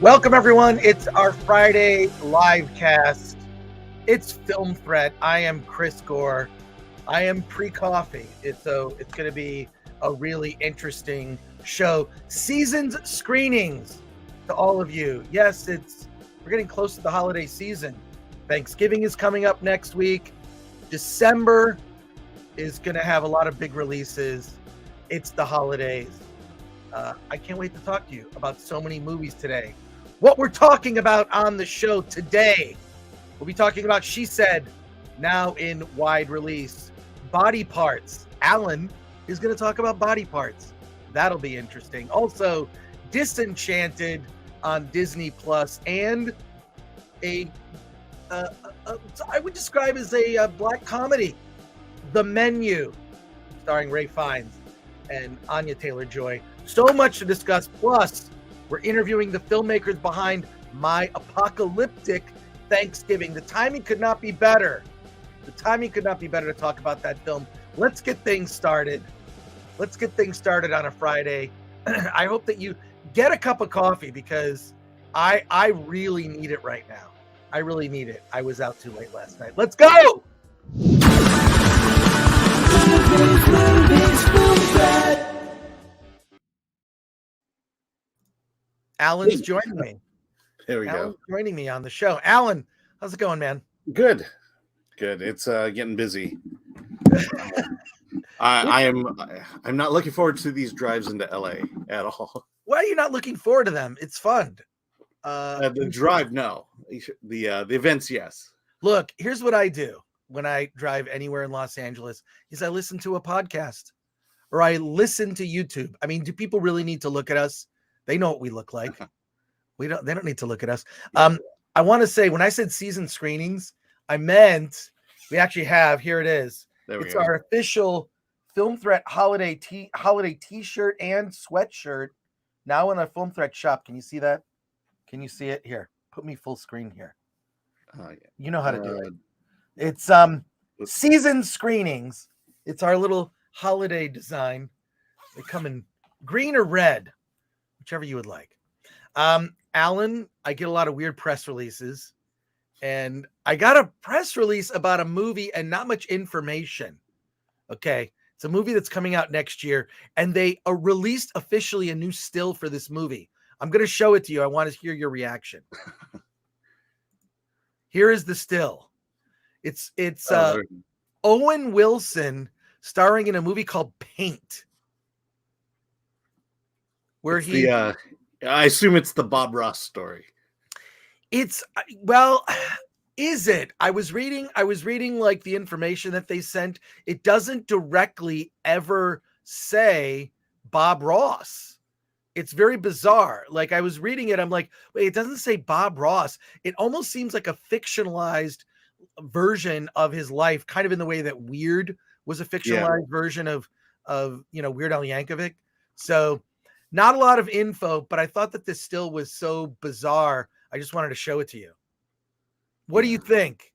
Welcome, everyone. It's our Friday live cast. It's Film Threat. I am Chris Gore. I am pre-coffee. It's going to be a really interesting show. Season's screenings to all of you. Yes, we're getting close to the holiday season. Thanksgiving is coming up next week. December is going to have a lot of big releases. It's the holidays. I can't wait to talk to you about so many movies today. What we're talking about on the show today, we'll be talking about She Said, now in wide release. Body Parts. Alan is going to talk about Body Parts. That'll be interesting. Also, Disenchanted on Disney Plus, and I would describe as a black comedy, The Menu, starring Ray Fiennes and Anya Taylor-Joy. So much to discuss. Plus, we're interviewing the filmmakers behind My Apocalyptic Thanksgiving. The timing could not be better. To talk about that film. Let's get things started. On a Friday. I hope that you get a cup of coffee, because I really need it right now. I really need it. I was out too late last night. Let's go! Alan's joining me. There we go. Joining me on the show. Alan, how's it going, man? Good. It's getting busy. I'm not looking forward to these drives into LA at all. Why are you not looking forward to them? It's fun. The drive, no. The events, yes. Look, here's what I do when I drive anywhere in Los Angeles is I listen to a podcast or I listen to YouTube. I mean, do people really need to look at us? They know what we look like. They don't need to look at us. I want to say, when I said season screenings, I meant we actually have, here it is. It's our official Film Threat holiday t-shirt and sweatshirt now in our Film Threat shop. Can you see that? Can you see it? Here, put me full screen here. Yeah. You know how to do it. It's season screenings. It's our little holiday design. They come in green or red, whichever you would like. Alan, I get a lot of weird press releases, and I got a press release about a movie and not much information. Okay. It's a movie that's coming out next year, and they released officially a new still for this movie. I'm going to show it to you. I want to hear your reaction. Here is the still. It's Owen Wilson starring in a movie called Paint. Where I assume it's the Bob Ross story. Is it? I was reading like the information that they sent. It doesn't directly ever say Bob Ross. It's very bizarre. Like, I was reading it, I'm like, wait, it doesn't say Bob Ross. It almost seems like a fictionalized version of his life, kind of in the way that Weird was a fictionalized version of Weird Al Yankovic. So not a lot of info, but I thought that this still was so bizarre. I just wanted to show it to you. What do you think?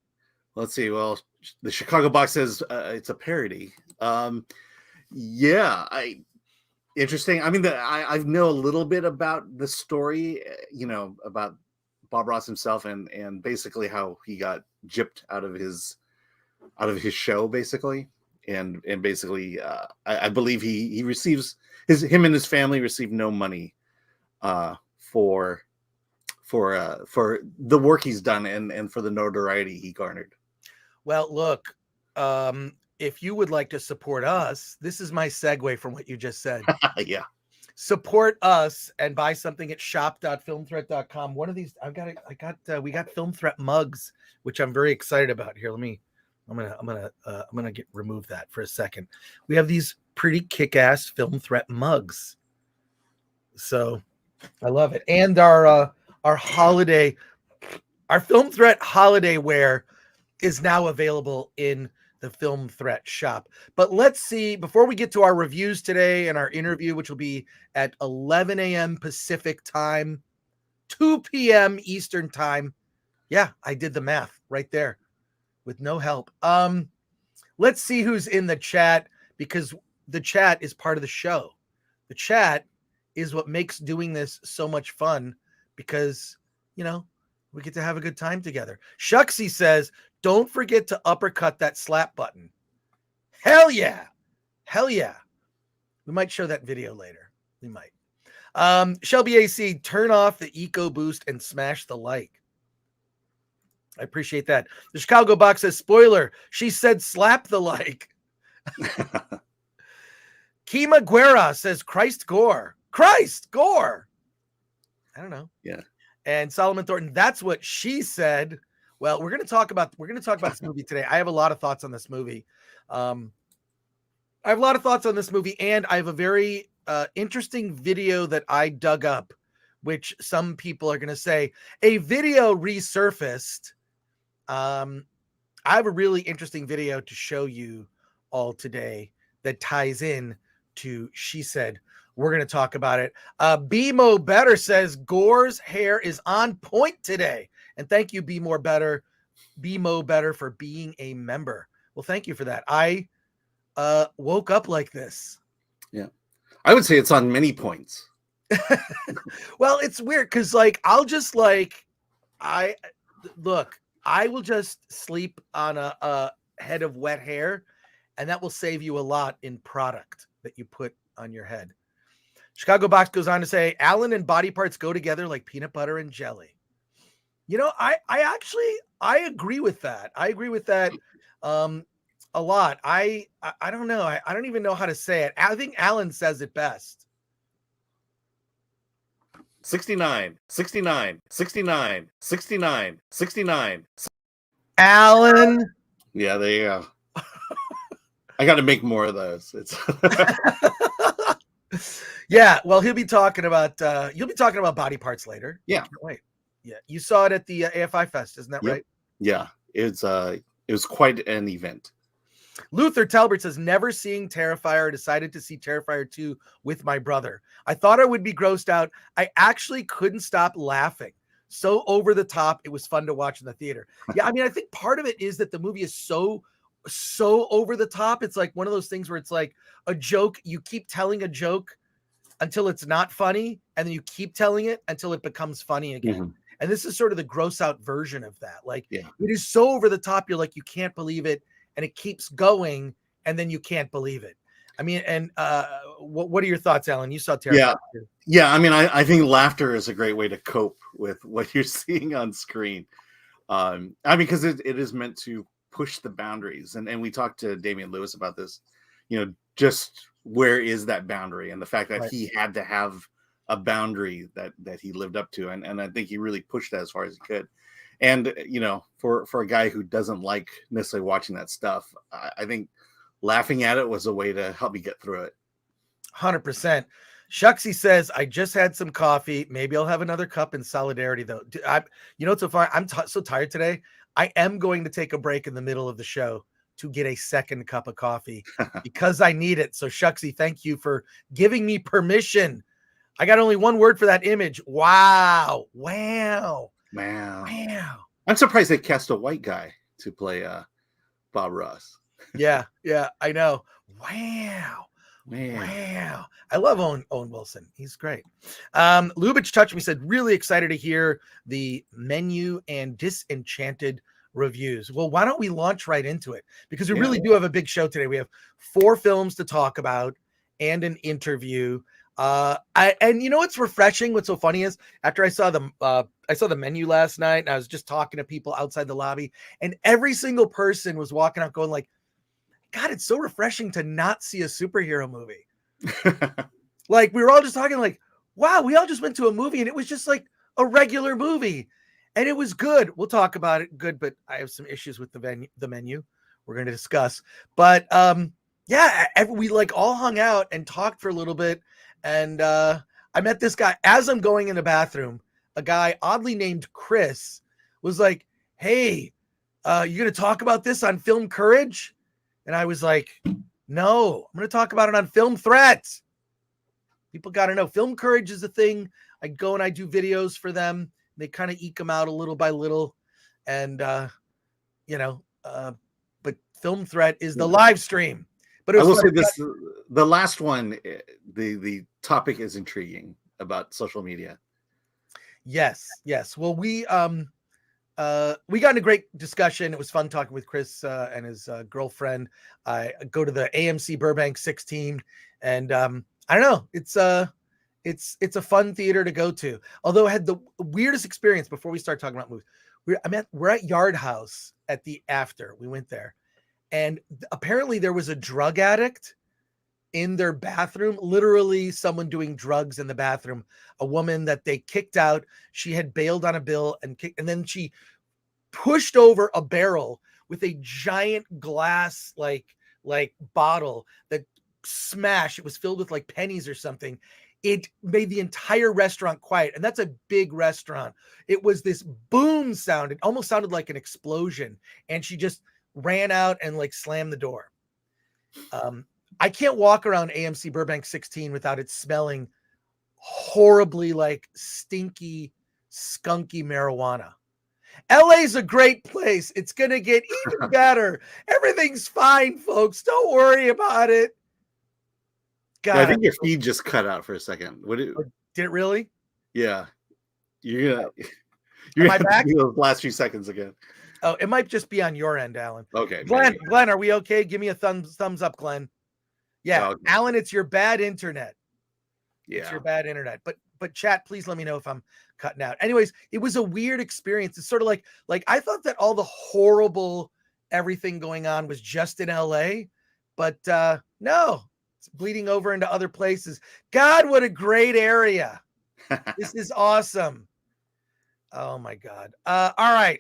Let's see. Well, the Chicago box says it's a parody. Interesting. I mean, I know a little bit about the story, about Bob Ross himself and basically how he got gypped out of his show, basically. And basically, I believe he receives him and his family receive no money for the work he's done and for the notoriety he garnered. Well, look, if you would like to support us, this is my segue from what you just said. Yeah. Support us and buy something at shop.filmthreat.com. One of these, we got Film Threat mugs, which I'm very excited about. Here, I'm gonna remove that for a second. We have these pretty kick-ass Film Threat mugs. So I love it. And our Film Threat holiday wear is now available in the Film Threat shop. But let's see, before we get to our reviews today and our interview, which will be at 11 a.m. Pacific time, 2 p.m. Eastern time. Yeah, I did the math right there with no help. Let's see who's in the chat, because the chat is part of the show. The chat is what makes doing this so much fun, because, you know, we get to have a good time together. Shucksy says, don't forget to uppercut that slap button. Hell yeah. Hell yeah. We might show that video later. We might. Shelby AC, turn off the Eco Boost and smash the like. I appreciate that. The Chicago Box says, spoiler, she said slap the like. Kima Guerra says, Christ Gore. Christ Gore. I don't know. Yeah. And Solomon Thornton, that's what she said. Well, we're going to talk about this movie today. I have a lot of thoughts on this movie. I have a lot of thoughts on this movie, and I have a very interesting video that I dug up, which some people are going to say a video resurfaced. I have a really interesting video to show you all today that ties in to She Said. We're going to talk about it. BMO Better says Gore's hair is on point today. And thank you, BMO Better, for being a member. Well, thank you for that. I woke up like this. Yeah. I would say it's on many points. Well, it's weird because I will just sleep on a head of wet hair, and that will save you a lot in product that you put on your head. Chicago Box goes on to say, Alan and body parts go together like peanut butter and jelly. You know, I agree with that. I agree with that a lot. I don't know. I don't even know how to say it. I think Alan says it best. 69. Alan. Yeah, there you go. I got to make more of those. It's Yeah, well, you'll be talking about body parts later. Yeah. Can't wait. Yeah, you saw it at the AFI Fest, isn't that right? Yeah, it was quite an event. Luther Talbert says, never seeing Terrifier, decided to see Terrifier 2 with my brother. I thought I would be grossed out. I actually couldn't stop laughing. So over the top, it was fun to watch in the theater. Yeah, I mean, I think part of it is that the movie is so over the top. It's like one of those things where it's like a joke. You keep telling a joke until it's not funny, and then you keep telling it until it becomes funny again. Mm-hmm. And this is sort of the gross out version of that. Like, it is so over the top, you're like, you can't believe it. And it keeps going, and then you can't believe it. I mean, and what are your thoughts, Alan? You saw Terrifier. Yeah. I mean, I think laughter is a great way to cope with what you're seeing on screen. I mean, because it is meant to push the boundaries. And we talked to Damian Lewis about this, you know, just where is that boundary, and the fact that he had to have a boundary that he lived up to. And I think he really pushed that as far as he could. And, you know, for a guy who doesn't like necessarily watching that stuff, I think laughing at it was a way to help me get through it. 100%. Shucksy says, I just had some coffee. Maybe I'll have another cup in solidarity, though. You know, so far, I'm so tired today. I am going to take a break in the middle of the show to get a second cup of coffee because I need it. So, Shucksy, thank you for giving me permission. I got only one word for that image. Wow. I'm surprised they cast a white guy to play Bob Ross. Yeah, I know. Wow. I love Owen Wilson. He's great. Lubitsch Touch Me said, really excited to hear the Menu and Disenchanted reviews. Well, why don't we launch right into it? Because we really do have a big show today. We have 4 films to talk about and an interview. And you know what's refreshing? What's so funny is after I saw the menu last night, and I was just talking to people outside the lobby, and every single person was walking out going like, God, it's so refreshing to not see a superhero movie. Like, we were all just talking like, wow, we all just went to a movie and it was just like a regular movie and it was good. We'll talk about it. Good. But I have some issues with the menu we're going to discuss, but, we like all hung out and talked for a little bit. And I met this guy as I'm going in the bathroom. A guy oddly named Chris was like, hey, you going to talk about this on Film Courage? And I was like, no, I'm going to talk about it on Film Threat. People got to know Film Courage is a thing. I go and I do videos for them. They kind of eke them out a little by little. And, but Film Threat is the live stream. But I will say this, the last one, the topic is intriguing about social media. Yes. Well, we got in a great discussion. It was fun talking with Chris and his girlfriend. I go to the AMC Burbank 16, and I don't know. It's a fun theater to go to. Although I had the weirdest experience before we start talking about movies. We're at Yard House at the after. We went there, and apparently there was a drug addict in their bathroom, literally someone doing drugs in the bathroom, a woman that they kicked out. She had bailed on a bill and then she pushed over a barrel with a giant glass like bottle that smashed. It was filled with like pennies or something. It made the entire restaurant quiet, and that's a big restaurant. It was this boom sound. It almost sounded like an explosion, and she just ran out and like slammed the door. I can't walk around AMC Burbank 16 without it smelling horribly like stinky, skunky marijuana. LA's a great place. It's going to get even better. Everything's fine, folks. Don't worry about it. God, I think your feed just cut out for a second. Did it really? Yeah. You're gonna back? do those last few seconds again. Oh, it might just be on your end, Alan. Okay. Glenn, are we okay? Give me a thumbs up, Glenn. Yeah, okay. Alan, it's your bad internet. Yeah. It's your bad internet. But chat, please let me know if I'm cutting out. Anyways, it was a weird experience. It's sort of like I thought that all the horrible everything going on was just in LA, but no, it's bleeding over into other places. God, what a great area. This is awesome. Oh my God. All right.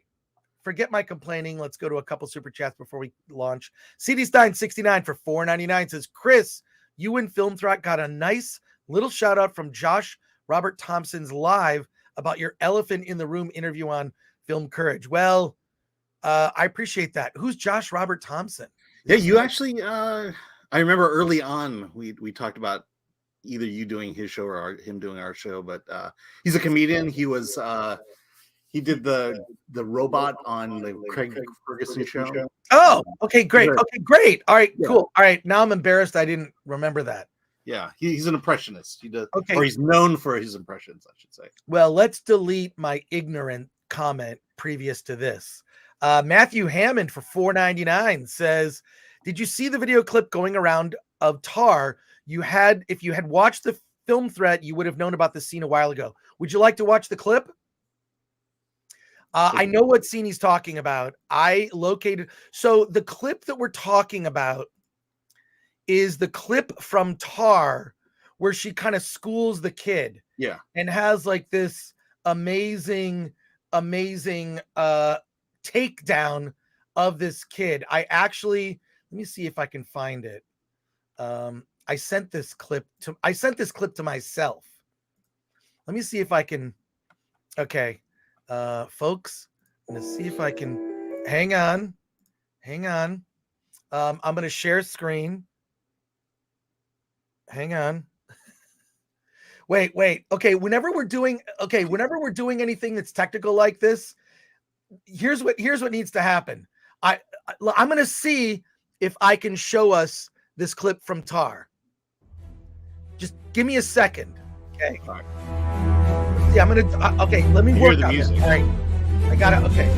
Forget my complaining. Let's go to a couple super chats before we launch. CD Stein 69 for $4.99 says, Chris, you and Film Threat got a nice little shout out from Josh Robert Thompson's live about your elephant in the room interview on Film Courage. Well, I appreciate that. Who's Josh Robert Thompson? Yeah, you actually, I remember early on we talked about either you doing his show or him doing our show, but he's a comedian. He was he did the robot on the Craig Ferguson show. Oh, okay, great. Okay, great. All right, Yeah. cool. All right, now I'm embarrassed I didn't remember that. Yeah, he's an impressionist. He does, okay, or he's known for his impressions, I should say. Well, let's delete my ignorant comment previous to this. Matthew Hammond for $4.99 says, did you see the video clip going around of Tar? If you had watched the Film Threat, you would have known about the scene a while ago. Would you like to watch the clip? I know what scene he's talking about. So the clip that we're talking about is the clip from Tar where she kind of schools the kid. Yeah. And has like this amazing takedown of this kid. Let me see if I can find it. I sent this clip to myself. Let me see if I can. Okay. Folks, I'm going to see if I can. Hang on. I'm going to share screen. Hang on. Wait. Okay. Whenever we're doing anything that's technical like this, here's what needs to happen. I'm going to see if I can show us this clip from Tar. Just give me a second. Okay. All right. Yeah, okay, let me work on this. All right. I got it. Okay.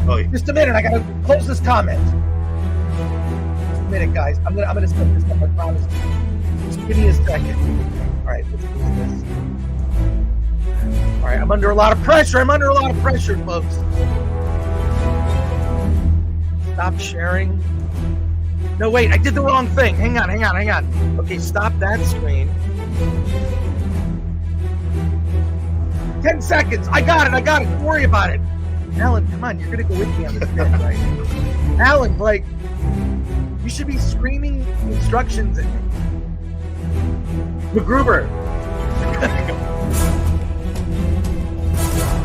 Oh, yeah. Just a minute. I got to close this comment. Just a minute, guys. I'm gonna set this up. I promise. Just give me a second. All right. Let's do this. All right. I'm under a lot of pressure, folks. Stop sharing. No, wait. I did the wrong thing. Hang on. Okay, stop that screen. 10 seconds. I got it. Don't worry about it. Alan, come on. You're going to go with me on this bit, right? Alan, you should be screaming instructions at me. MacGruber.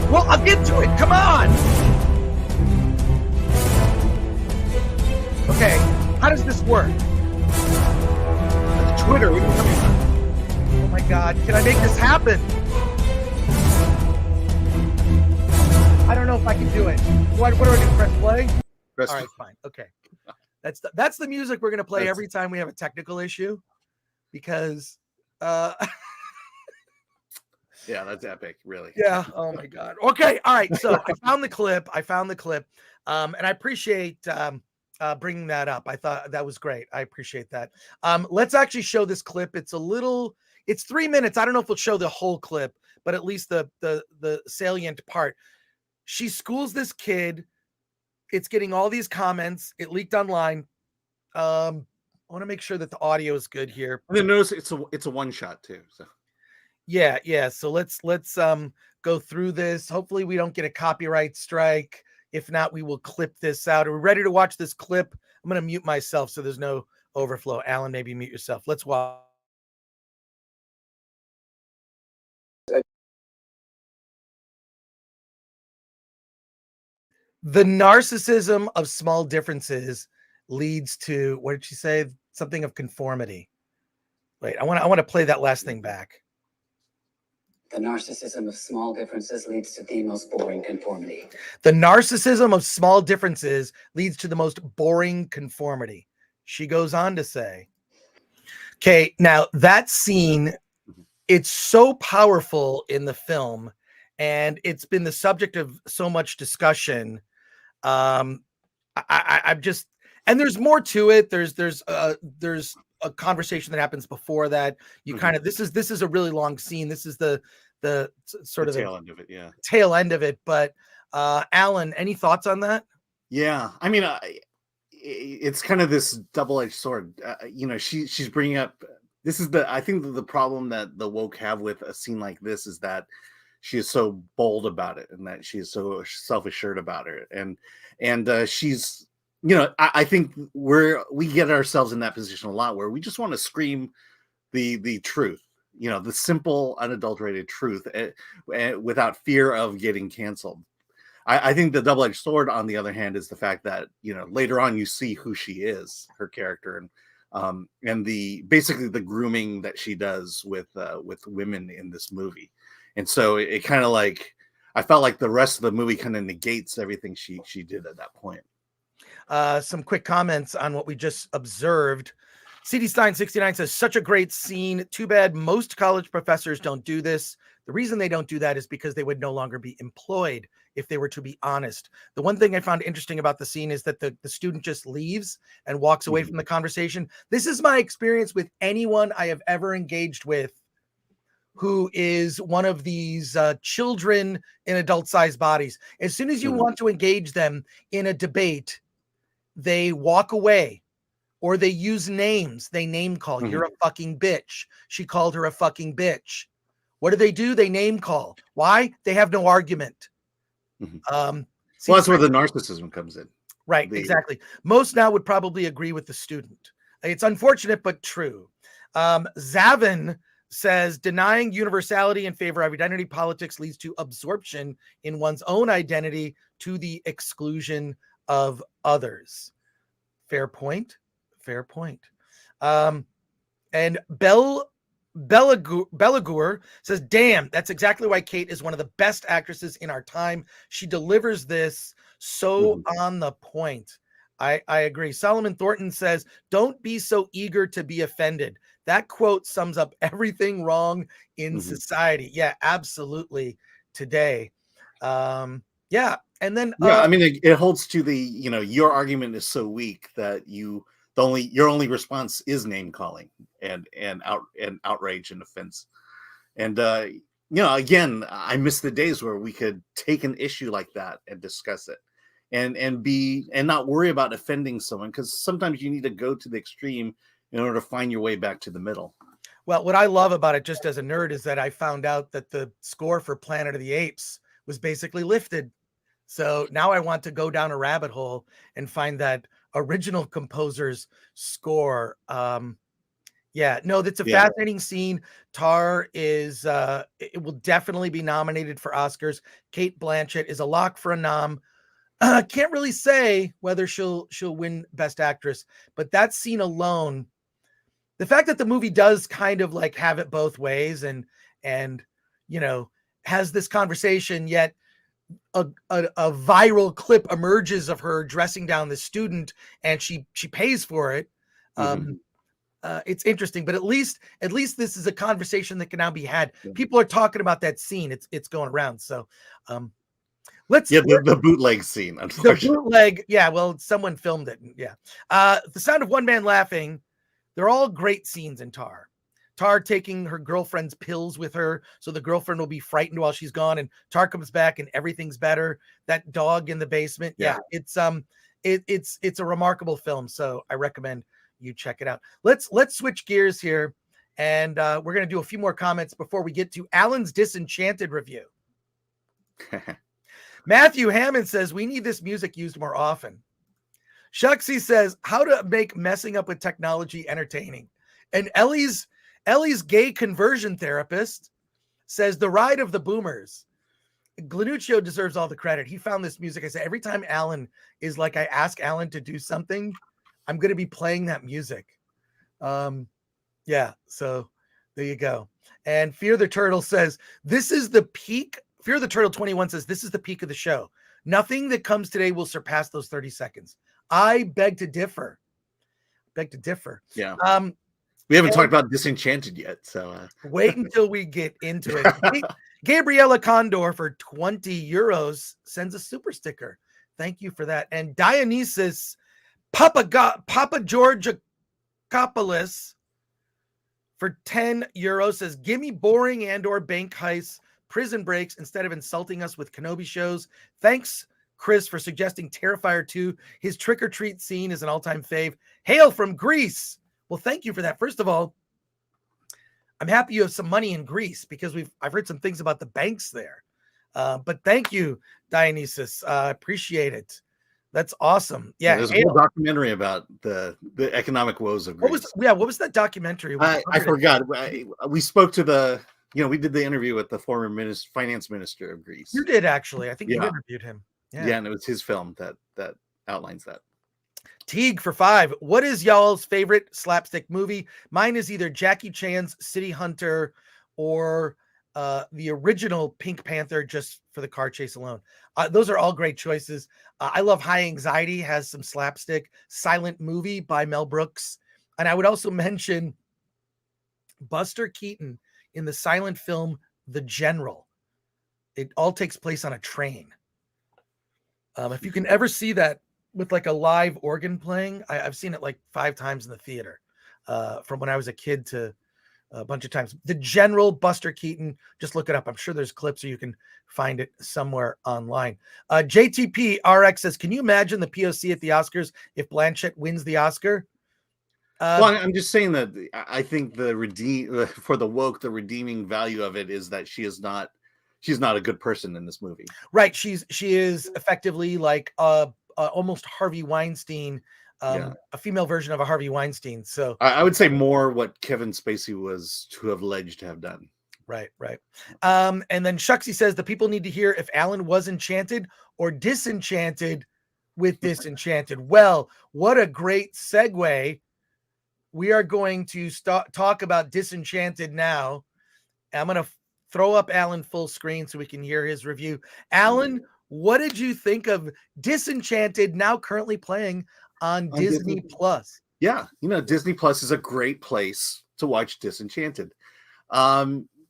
Well, I'll get to it. Come on. Okay. How does this work? That's Twitter. Oh my God. Can I make this happen? I don't know if I can do it. What do I do? Press play? All right, fine. Okay. That's the music we're going to play every time we have a technical issue, because Yeah, that's epic, really. Yeah. Oh my God. Okay. All right. So I found the clip. And I appreciate bringing that up. I thought that was great. I appreciate that. Let's actually show this clip. It's 3 minutes. I don't know if we'll show the whole clip, but at least the salient part. She schools this kid. It's getting all these comments. It leaked online. I want to make sure that the audio is good here. And then notice it's a one shot too. So Yeah. So let's go through this. Hopefully we don't get a copyright strike. If not, we will clip this out. Are we ready to watch this clip? I'm going to mute myself so there's no overflow. Alan, maybe mute yourself. Let's watch. The narcissism of small differences leads to, what did she say? Something of conformity. Wait, I want to play that last thing back. The narcissism of small differences leads to the most boring conformity. The narcissism of small differences leads to the most boring conformity. She goes on to say, okay, now that scene, it's so powerful in the film, and it's been the subject of so much discussion. I'm just, and there's more to it. There's a conversation that happens before that. You kind of, this is a really long scene. This is the sort of tail end of it. Yeah. Tail end of it. But Alan, any thoughts on that? Yeah. I mean, it's kind of this double-edged sword. She's bringing up, this is I think the problem that the woke have with a scene like this is that she is so bold about it, and that she is so self-assured about it. And she's, I think we get ourselves in that position a lot where we just want to scream the truth, the simple, unadulterated truth, without fear of getting canceled. I think the double-edged sword, on the other hand, is the fact that, later on you see who she is, her character, and basically the grooming that she does with women in this movie. And so it kind of like, I felt like the rest of the movie kind of negates everything she did at that point. Some quick comments on what we just observed. CD Stein 69 says, such a great scene. Too bad most college professors don't do this. The reason they don't do that is because they would no longer be employed if they were to be honest. The one thing I found interesting about the scene is that the student just leaves and walks away from the conversation. This is my experience with anyone I have ever engaged with who is one of these children in adult-sized bodies. As soon as you want to engage them in a debate, they walk away, or they use names. They name call. You're a fucking bitch. She called her a fucking bitch. What do? They name call. Why? They have no argument. Well, that's where the narcissism comes in. Right, exactly. Most now would probably agree with the student. It's unfortunate, but true. Zavin says, denying universality in favor of identity politics leads to absorption in one's own identity to the exclusion of others. Fair point. And Belagur says, damn, that's exactly why Kate is one of the best actresses in our time. She delivers this so on the point. I agree. Solomon Thornton says, don't be so eager to be offended. That quote sums up everything wrong in society. Yeah, absolutely. Today. Yeah. And then, I mean, it holds to the, your argument is so weak that your only response is name calling and outrage and offense. And, again, I miss the days where we could take an issue like that and discuss it and not worry about offending someone, because sometimes you need to go to the extreme in order to find your way back to the middle. Well, what I love about it, just as a nerd, is that I found out that the score for Planet of the Apes was basically lifted. So now I want to go down a rabbit hole and find that original composer's score. That's a fascinating scene. Tar is, it will definitely be nominated for Oscars. Kate Blanchett is a lock for a nom. Can't really say whether she'll win Best Actress, but that scene alone, the fact that the movie does kind of like have it both ways and has this conversation, yet a viral clip emerges of her dressing down the student, and she pays for it. it's interesting, but at least this is a conversation that can now be had. People are talking about that scene. It's going around. So let's the bootleg scene, unfortunately. The bootleg, yeah, well, someone filmed it. Yeah. The sound of one man laughing. They're all great scenes in Tar. Tar taking her girlfriend's pills with her, so the girlfriend will be frightened while she's gone, and Tar comes back and everything's better. That dog in the basement. Yeah, it's a remarkable film. So I recommend you check it out. Let's switch gears here, and we're gonna do a few more comments before we get to Alan's Disenchanted review. Matthew Hammond says we need this music used more often. Shuxy says how to make messing up with technology entertaining. And Ellie's gay conversion therapist says the ride of the boomers. Glanuccio deserves all the credit. He found this music. I said every time Alan is like, I ask Alan to do something, I'm going to be playing that music. Yeah. So there you go. And Fear the Turtle says this is the peak. Fear the Turtle 21 says this is the peak of the show. Nothing that comes today will surpass those 30 seconds. I beg to differ. Yeah. We haven't talked about Disenchanted yet, so wait until we get into it. Gabriella Condor for 20 euros sends a super sticker. Thank you for that. And Dionysus Papa George Kopolis for 10 euros says, give me boring and or bank heists, prison breaks instead of insulting us with Kenobi shows. Thanks, Chris, for suggesting Terrifier 2. His trick-or-treat scene is an all-time fave. Hail from Greece. Well, thank you for that. First of all, I'm happy you have some money in Greece because I've heard some things about the banks there. But thank you, Dionysus. Appreciate it. That's awesome. Yeah, there's a whole documentary about the economic woes of Greece. What was that documentary? I forgot. We spoke to we did the interview with the former finance minister of Greece. You did, actually. I think you interviewed him. Yeah, and it was his film that outlines that. Teague for 5. What is y'all's favorite slapstick movie? Mine is either Jackie Chan's City Hunter or the original Pink Panther, just for the car chase alone. Those are all great choices. I love High Anxiety, has some slapstick. Silent Movie by Mel Brooks. And I would also mention Buster Keaton in the silent film The General. It all takes place on a train. If you can ever see that with like a live organ playing, I've seen it like 5 times in the theater, from when I was a kid to a bunch of times. The General, Buster Keaton, just look it up. I'm sure there's clips or you can find it somewhere online. JTP RX says, can you imagine the POC at the Oscars if Blanchett wins the Oscar? Well, I'm just saying that I think for the woke, the redeeming value of it is that she's not a good person in this movie. Right. She is effectively like almost Harvey Weinstein, a female version of a Harvey Weinstein. So I would say more what Kevin Spacey was to have alleged to have done. Right. And then Shuxy says the people need to hear if Alan was enchanted or disenchanted with Disenchanted. Well, what a great segue. We are going to talk about Disenchanted now. I'm going to throw up Alan full screen so we can hear his review. Alan, what did you think of Disenchanted, now currently playing on Disney Plus? Yeah, Disney Plus is a great place to watch Disenchanted.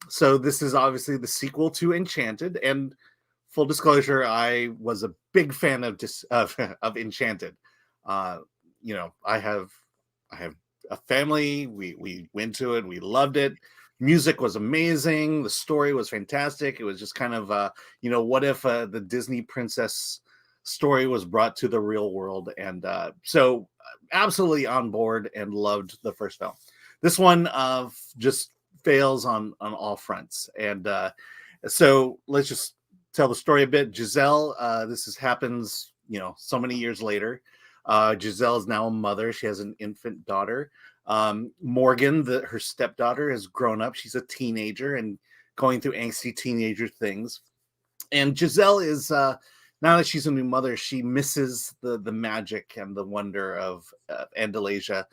So this is obviously the sequel to Enchanted, and full disclosure, I was a big fan of Enchanted. I have a family. We went to it. We loved it. Music was amazing. The story was fantastic. It was just kind of, what if the Disney princess story was brought to the real world? And so absolutely on board and loved the first film. This one just fails on all fronts. And so let's just tell the story a bit. Giselle, happens, so many years later. Giselle is now a mother. She has an infant daughter. Morgan, her stepdaughter, has grown up. She's a teenager and going through angsty teenager things. And Giselle is, now that she's a new mother, she misses the magic and the wonder of Andalasia.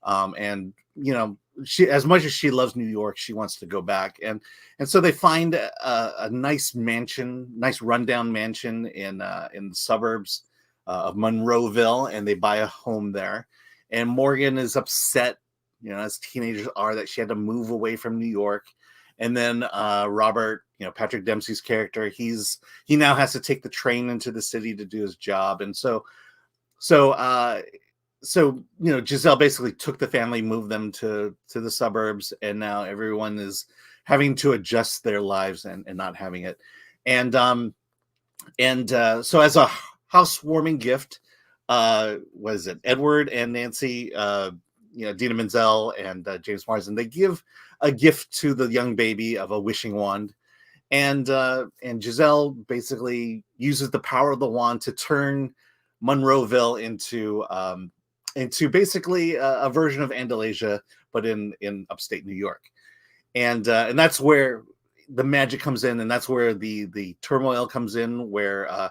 And, she, as much as she loves New York, she wants to go back. And so they find a nice rundown mansion in the suburbs of Monroeville, and they buy a home there. And Morgan is upset as teenagers are, that she had to move away from New York. And then Robert, Patrick Dempsey's character, he now has to take the train into the city to do his job. And so Giselle basically took the family, moved them to the suburbs, and now everyone is having to adjust their lives and not having it. And so as a housewarming gift, was it Edward and Nancy, Dina Menzel and James Marsden, they give a gift to the young baby of a wishing wand. And Giselle basically uses the power of the wand to turn Monroeville into basically a version of Andalasia, but in upstate New York. And that's where the magic comes in, and that's where the turmoil comes in, where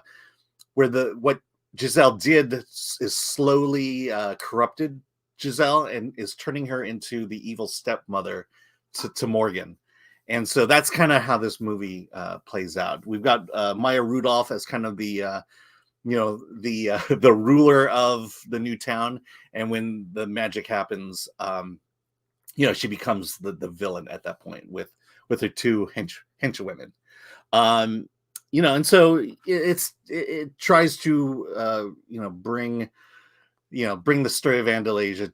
what Giselle did is slowly corrupted Giselle and is turning her into the evil stepmother to Morgan. And so that's kind of how this movie plays out. We've got Maya Rudolph as kind of the ruler of the new town, and when the magic happens, she becomes the villain at that point with her two henchwomen. And so it tries to bring the story of Andalasia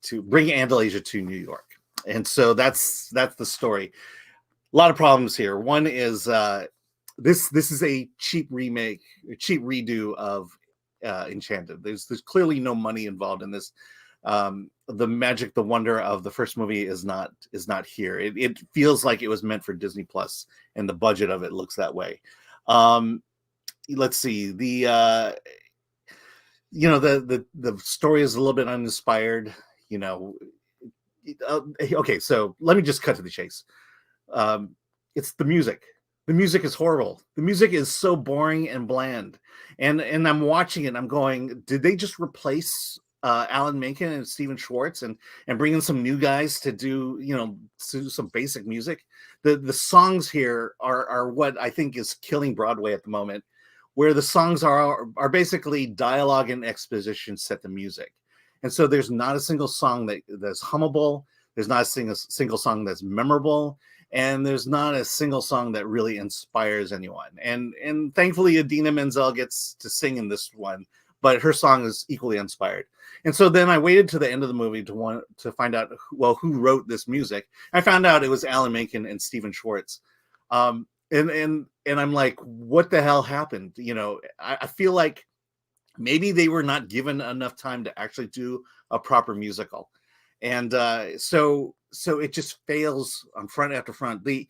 to bring Andalasia to New York. And so that's the story. A lot of problems here. One is this is a cheap remake, a cheap redo of Enchanted. There's clearly no money involved in this. The magic, the wonder of the first movie is not here. It feels like it was meant for Disney Plus, and the budget of it looks that way. Let's see. The story is a little bit uninspired. Okay, so let me just cut to the chase. It's the music. The music is horrible. The music is so boring and bland. And I'm watching it and I'm going, did they just replace Alan Menken and Stephen Schwartz and bring in some new guys to do some basic music? The songs here are what I think is killing Broadway at the moment, where the songs are basically dialogue and exposition set to music. And so there's not a single song that's hummable. There's not a single song that's memorable. And there's not a single song that really inspires anyone. And thankfully, Idina Menzel gets to sing in this one, but her song is equally inspired. And so then I waited to the end of the movie to find out who wrote this music. I found out it was Alan Menken and Stephen Schwartz. And I'm like, what the hell happened? I feel like maybe they were not given enough time to actually do a proper musical. And so it just fails on front after front. I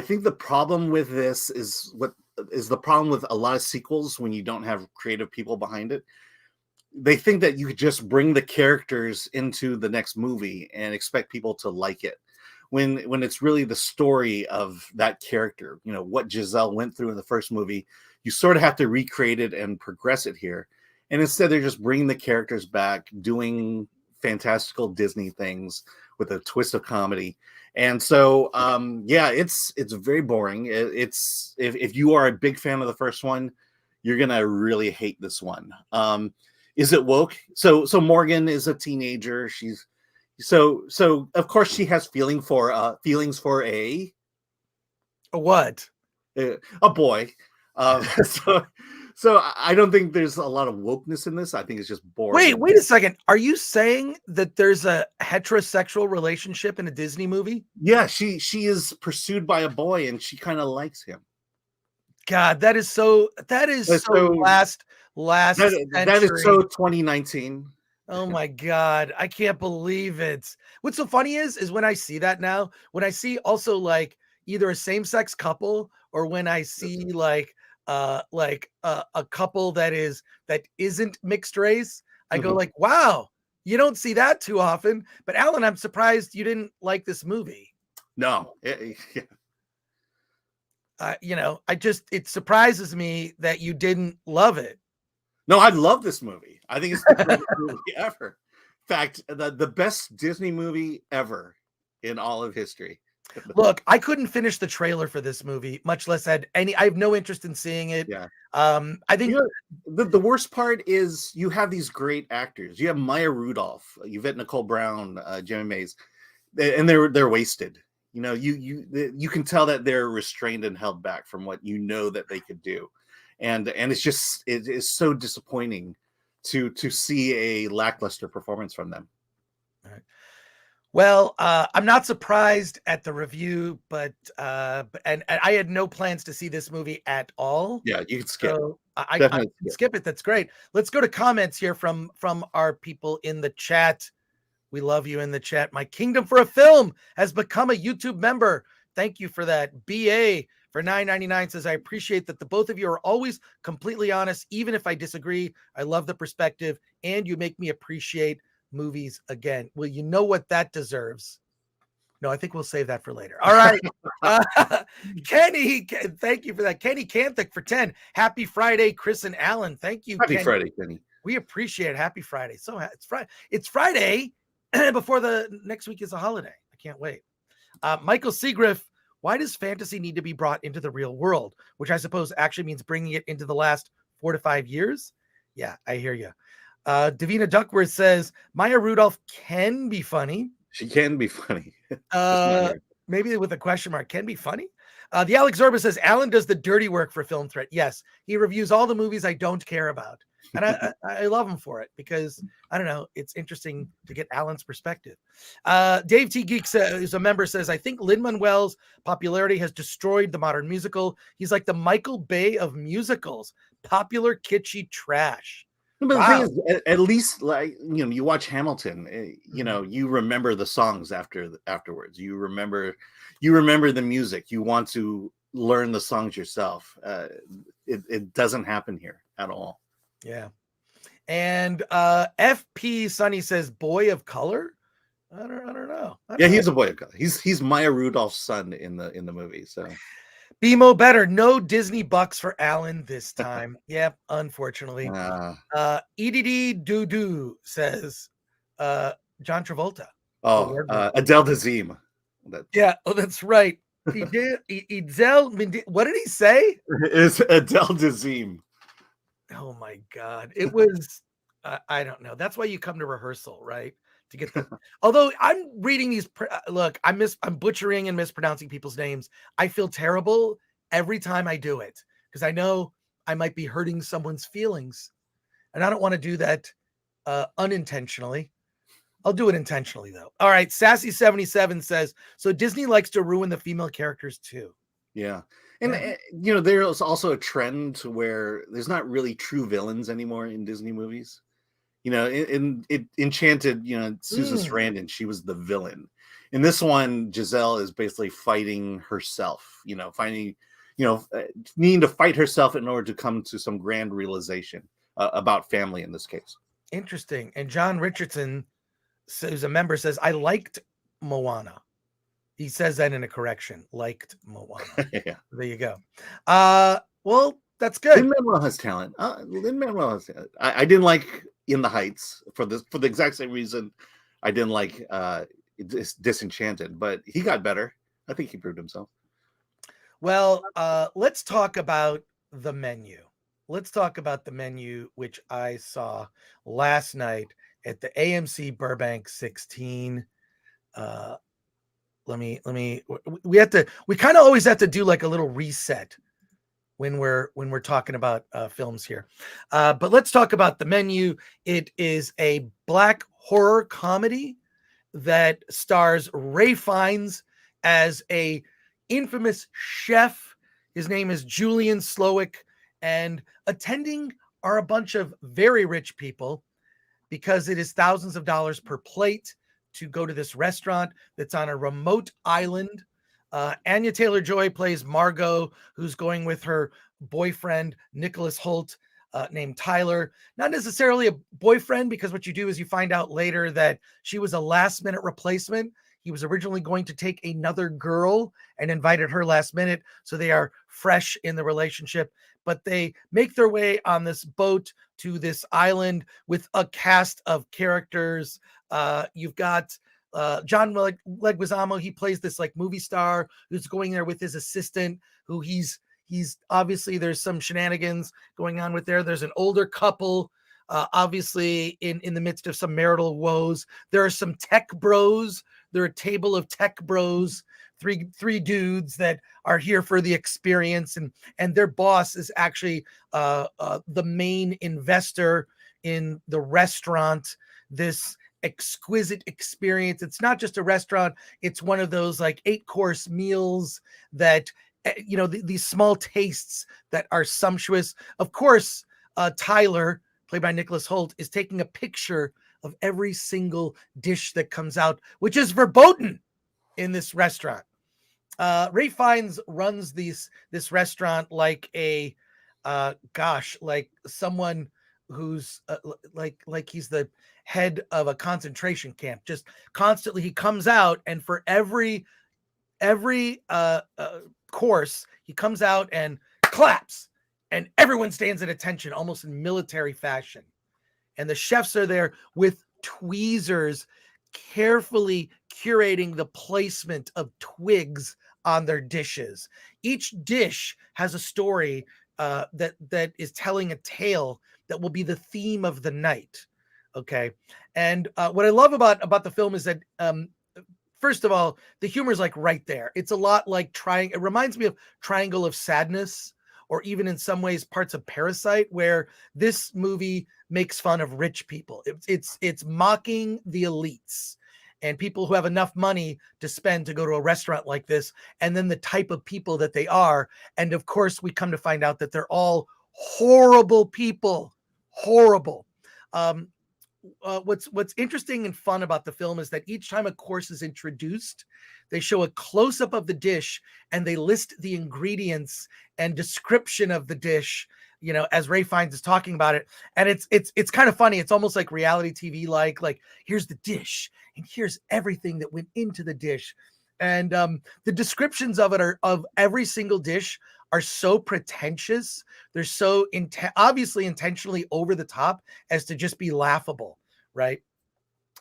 think the problem with this is the problem with a lot of sequels when you don't have creative people behind it. They think that you could just bring the characters into the next movie and expect people to like it. When it's really the story of that character, what Giselle went through in the first movie, you sort of have to recreate it and progress it here. And instead, they're just bringing the characters back, doing fantastical Disney things with a twist of comedy. And so, it's very boring. It's if you are a big fan of the first one, you're gonna really hate this one. Is it woke? So Morgan is a teenager. She's so of course she has feelings for a what? A boy. So I don't think there's a lot of wokeness in this. I think it's just boring. Wait a second. Are you saying that there's a heterosexual relationship in a Disney movie? Yeah, she is pursued by a boy and she kind of likes him. God, that is so last that is so 2019. Oh my God, I can't believe it. What's so funny is when I see that now, when I see also like either a same-sex couple or when I see like a couple that isn't mixed race, I go like, wow, you don't see that too often. But Alan, I'm surprised you didn't like this movie. No. It surprises me that you didn't love it. No, I love this movie. I think it's the best movie ever. In fact, the best Disney movie ever in all of history. Look, I couldn't finish the trailer for this movie, much less had any. I have no interest in seeing it. Yeah. I think the worst part is you have these great actors. You have Maya Rudolph, you've got Nicole Brown, Jimmy Mays, and they're wasted. You can tell that they're restrained and held back from what that they could do, and it is so disappointing to see a lackluster performance from them. All right. Well, I'm not surprised at the review, but I had no plans to see this movie at all. Yeah, you can skip. So I can skip it. That's great. Let's go to comments here from our people in the chat. We love you in the chat. My Kingdom for a Film has become a YouTube member. Thank you for that. BA for $9.99 says, I appreciate that the both of you are always completely honest, even if I disagree. I love the perspective, and you make me appreciate movies again. Well, you know what that deserves. No, I think we'll save that for later. All right. Kenny, thank you for that. Kenny Kanthick for 10. Happy Friday, Chris and Alan. Thank you, Happy Friday, Kenny. We appreciate it. Happy Friday. So it's Friday. It's Friday before the next week is a holiday. I can't wait. Michael Seagriff, why does fantasy need to be brought into the real world? Which I suppose actually means bringing it into the last 4 to 5 years. Yeah, I hear you. Davina Duckworth says, Maya Rudolph can be funny. She can be funny. Maybe with a question mark, can be funny. The Alex Zorba says, Alan does the dirty work for Film Threat. Yes, he reviews all the movies I don't care about. And I love him for it because, I don't know, it's interesting to get Alan's perspective. Dave T. Geek who's a member, says, I think Lin-Manuel's popularity has destroyed the modern musical. He's like the Michael Bay of musicals. Popular, kitschy trash. But the thing is, at least, like, you watch Hamilton, you remember the songs afterwards. You remember the music. You want to learn the songs yourself. It doesn't happen here at all. Yeah. And FP Sonny says, boy of color. I don't know. He's a boy of color. He's Maya Rudolph's son in the movie. So BMO better. No Disney bucks for Alan this time. Yep, unfortunately. EDD Doo says John Travolta. Adele Dazeem. Yeah, that's right. He did. What did he say? It's Adele Dazeem. Oh my God. It was I don't know. That's why you come to rehearsal, right? To get the although I'm reading these look, I'm butchering and mispronouncing people's names. I feel terrible every time I do it because I know I might be hurting someone's feelings, and I don't want to do that unintentionally. I'll do it intentionally though. All right, Sassy77 says, so Disney likes to ruin the female characters too. Yeah. And there's also a trend where there's not really true villains anymore in Disney movies. In Enchanted, Susan Sarandon, she was the villain. In this one, Giselle is basically fighting herself, needing to fight herself in order to come to some grand realization about family in this case. Interesting. And John Richardson, who's a member, says, I liked Moana. He says that in a correction, liked Moana. Yeah. There you go. Well, that's good. Lin-Manuel has talent. Lin-Manuel has talent. I didn't like In the Heights for the exact same reason I didn't like Disenchanted, but he got better. I think he proved himself. Well, let's talk about the menu. Let's talk about the menu, which I saw last night at the AMC Burbank 16. We kind of always have to do like a little reset when we're talking about films here. But let's talk about the menu. It is a black horror comedy that stars Ray Fiennes as a infamous chef. His name is Julian Slowick, and attending are a bunch of very rich people because it is thousands of dollars per plate to go to this restaurant that's on a remote island. Anya Taylor-Joy plays Margot, who's going with her boyfriend, Nicholas Hoult, named Tyler. Not necessarily a boyfriend, because what you do is you find out later that she was a last-minute replacement. He was originally going to take another girl and invited her last minute, so they are fresh in the relationship. But they make their way on this boat to this island with a cast of characters. You've got John Leguizamo, he plays this like movie star who's going there with his assistant, who he's obviously there's some shenanigans going on with there. There's an older couple, obviously in the midst of some marital woes. There are some tech bros. There are a table of tech bros, three dudes that are here for the experience, and their boss is actually the main investor in the restaurant. This exquisite experience. It's not just a restaurant. It's one of those like 8-course meals that, these small tastes that are sumptuous. Of course, Tyler, played by Nicholas Hoult, is taking a picture of every single dish that comes out, which is verboten in this restaurant. Ray Fiennes runs this restaurant like like someone who's like he's the head of a concentration camp. Just constantly he comes out, and for every course he comes out and claps, and everyone stands at attention almost in military fashion, and the chefs are there with tweezers carefully curating the placement of twigs on their dishes. Each dish has a story that is telling a tale that will be the theme of the night. Okay. And what I love about the film is that, first of all, the humor is like right there. It's a lot like it reminds me of Triangle of Sadness, or even in some ways parts of Parasite, where this movie makes fun of rich people. It's mocking the elites and people who have enough money to spend to go to a restaurant like this, and then the type of people that they are. And of course, we come to find out that they're all horrible people. Horrible. What's interesting and fun about the film is that each time a course is introduced, they show a close-up of the dish and they list the ingredients and description of the dish, as Ray Fiennes is talking about it. And it's kind of funny. It's almost like reality TV, like here's the dish and here's everything that went into the dish. And the descriptions of it of every single dish are so pretentious. They're so obviously intentionally over the top as to just be laughable, right?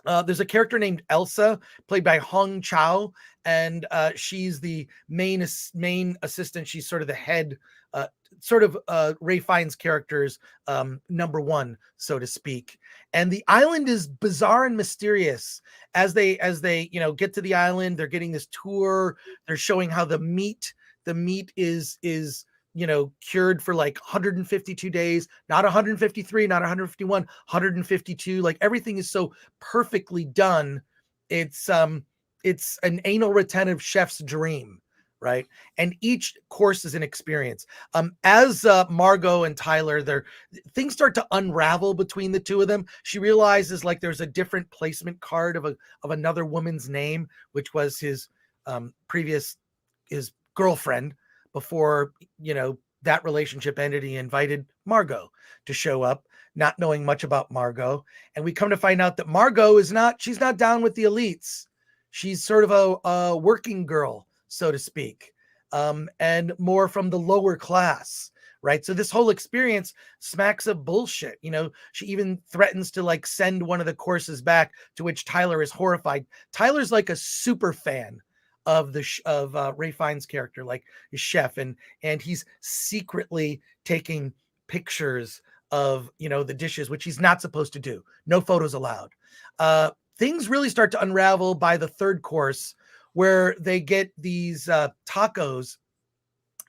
There's a character named Elsa, played by Hong Chow, and she's the main assistant. She's sort of the head, Ray Fiennes' character's number one, so to speak. And the island is bizarre and mysterious. As they get to the island, they're getting this tour. They're showing how the meat is cured for like 152 days, not 153, not 151, 152. Like everything is so perfectly done. It's an anal retentive chef's dream, right? And each course is an experience. As Margot and Tyler, things start to unravel between the two of them. She realizes like there's a different placement card of another woman's name, which was his girlfriend before that relationship ended. He invited Margot to show up, not knowing much about Margot, and we come to find out that Margot she's not down with the elites. She's sort of a working girl, so to speak, and more from the lower class, right? So this whole experience smacks of bullshit. She even threatens to like send one of the courses back, to which Tyler is horrified. Tyler's like a super fan of Ray Fiennes' character, like his chef, and he's secretly taking pictures of the dishes, which he's not supposed to do. No photos allowed. Things really start to unravel by the third course, where they get these tacos,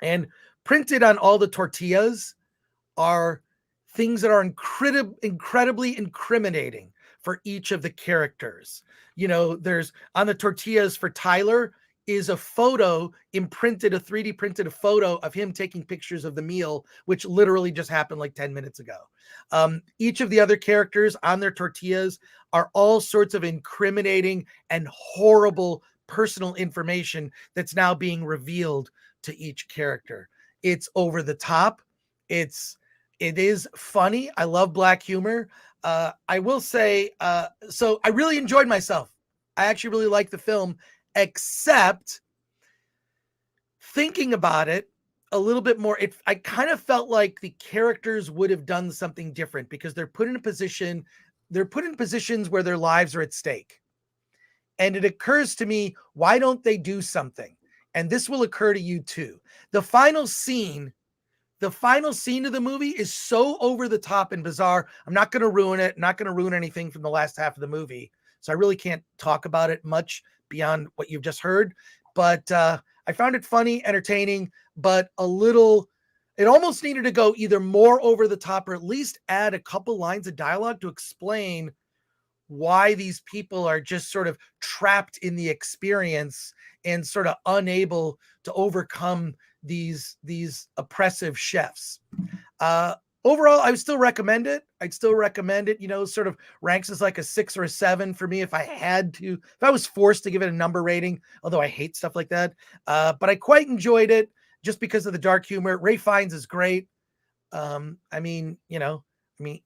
and printed on all the tortillas are things that are incredibly incriminating for each of the characters. There's on the tortillas for Tyler is a photo imprinted, a 3D printed photo of him taking pictures of the meal, which literally just happened like 10 minutes ago. Each of the other characters on their tortillas are all sorts of incriminating and horrible personal information that's now being revealed to each character. It's over the top. It is funny. I love black humor. I will say, so I really enjoyed myself. I actually really liked the film, except thinking about it a little bit more, I kind of felt like the characters would have done something different, because they're put in positions where their lives are at stake. And it occurs to me, why don't they do something? And this will occur to you too. The final scene of the movie is so over the top and bizarre. I'm not going to ruin it. Not going to ruin anything from the last half of the movie. So I really can't talk about it much beyond what you've just heard. But I found it funny, entertaining, but it almost needed to go either more over the top or at least add a couple lines of dialogue to explain why these people are just sort of trapped in the experience and sort of unable to overcome these oppressive chefs. Overall, I would still recommend it. I'd still recommend it, sort of ranks as like a 6 or a 7 for me if I was forced to give it a number rating, although I hate stuff like that. But I quite enjoyed it just because of the dark humor. Ralph Fiennes is great.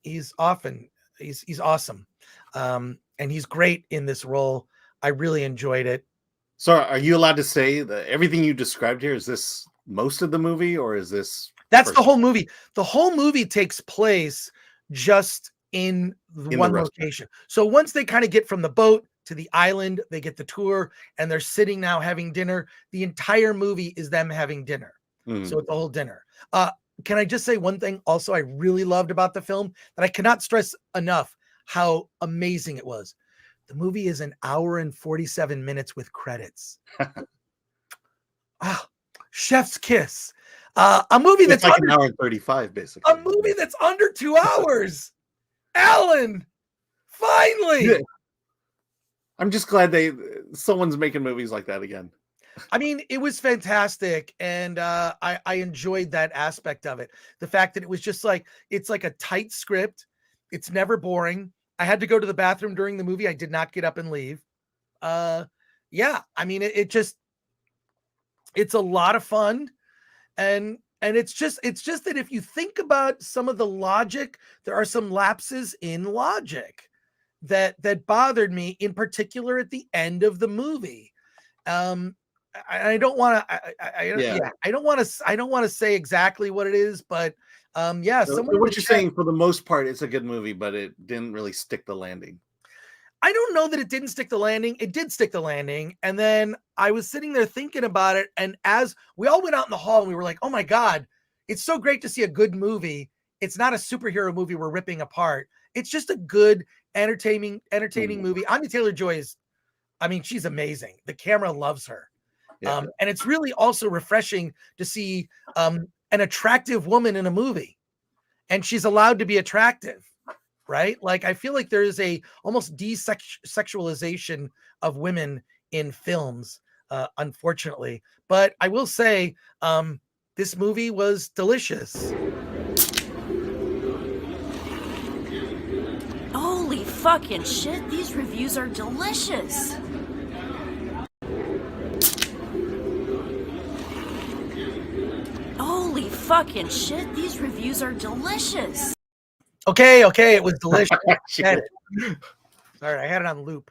He's awesome. And he's great in this role. I really enjoyed it. So are you allowed to say that everything you described here, is this most of the movie, or is this... That's the whole movie. The whole movie takes place just in one location. So once they kind of get from the boat to the island, they get the tour and they're sitting now having dinner. The entire movie is them having dinner. So it's a whole dinner. Can I just say one thing also I really loved about the film that I cannot stress enough how amazing it was? The movie is 1 hour and 47 minutes with credits. Chef's kiss. A movie that's like 1 hour and 35, basically. A movie that's under 2 hours. Alan, finally. Yeah. I'm just glad someone's making movies like that again. I mean, it was fantastic, and I enjoyed that aspect of it. The fact that it was just like, it's like a tight script. It's never boring. I had to go to the bathroom during the movie. I did not get up and leave. Yeah, I mean, it's a lot of fun. And it's just that if you think about some of the logic, there are some lapses in logic that bothered me, in particular at the end of the movie. I don't want to say exactly what it is, but yeah. So what you're saying, for the most part, it's a good movie, but it didn't really stick the landing. I don't know that it didn't stick the landing. It did stick the landing. And then I was sitting there thinking about it. And as we all went out in the hall and we were like, oh my God, it's so great to see a good movie. It's not a superhero movie we're ripping apart. It's just a good, entertaining movie. Anya Taylor-Joy she's amazing. The camera loves her. Yeah. And it's really also refreshing to see an attractive woman in a movie. And she's allowed to be attractive. Right? Like, I feel like there is a almost desexualization of women in films, unfortunately. But I will say, this movie was delicious. Holy fucking shit, these reviews are delicious. Holy fucking shit, these reviews are delicious. Okay, it was delicious. Sorry, I had it on loop.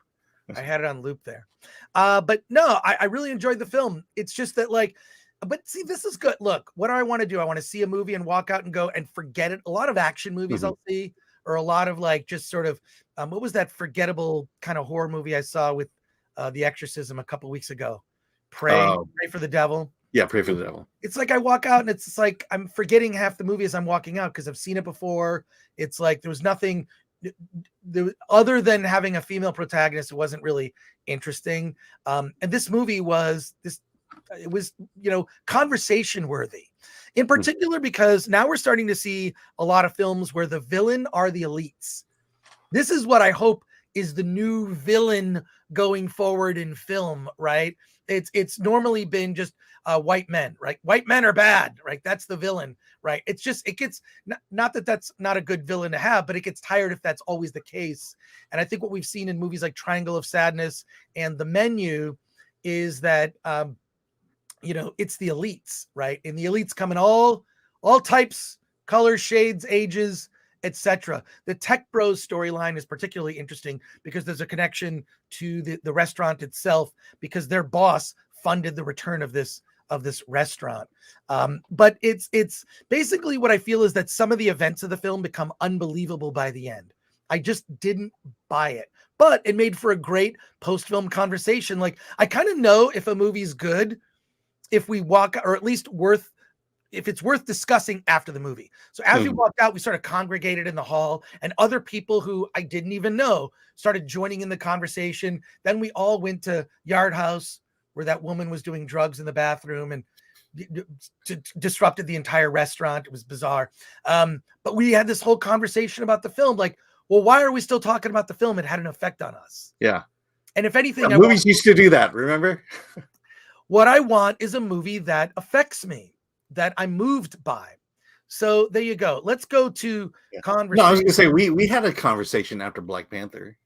There. But no, I really enjoyed the film. It's just that, like, but see, this is good. Look, what do I want to do? I want to see a movie and walk out and go and forget it. A lot of action movies I'll see, or a lot of like just sort of, what was that forgettable kind of horror movie I saw with The Exorcism a couple weeks ago? Pray for the Devil. Yeah, Pray for the Devil. It's like I walk out and it's just like I'm forgetting half the movie as I'm walking out because I've seen it before. It's like there was nothing other than having a female protagonist. It wasn't really interesting. And this movie was conversation worthy, in particular because now we're starting to see a lot of films where the villain are the elites. This is what I hope is the new villain going forward in film, right? It's normally been just white men, right? White men are bad, right? That's the villain, right? It gets, not that that's not a good villain to have, but it gets tired if that's always the case. And I think what we've seen in movies like Triangle of Sadness and The Menu is that, it's the elites, right? And the elites come in all types, colors, shades, ages, etc. The Tech Bros storyline is particularly interesting because there's a connection to the restaurant itself because their boss funded the return of this restaurant. But it's basically what I feel is that some of the events of the film become unbelievable by the end. I just didn't buy it. but it made for a great post-film conversation. Like, I kind of know if a movie's good if we walk, or at least if it's worth discussing after the movie. So as we walked out, we sort of congregated in the hall, and other people who I didn't even know started joining in the conversation. Then we all went to Yard House, where that woman was doing drugs in the bathroom and disrupted the entire restaurant. It was bizarre. But we had this whole conversation about the film. Like, well, why are we still talking about the film? It had an effect on us. Yeah. And if anything, movies used to do that. Remember? What I want is a movie that affects me, that I'm moved by. So there you go. Let's go to conversation. No, I was going to say, we had a conversation after Black Panther,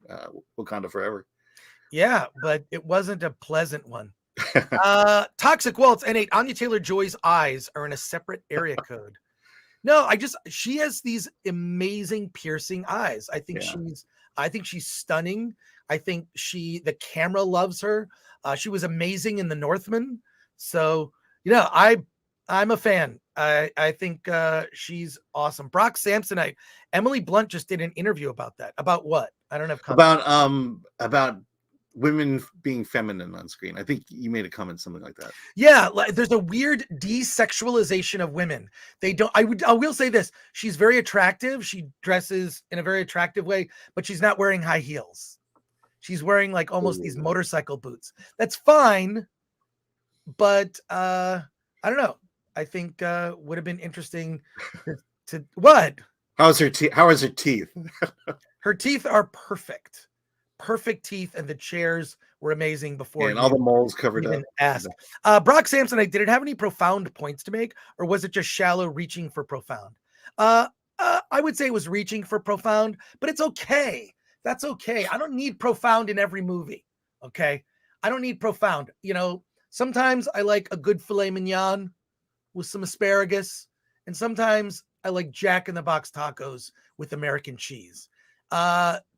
Wakanda Forever. Yeah, but it wasn't a pleasant one. Toxic Waltz N8, Anya Taylor-Joy's eyes are in a separate area code. No, she has these amazing piercing eyes. I think she's stunning. I think the camera loves her. She was amazing in The Northman. So, I'm a fan. I think she's awesome. Brock Samsonite. Emily Blunt just did an interview about that. About what? I don't have comments. About women being feminine on screen. I think you made a comment, something like that. Yeah, there's a weird desexualization of women. I will say this. She's very attractive. She dresses in a very attractive way, but she's not wearing high heels. She's wearing like almost these motorcycle boots. That's fine, but I don't know. I think would have been interesting to what? How is her teeth? Her teeth are perfect teeth, and the chairs were amazing before. And all the moles covered up. Brock Samsonite, did it have any profound points to make, or was it just shallow reaching for profound? I would say it was reaching for profound, but it's okay. That's okay. I don't need profound in every movie. Okay. I don't need profound. Sometimes I like a good filet mignon with some asparagus, and sometimes I like Jack in the Box tacos with American cheese.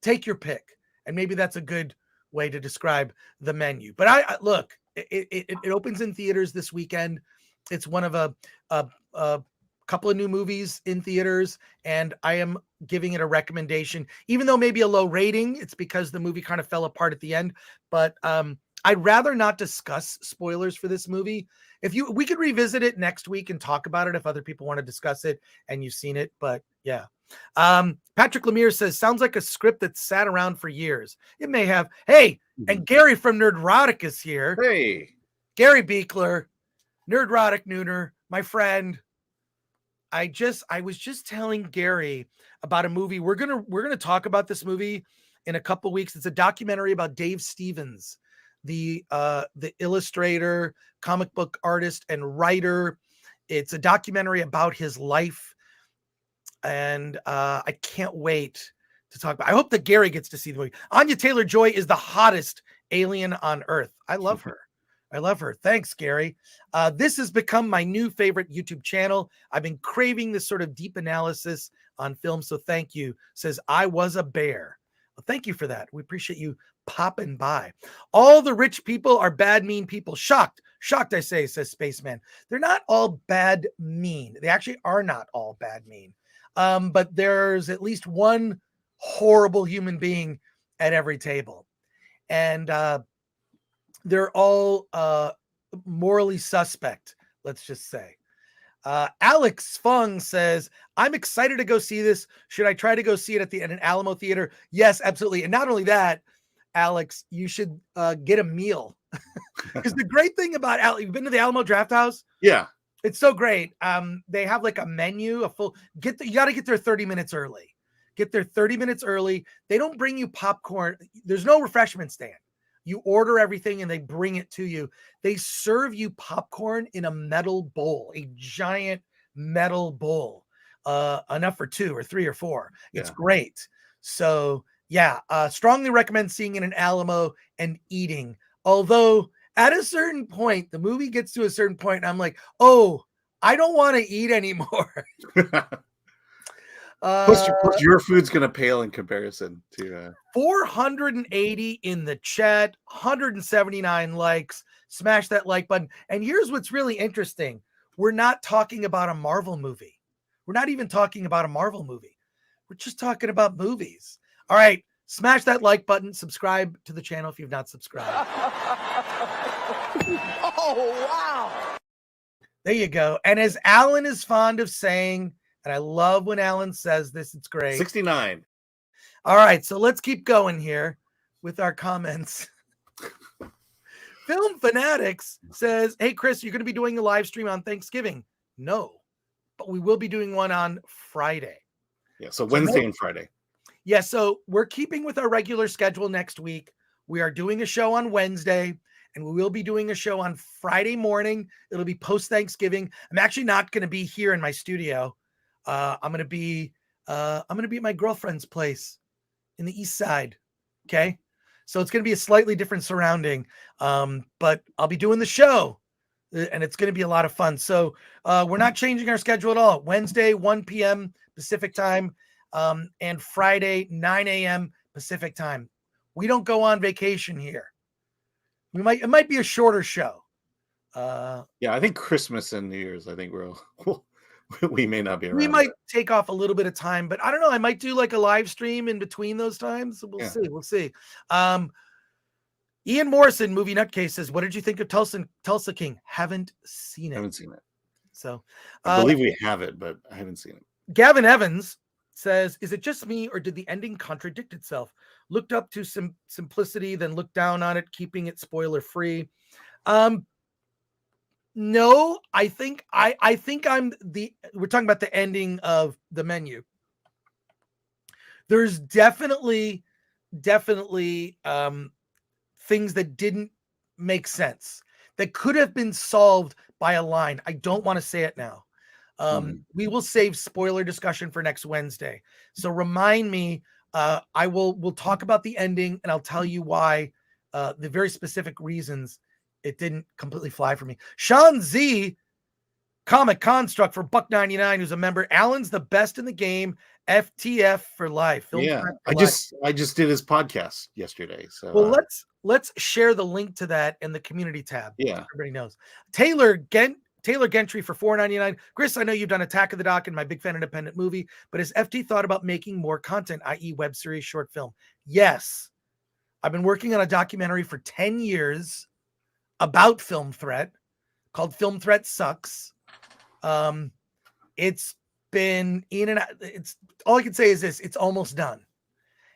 Take your pick. And maybe that's a good way to describe the menu. But I look, it opens in theaters this weekend. It's one of a couple of new movies in theaters, and I am giving it a recommendation, even though maybe a low rating. It's because the movie kind of fell apart at the end. But I'd rather not discuss spoilers for this movie. We could revisit it next week and talk about it if other people want to discuss it and you've seen it. But yeah. Patrick Lemire says, sounds like a script that sat around for years. It may have. Hey, and Gary from Nerdrotic is here. Hey, Gary Beekler, Nerdrotic Nooner, my friend. I was just telling Gary about a movie. We're gonna talk about this movie in a couple weeks. It's a documentary about Dave Stevens, the illustrator, comic book artist, and writer. It's a documentary about his life. And I can't wait to talk about. I hope that Gary gets to see the movie. Anya Taylor-Joy is the hottest alien on Earth. I love her. I love her. Thanks, Gary. This has become my new favorite YouTube channel. I've been craving this sort of deep analysis on film, so thank you. Says, I was a bear. Well, thank you for that. We appreciate you popping by. All the rich people are bad, mean people. Shocked, I say, says Spaceman. They're not all bad, mean. They actually are not all bad, mean. But there's at least one horrible human being at every table. And they're all morally suspect, let's just say. Alex Fung says, I'm excited to go see this. Should I try to go see it at an Alamo theater? Yes, absolutely. And not only that, Alex, you should get a meal. Because the great thing about you've been to the Alamo Draft House? Yeah. It's so great. They have like a menu, you got to get there 30 minutes early. Get there 30 minutes early. They don't bring you popcorn. There's no refreshment stand. You order everything and they bring it to you. They serve you popcorn in a metal bowl, a giant metal bowl, enough for 2 or 3 or 4. It's great. So yeah, strongly recommend seeing it in Alamo and eating. Although at a certain point, the movie gets to a certain point, and I'm like, oh, I don't want to eat anymore. Plus your food's going to pale in comparison to 480 in the chat, 179 likes. Smash that like button. And here's what's really interesting. We're not talking about a Marvel movie. We're not even talking about a Marvel movie. We're just talking about movies. All right. Smash that like button. Subscribe to the channel if you've not subscribed. Oh, wow. There you go. And as Alan is fond of saying, and I love when Alan says this, it's great. 69. All right, so let's keep going here with our comments. Film Fanatics says, hey, Chris, you're going to be doing a live stream on Thanksgiving. No, but we will be doing one on Friday. Yeah, so Wednesday and Friday. Yeah, so we're keeping with our regular schedule next week. We are doing a show on Wednesday, and we will be doing a show on Friday morning. It'll be post-Thanksgiving. I'm actually not going to be here in my studio. I'm going to be at my girlfriend's place in the East Side. Okay. So it's going to be a slightly different surrounding. But I'll be doing the show and it's going to be a lot of fun. So we're not changing our schedule at all. Wednesday, 1 p.m. Pacific time, and Friday, 9 a.m. Pacific time. We don't go on vacation here. It might be a shorter show. Yeah, I think Christmas and New Year's, I think we may not be around. We might take off a little bit of time, but I don't know. I might do like a live stream in between those times. We'll see. We'll see. Ian Morrison, Movie Nutcase, says, what did you think of Tulsa King? Haven't seen it. So I believe we have it, but I haven't seen it. Gavin Evans says, is it just me or did the ending contradict itself? Looked up to some simplicity, then looked down on it, keeping it spoiler free. No, I think we're talking about the ending of the menu. There's definitely things that didn't make sense that could have been solved by a line. I don't want to say it now. We will save spoiler discussion for next Wednesday. So remind me, we'll talk about the ending and I'll tell you why, the very specific reasons it didn't completely fly for me. Sean Z, Comic Construct for $1.99, who's a member. Alan's the best in the game. FTF for life. I just did his podcast yesterday. So well, let's share the link to that in the community tab. Yeah, everybody knows. Taylor Gentry for $4.99. Chris, I know you've done Attack of the Dock and My Big Fan Independent Movie, but has FT thought about making more content, i.e. web series, short film? Yes. I've been working on a documentary for 10 years about Film Threat called Film Threat Sucks. It's been in and out. It's all I can say is this: it's almost done,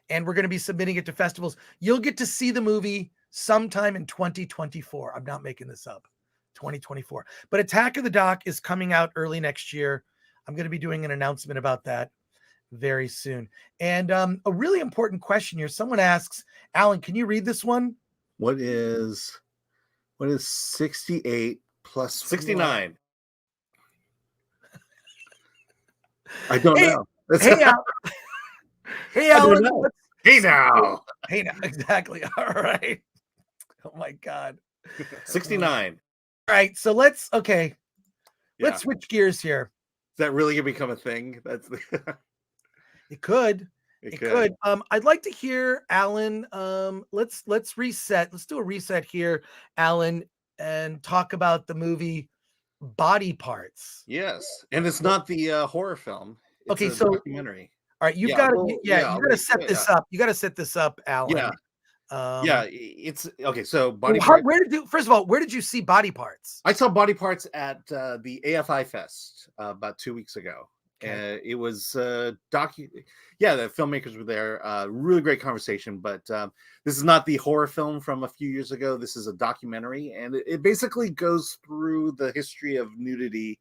and we're going to be submitting it to festivals. You'll get to see the movie sometime in 2024. I'm not making this up. 2024. But Attack of the Dock is coming out early next year. I'm going to be doing an announcement about that very soon. And a really important question here. Someone asks, Alan, can you read this one? What is 68 plus 69? I don't know. Hey, Alan. Hey, Alan. Hey now. Hey now. Exactly. All right. Oh my God. 69. All right. So let's switch gears here. Is that really gonna become a thing? It could. It could. I'd like to hear Alan. Let's reset. Let's do a reset here, Alan, and talk about the movie Body Parts. Yes, and it's not the horror film. It's a documentary. All right, you got to set this up. You got to set this up, Alan. It's okay. So first of all, where did you see Body Parts? I saw Body Parts at the AFI Fest about 2 weeks ago. Okay. It was the filmmakers were there. Really great conversation, but this is not the horror film from a few years ago. This is a documentary, and it basically goes through the history of nudity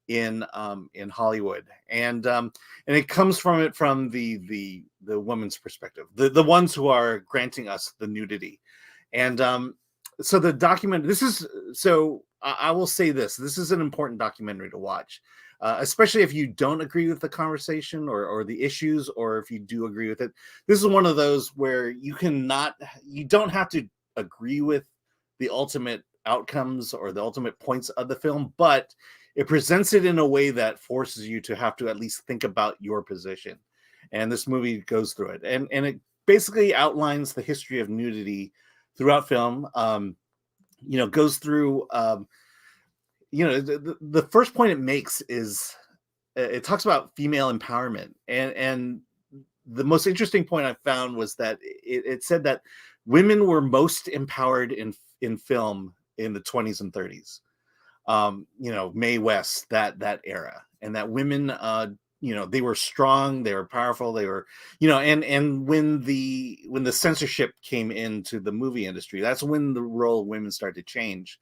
in Hollywood, and it comes from the woman's perspective, the ones who are granting us the nudity, and so the document. I will say this is an important documentary to watch. Especially if you don't agree with the conversation or the issues, or if you do agree with it. This is one of those where you don't have to agree with the ultimate outcomes or the ultimate points of the film, but it presents it in a way that forces you to have to at least think about your position. And this movie goes through it. And it basically outlines the history of nudity throughout film, goes through... the first point it makes is it talks about female empowerment, and the most interesting point I found was that it said that women were most empowered in film in the 20s and 30s. Mae West, that era, and that women, they were strong, they were powerful, they were, and when the censorship came into the movie industry, that's when the role of women started to change.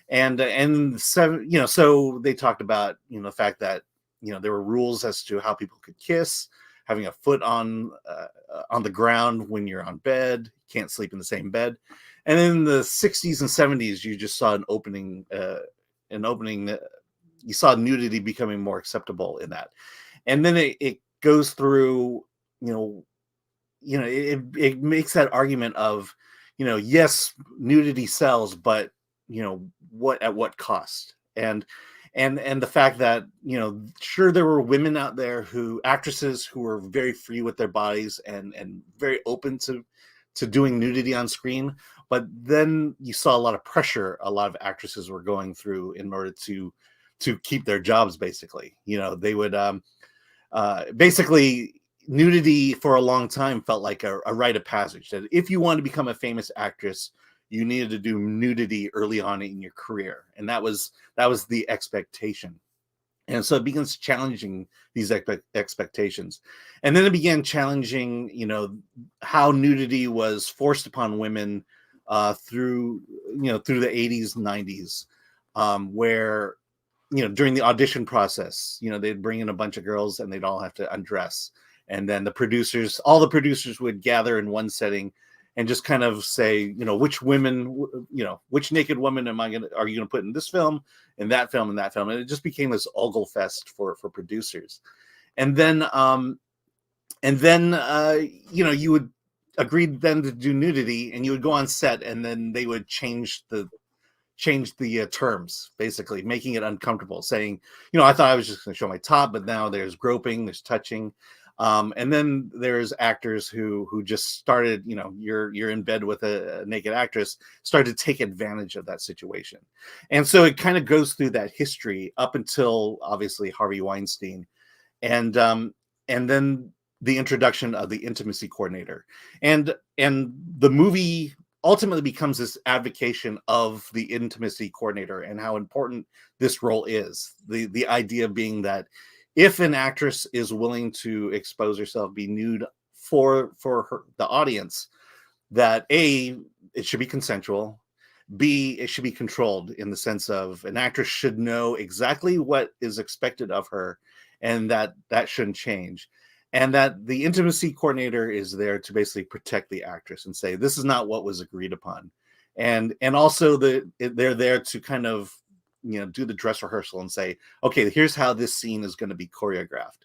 And so they talked about, the fact that, there were rules as to how people could kiss, having a foot on the ground when you're on bed, can't sleep in the same bed. And in the 60s and 70s, you just saw an opening, you saw nudity becoming more acceptable in that. And then it goes through, it makes that argument of, yes, nudity sells, but at what cost? And the fact that, sure, there were women out there actresses who were very free with their bodies and very open to doing nudity on screen. But then you saw a lot of pressure a lot of actresses were going through in order to keep their jobs, basically. They would basically, nudity for a long time felt like a rite of passage, that if you wanted to become a famous actress, you needed to do nudity early on in your career. And that was the expectation. And so it begins challenging these expectations. And then it began challenging, how nudity was forced upon women through the 80s, 90s, where, during the audition process, they'd bring in a bunch of girls and they'd all have to undress. And then all the producers would gather in one setting and just kind of say, which naked woman are you going to put in this film, in that film, and that film? And it just became this ogle fest for producers. And then you would agree then to do nudity, and you would go on set, and then they would change the terms, basically making it uncomfortable, saying, I thought I was just going to show my top, but now there's groping, there's touching. And then there's actors who just started, you're in bed with a naked actress, started to take advantage of that situation. And so it kind of goes through that history up until obviously Harvey Weinstein. And then the introduction of the intimacy coordinator, and the movie ultimately becomes this advocacy of the intimacy coordinator and how important this role is. The idea being that if an actress is willing to expose herself, be nude for the audience, that A, it should be consensual, B, it should be controlled in the sense of an actress should know exactly what is expected of her, and that shouldn't change. And that the intimacy coordinator is there to basically protect the actress and say, this is not what was agreed upon. And also they're there to kind of, do the dress rehearsal and say, okay, here's how this scene is going to be choreographed.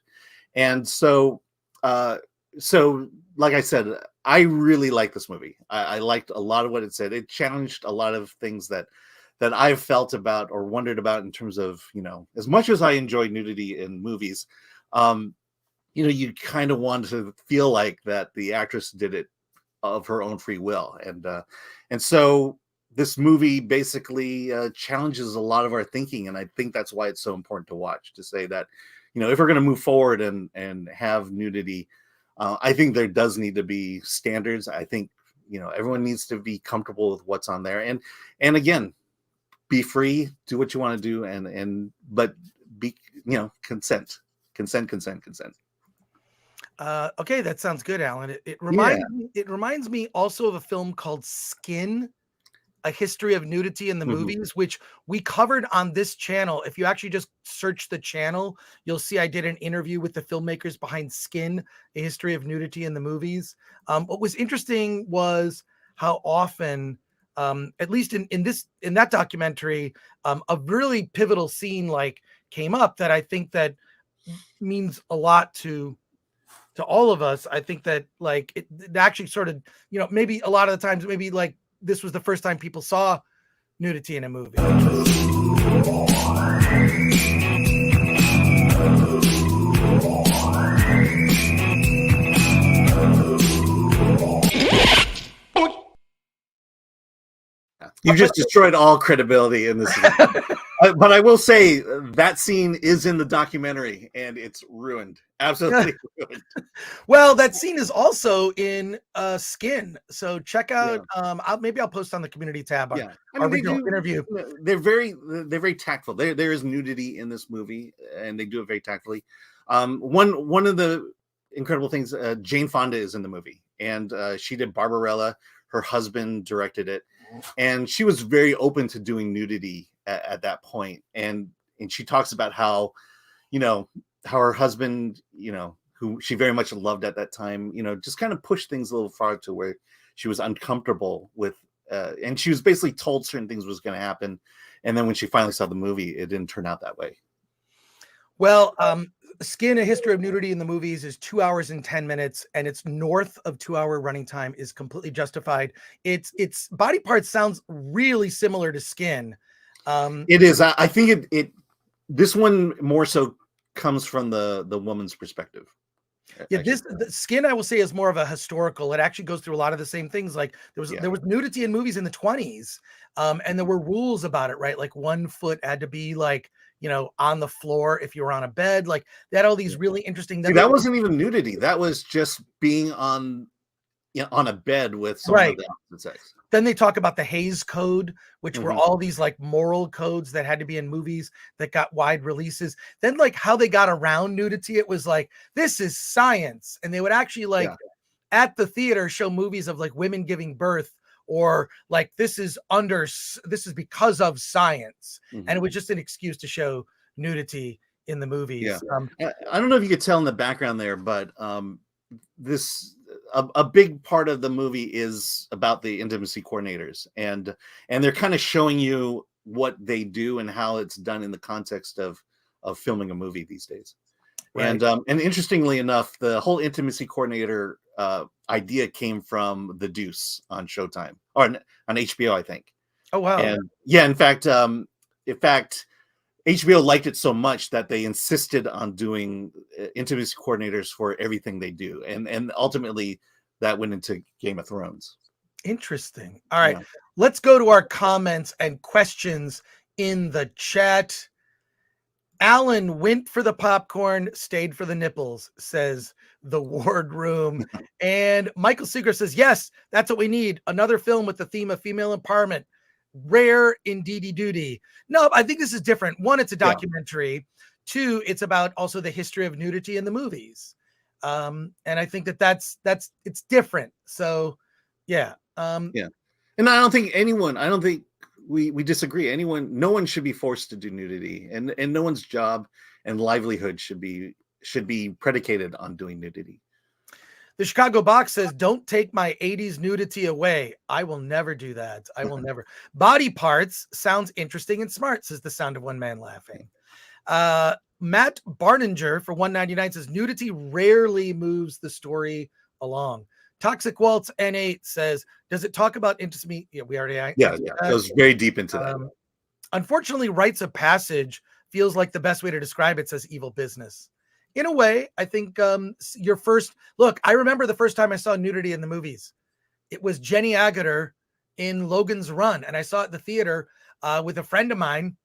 And so like I said, I really like this movie. I liked a lot of what it said. It challenged a lot of things that I've felt about or wondered about in terms of, as much as I enjoy nudity in movies, you kind of want to feel like that the actress did it of her own free will. And so this movie basically challenges a lot of our thinking. And I think that's why it's so important to watch, to say that, if we're going to move forward and have nudity, I think there does need to be standards. I think, everyone needs to be comfortable with what's on there. And again, be free, do what you want to do, but be, consent. Okay, that sounds good, Alan. It reminds me also of a film called Skin, A History of Nudity in the Movies, which we covered on this channel. If you actually just search the channel, you'll see I did an interview with the filmmakers behind Skin, A History of Nudity in the Movies. What was interesting was how often, at least in that documentary, a really pivotal scene came up that I think that means a lot to all of us. I think that it actually sort of, maybe a lot of the times, maybe this was the first time people saw nudity in a movie. You've just destroyed all credibility in this. But I will say that scene is in the documentary, and it's ruined. Absolutely ruined. Well, that scene is also in Skin. So check out. Maybe I'll post on the community tab. Yeah, I our mean, original interview. They're very tactful. There is nudity in this movie, and they do it very tactfully. One of the incredible things, Jane Fonda is in the movie, and she did Barbarella. Her husband directed it, and she was very open to doing nudity at that point. And she talks about how, how her husband, who she very much loved at that time, just kind of pushed things a little far to where she was uncomfortable with, and she was basically told certain things was going to happen. And then when she finally saw the movie, it didn't turn out that way. Well, Skin, A History of Nudity in the Movies is 2 hours and 10 minutes, and it's north of 2 hour running time is completely justified. Its body parts sounds really similar to Skin. It is. I think this one more so comes from the woman's perspective. Yeah, the Skin, I will say, is more of a historical. It actually goes through a lot of the same things. Like there was nudity in movies in the 20s, and there were rules about it, right? Like 1 foot had to be like, on the floor if you were on a bed. Like they had all these really interesting. See, that wasn't even nudity. That was just being on a bed with someone of the opposite sex. Then they talk about the Hays Code, which were all these like moral codes that had to be in movies that got wide releases. Then like how they got around nudity, it was like, this is science. And they would actually at the theater show movies of like women giving birth, or like this is because of science. And it was just an excuse to show nudity in the movies. Yeah. I don't know if you could tell in the background there, but a big part of the movie is about the intimacy coordinators, and they're kind of showing you what they do and how it's done in the context of filming a movie these days. Right. And interestingly enough, the whole intimacy coordinator idea came from The Deuce on Showtime, or on HBO, I think. Oh wow! And yeah, in fact, HBO liked it so much that they insisted on doing intimacy coordinators for everything they do. And ultimately that went into Game of Thrones. Interesting. All right. Let's go to our comments and questions in the chat. Alan went for the popcorn, stayed for the nipples, says the Wardroom. And Michael Seeger says, yes, that's what we need. Another film with the theme of female empowerment. Rare indeedy duty. No, I think this is different. One, it's a documentary. Yeah. Two, it's about also the history of nudity in the movies. And I think that's it's different. So yeah. And I don't think we disagree. No one should be forced to do nudity, and no one's job and livelihood should be predicated on doing nudity. The Chicago Box says, don't take my 80s nudity away. I will never do that. I will never. Body parts sounds interesting and smart, says the sound of one man laughing. Matt Barninger for $1.99 says, nudity rarely moves the story along. Toxic Waltz N8 says, does it talk about intimacy? Yeah, we already. It goes very deep into that. Unfortunately, rites of passage feels like the best way to describe it, says Evil Business. In a way, I think your first look, I remember the first time I saw nudity in the movies. It was Jenny Agutter in Logan's Run, and I saw it at the theater with a friend of mine,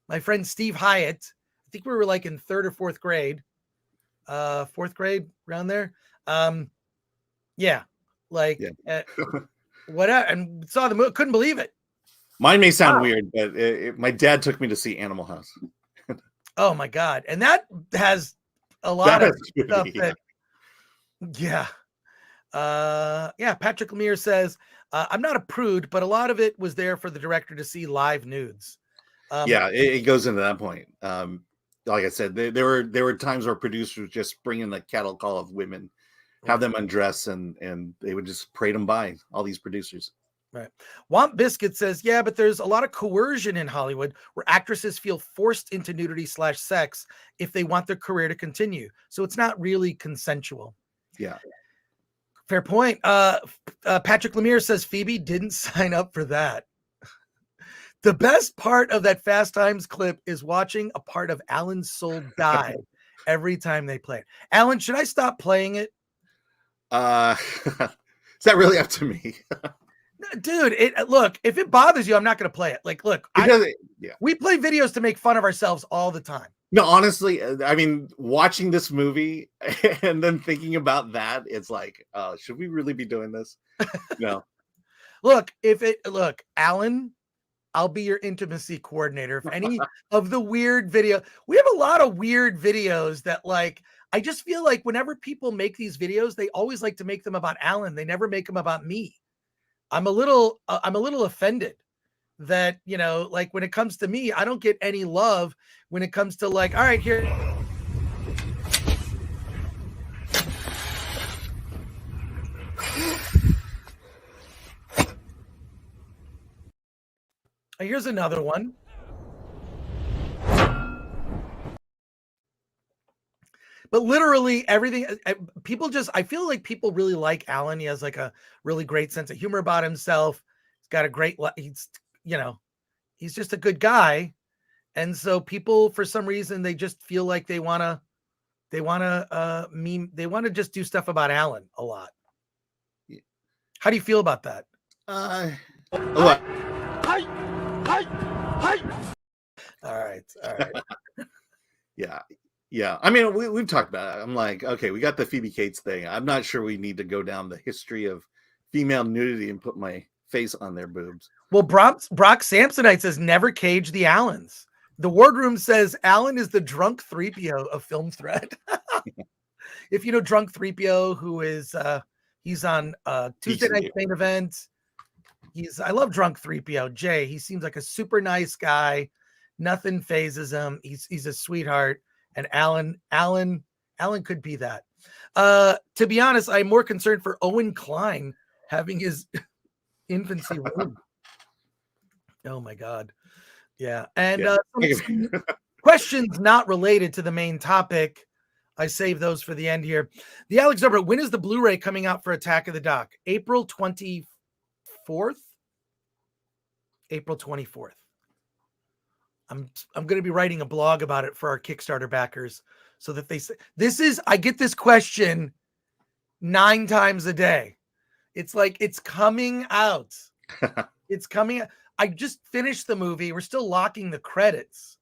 my friend Steve Hyatt. I think we were like in 3rd or 4th grade, around there. Whatever, and saw the movie, couldn't believe it. Mine may sound weird, but my dad took me to see Animal House. Oh my God. And that has a lot of stuff that, Patrick Lemire says, I'm not a prude, but a lot of it was there for the director to see live nudes. It goes into that point. Like I said, there were times where producers just bring in the cattle call of women, have them undress, and they would just parade them by, all these producers. Right. Womp Biscuit says, yeah, but there's a lot of coercion in Hollywood where actresses feel forced into nudity / sex if they want their career to continue. So it's not really consensual. Yeah. Fair point. Patrick Lemire says Phoebe didn't sign up for that. The best part of that Fast Times clip is watching a part of Alan's soul die every time they play it. Alan, should I stop playing it? Is that really up to me? Dude, look, if it bothers you, I'm not going to play it. Like, look, we play videos to make fun of ourselves all the time. No, honestly, I mean, watching this movie and then thinking about that, it's like, should we really be doing this? No. Look, Alan, I'll be your intimacy coordinator. If any of the weird video, we have a lot of weird videos that, like, I just feel like whenever people make these videos, they always like to make them about Alan. They never make them about me. I'm a little offended that, you know, like when it comes to me, I don't get any love when it comes to, like, all right, here. Here's another one. But literally everything, I feel like people really like Alan. He has like a really great sense of humor about himself. He's got a great, he's just a good guy. And so people, for some reason, they just feel like they want to just do stuff about Alan a lot. How do you feel about that? All right. Yeah. I mean, we've talked about it. I'm like, okay, we got the Phoebe Cates thing. I'm not sure we need to go down the history of female nudity and put my face on their boobs. Well, Brock Samsonite says never cage the Allens. The Wardroom says Alan is the drunk 3PO of Film Threat. If you know Drunk 3PO, who is he's on Tuesday Night Main Event. I love Drunk 3PO. Jay, he seems like a super nice guy. Nothing phases him. He's a sweetheart. And Alan could be that. To be honest, I'm more concerned for Owen Klein having his infancy ruined. Oh my God. Yeah. And some questions not related to the main topic. I save those for the end here. The Alex Zobra, when is the Blu-ray coming out for Attack of the Doc? April 24th? April 24th. I'm going to be writing a blog about it for our Kickstarter backers so that they say, I get this question 9 times a day. It's like, it's coming out. It's coming. I just finished the movie. We're still locking the credits.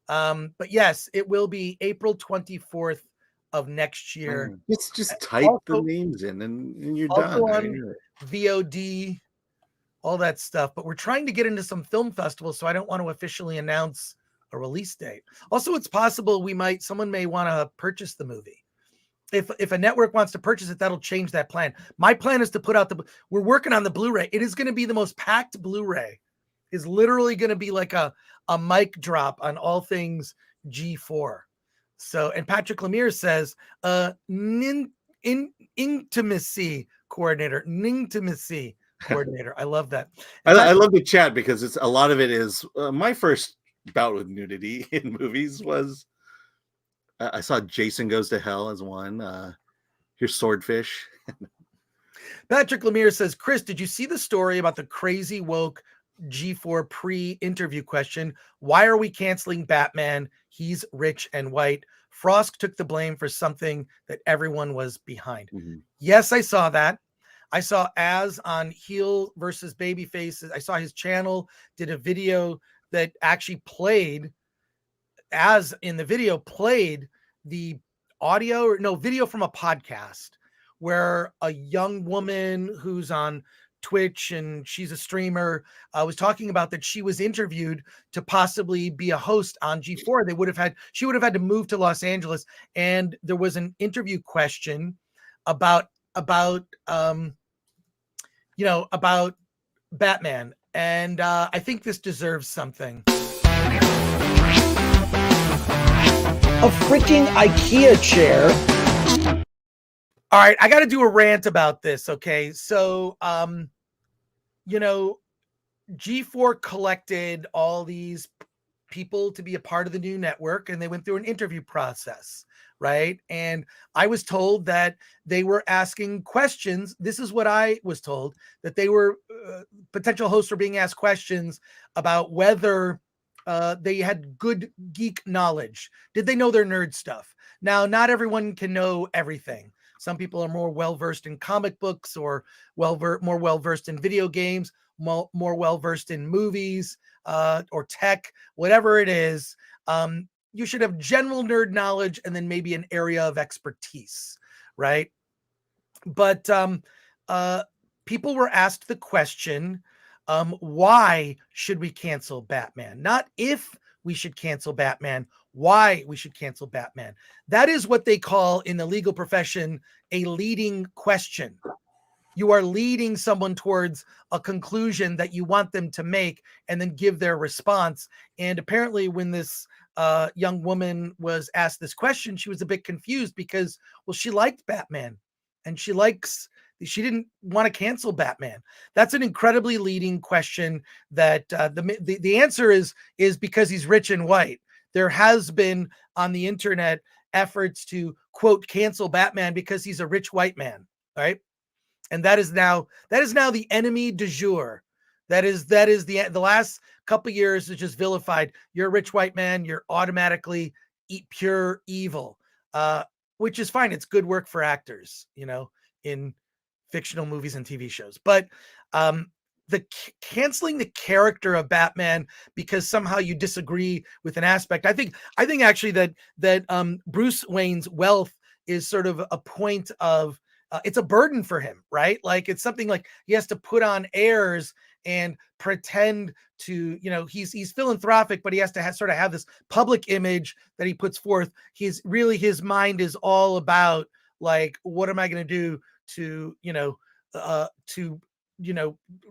But yes, it will be April 24th of next year. It's just type the names in and you're done. On VOD, all that stuff. But we're trying to get into some film festivals, so I don't want to officially announce a release date. Also, it's possible someone may want to purchase the movie. If a network wants to purchase it, that'll change that plan. My plan is to put out we're working on the Blu-ray. It is going to be the most packed Blu-ray. Is literally going to be like a mic drop on all things G4. So, and Patrick Lemire says, intimacy coordinator. I love that. I love the chat because it's a lot of it is my first bout with nudity in movies was I saw Jason Goes to Hell as one. Here's Swordfish. Patrick Lemire says, Chris, did you see the story about the crazy woke G4 pre-interview question? Why are we canceling Batman? He's rich and white. Frost took the blame for something that everyone was behind. Mm-hmm. Yes, I saw that. I saw Az on Heel versus Babyface. I saw his channel did a video that actually played, Az in the video played the video from a podcast where a young woman who's on Twitch and she's a streamer was talking about that she was interviewed to possibly be a host on G4. She would have had to move to Los Angeles, and there was an interview question about Batman, and I think this deserves something. A freaking IKEA chair. All right, I got to do a rant about this, okay? So, G4 collected all these people to be a part of the new network, and they went through an interview process, right? And I was told that they were asking questions. This is what I was told, that they were potential hosts were being asked questions about whether they had good geek knowledge. Did they know their nerd stuff? Now, not everyone can know everything. Some people are more well-versed in comic books or more well-versed in video games, more well-versed in movies or tech, whatever it is. You should have general nerd knowledge and then maybe an area of expertise, right? But people were asked the question, why should we cancel Batman? Not if we should cancel Batman, why we should cancel Batman. That is what they call in the legal profession a leading question. You are leading someone towards a conclusion that you want them to make and then give their response. And apparently when this young woman was asked this question, she was a bit confused because, well, she liked Batman and she didn't want to cancel Batman. That's an incredibly leading question that the answer is because he's rich and white. There has been on the internet efforts to quote cancel Batman because he's a rich white man, right? And that is now the enemy du jour. That is the last couple of years is just vilified. You're a rich white man. You're automatically pure evil, which is fine. It's good work for actors, in fictional movies and TV shows. But canceling the character of Batman because somehow you disagree with an aspect. I think actually that Bruce Wayne's wealth is sort of a point of it's a burden for him, right? Like it's something like he has to put on airs and pretend to, he's philanthropic, but he has to sort of have this public image that he puts forth. His mind is all about like, what am I going to do to,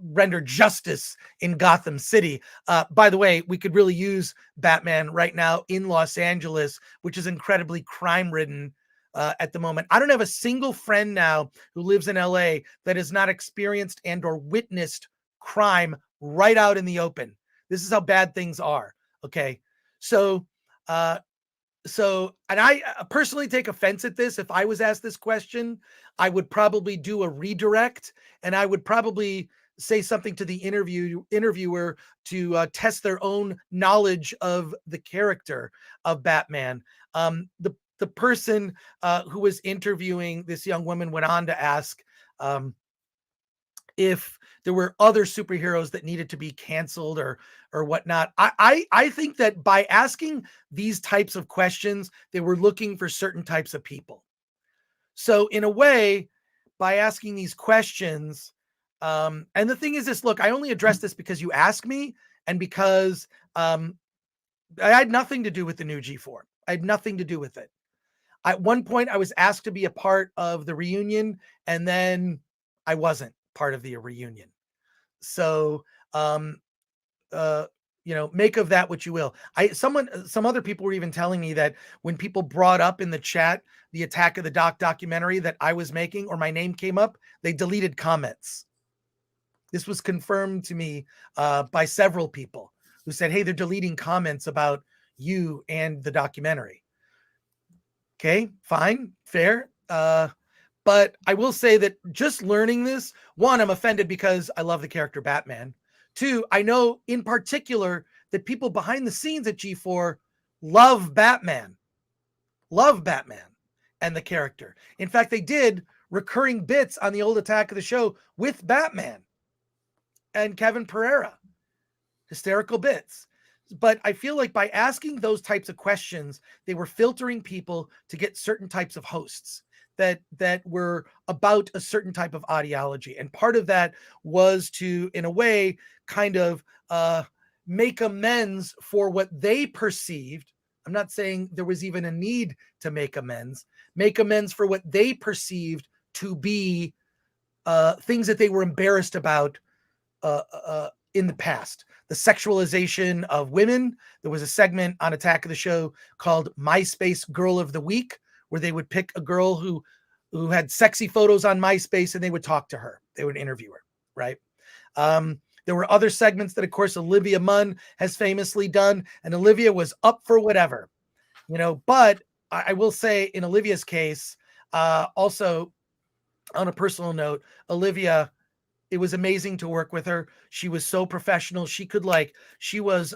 render justice in Gotham City. By the way, we could really use Batman right now in Los Angeles, which is incredibly crime-ridden at the moment. I don't have a single friend now who lives in LA that has not experienced and or witnessed crime right out in the open. This is how bad things are. Okay. So and I personally take offense at this. If I was asked this question, I would probably do a redirect and I would probably say something to the interviewer to test their own knowledge of the character of Batman. The person who was interviewing this young woman went on to ask if there were other superheroes that needed to be canceled or whatnot. I think that by asking these types of questions, they were looking for certain types of people. So in a way, by asking these questions, and the thing is this, look, I only address this because you asked me and because I had nothing to do with the new G4. I had nothing to do with it. At one point, I was asked to be a part of the reunion, and then I wasn't part of the reunion. So, make of that what you will. Some other people were even telling me that when people brought up in the chat the Attack of the Doc documentary that I was making or my name came up, they deleted comments. This was confirmed to me by several people who said, hey, they're deleting comments about you and the documentary. Okay, fine, fair. But I will say that just learning this, one, I'm offended because I love the character Batman. Two, I know in particular that people behind the scenes at G4 love Batman and the character. In fact, they did recurring bits on the old Attack of the Show with Batman and Kevin Pereira, hysterical bits. But I feel like by asking those types of questions, they were filtering people to get certain types of hosts that were about a certain type of ideology. And part of that was to, in a way, kind of make amends for what they perceived. I'm not saying there was even a need to make amends for what they perceived to be things that they were embarrassed about in the past. The sexualization of women. There was a segment on Attack of the Show called MySpace Girl of the Week, where they would pick a girl who had sexy photos on MySpace and they would talk to her. They would interview her, right? There were other segments that, of course, Olivia Munn has famously done, and Olivia was up for whatever, but I will say in Olivia's case, also on a personal note, Olivia It was amazing to work with her. She was so professional. She was,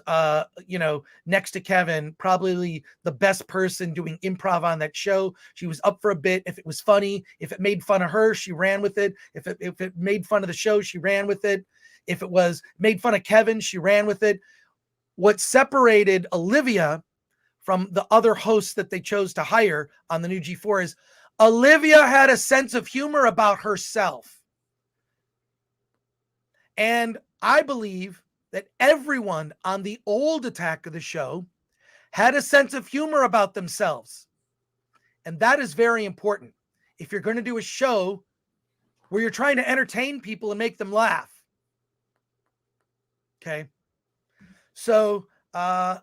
next to Kevin, probably the best person doing improv on that show. She was up for a bit. If it was funny, if it made fun of her, she ran with it. If it made fun of the show, she ran with it. If it was made fun of Kevin, she ran with it. What separated Olivia from the other hosts that they chose to hire on the new G4 is Olivia had a sense of humor about herself. And I believe that everyone on the old Attack of the Show had a sense of humor about themselves. And that is very important. If you're going to do a show where you're trying to entertain people and make them laugh. Okay. So I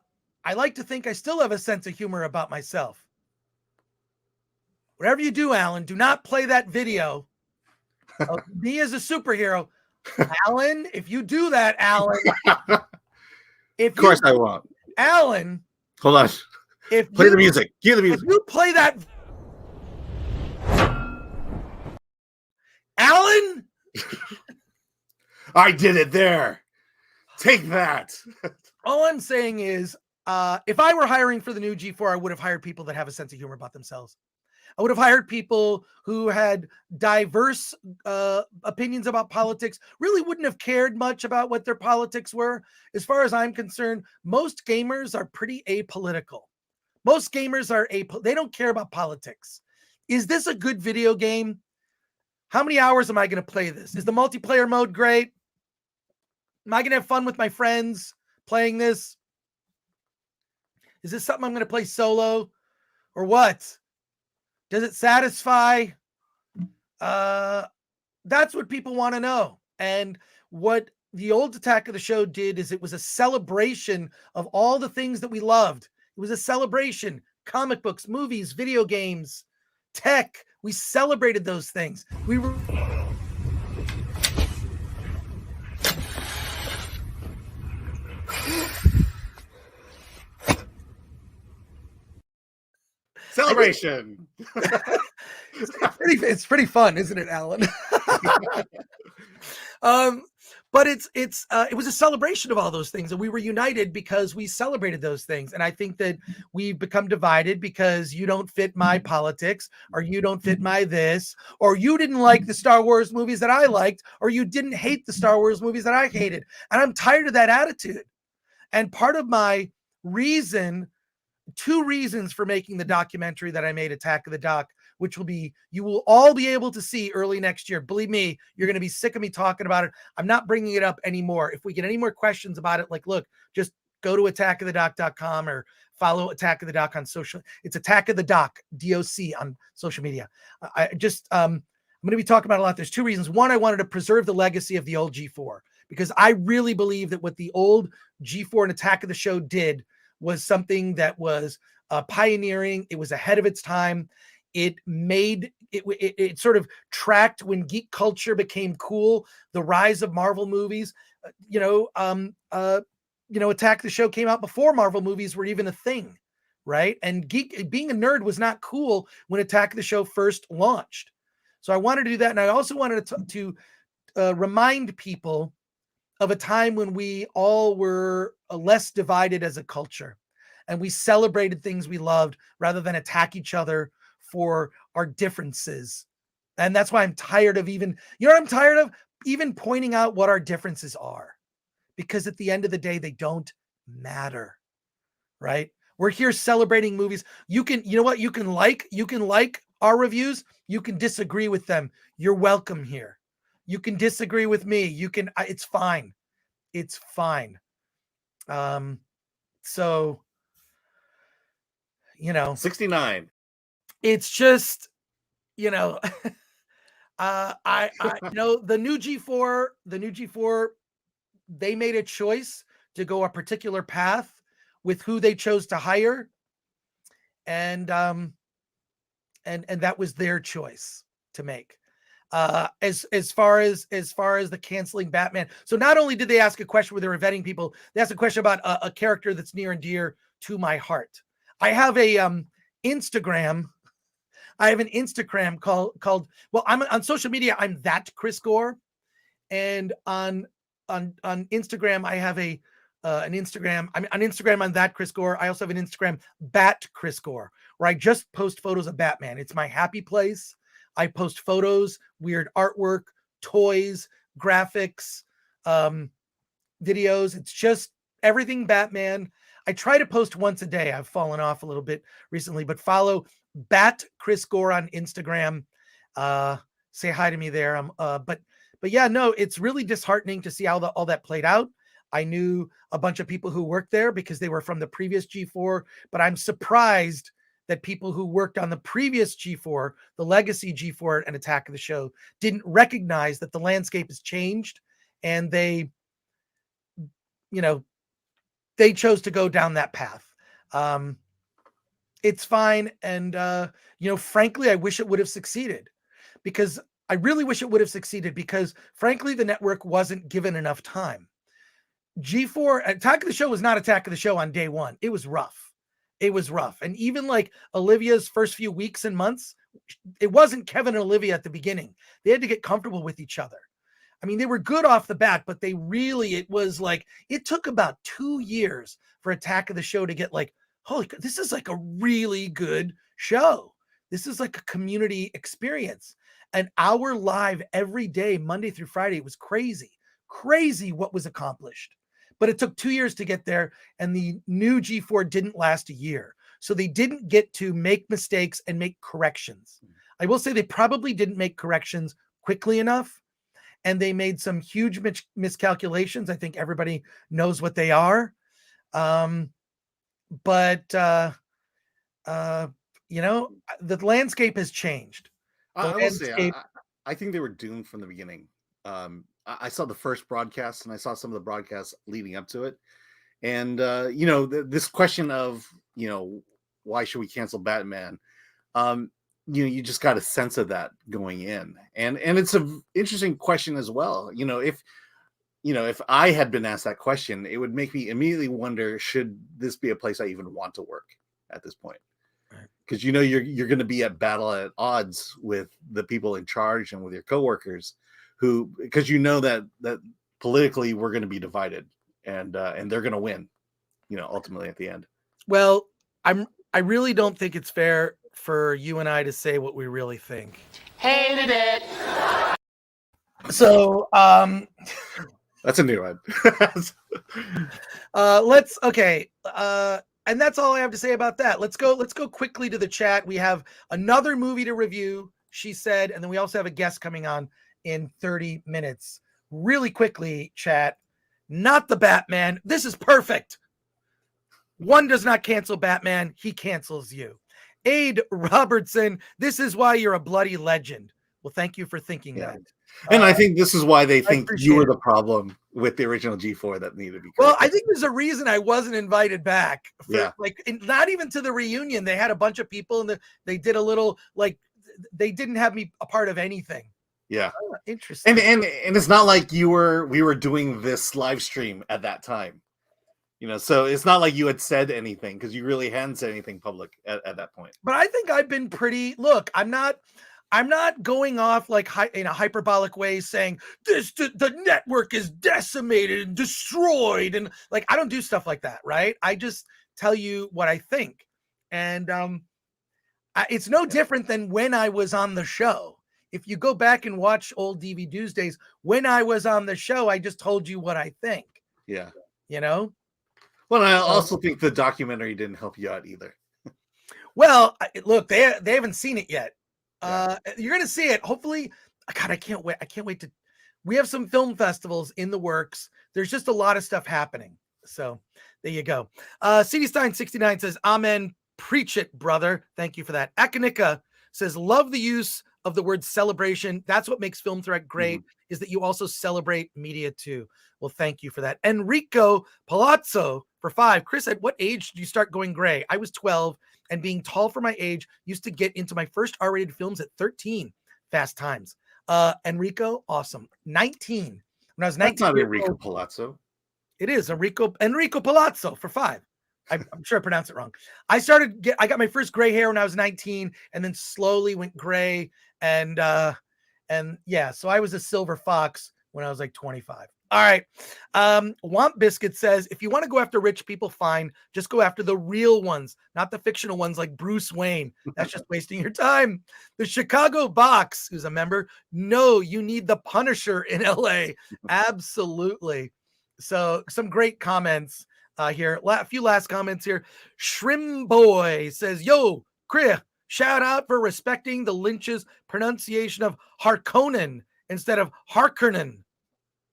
like to think I still have a sense of humor about myself. Whatever you do, Alan, do not play that video of me as a superhero. Alan, if you do that, Alan, of course I won't. Alan, hold on. Play the music. Cue the music. If you play that, Alan, I did it there. Take that. All I'm saying is, if I were hiring for the new G4, I would have hired people that have a sense of humor about themselves. I would have hired people who had diverse opinions about politics, really wouldn't have cared much about what their politics were. As far as I'm concerned, most gamers are pretty apolitical. Most gamers are they don't care about politics. Is this a good video game? How many hours am I going to play this? Is the multiplayer mode great? Am I going to have fun with my friends playing this? Is this something I'm going to play solo or what? Does it satisfy? That's what people want to know. And what the old Attack of the Show did is it was a celebration of all the things that we loved. It was a celebration. Comic books, movies, video games, tech. We celebrated those things. We were... Celebration. It's pretty fun, isn't it, Alan? But it was a celebration of all those things, and we were united because we celebrated those things. And I think that we've become divided because you don't fit my politics, or you don't fit my this, or you didn't like the Star Wars movies that I liked, or you didn't hate the Star Wars movies that I hated. And I'm tired of that attitude. And part of my reason, 2 reasons for making the documentary that I made, Attack of the Doc, which you will all be able to see early next year. Believe me, you're going to be sick of me talking about it. I'm not bringing it up anymore. If we get any more questions about it, look, just go to attackofthedoc.com or follow Attack of the Doc on social. It's Attack of the Doc, DOC on social media. I'm going to be talking about it a lot. There's 2 reasons. One, I wanted to preserve the legacy of the old G4 because I really believe that what the old G4 and Attack of the Show did was something that was pioneering. It was ahead of its time. It sort of tracked when geek culture became cool, the rise of Marvel movies. Attack the Show came out before Marvel movies were even a thing, right? And being a nerd was not cool when Attack the Show first launched. So I wanted to do that, and I also wanted to remind people of a time when we all were less divided as a culture, and we celebrated things we loved rather than attack each other for our differences. And that's why I'm tired of even pointing out what our differences are, because at the end of the day, they don't matter, right? We're here celebrating movies. You can like our reviews. You can disagree with them. You're welcome here. You can disagree with me. It's fine. It's fine. So, 69. It's just, the new G4, they made a choice to go a particular path with who they chose to hire. And that was their choice to make. As far as the canceling Batman. So not only did they ask a question where they were vetting people, they asked a question about a character that's near and dear to my heart. I have a Instagram. I have an Instagram called, well, I'm on social media. I'm that Chris Gore. And on Instagram, I have an Instagram. I'm on Instagram on that Chris Gore. I also have an Instagram, Bat Chris Gore, where I just post photos of Batman. It's my happy place. I post photos, weird artwork, toys, graphics, videos. It's just everything Batman. I try to post once a day. I've fallen off a little bit recently, but follow Bat Chris Gore on Instagram. Say hi to me there. But yeah, no, it's really disheartening to see how all that played out. I knew a bunch of people who worked there because they were from the previous G4, but I'm surprised that people who worked on the previous G4, the legacy G4 and Attack of the Show, didn't recognize that the landscape has changed, and they chose to go down that path. It's fine. And, frankly, I wish it would have succeeded, because I really wish it would have succeeded because, frankly, the network wasn't given enough time. G4 Attack of the Show was not Attack of the Show on day one. It was rough. And even like Olivia's first few weeks and months, it wasn't Kevin and Olivia at the beginning. They had to get comfortable with each other. I mean, they were good off the bat, but it took about 2 years for Attack of the Show to get like, holy, this is like a really good show. This is like a community experience. An hour live every day, Monday through Friday. It was crazy what was accomplished. But it took 2 years to get there, and the new G4 didn't last a year. So they didn't get to make mistakes and make corrections. I will say they probably didn't make corrections quickly enough, and they made some huge miscalculations. I think everybody knows what they are. The landscape has changed. I will say, I think they were doomed from the beginning. I saw the first broadcast, and I saw some of the broadcasts leading up to it. And, this question of, why should we cancel Batman? You just got a sense of that going in. And it's an interesting question as well. If I had been asked that question, it would make me immediately wonder, should this be a place I even want to work at this point? Because, you're going to be at battle at odds with the people in charge and with your coworkers because that politically we're going to be divided, and they're going to win, ultimately at the end. Well, I really don't think it's fair for you and I to say what we really think. Hated it. So, that's a new one. And that's all I have to say about that. Let's go quickly to the chat. We have another movie to review, she said, and then we also have a guest coming on in 30 minutes. Really quickly, chat. Not the Batman. This is perfect. One does not cancel Batman. He cancels you. Aid Robertson. This is why you're a bloody legend. Well, thank you for thinking that. And I think this is why they think you were the problem with the original G4 that needed to be corrected. Well, I think there's a reason I wasn't invited back. Not even to the reunion. They had a bunch of people, and they did a little, they didn't have me a part of anything. Yeah. Oh, interesting. And it's not like we were doing this live stream at that time. So it's not like you had said anything, because you really hadn't said anything public at that point. But I think I've been I'm not going off in a hyperbolic way saying the network is decimated and destroyed. And I don't do stuff like that. Right. I just tell you what I think. And it's no different than when I was on the show. If you go back and watch old DVD days, when I was on the show, I just told you what I think. Yeah. Well, I also think the documentary didn't help you out either. Well, look, they haven't seen it yet. You're going to see it. Hopefully. God, I can't wait we have some film festivals in the works. There's just a lot of stuff happening. So there you go. CD Stein 69 says, amen. Preach it, brother. Thank you for that. Akanika says, love the use of the word celebration. That's what makes Film Threat great, is that you also celebrate media too. Well, thank you for that. Enrico Palazzo for 5. Chris, at what age did you start going gray? I was 12, and being tall for my age used to get into my first R-rated films at 13. Fast times. Enrico, awesome. 19. When I was 19. That's not Enrico Palazzo. It is Enrico Palazzo for 5. I'm sure I pronounced it wrong. I got my first gray hair when I was 19, and then slowly went gray. And yeah, so I was a silver fox when I was like 25. All right. Womp Biscuit says, if you want to go after rich people, fine. Just go after the real ones, not the fictional ones like Bruce Wayne. That's just wasting your time. The Chicago Box, who's a member, no, you need the Punisher in LA. Absolutely. So some great comments here. A few last comments here. Shrim Boy says, yo, Kriya, shout out for respecting the Lynch's pronunciation of Harkonnen instead of Harkonnen.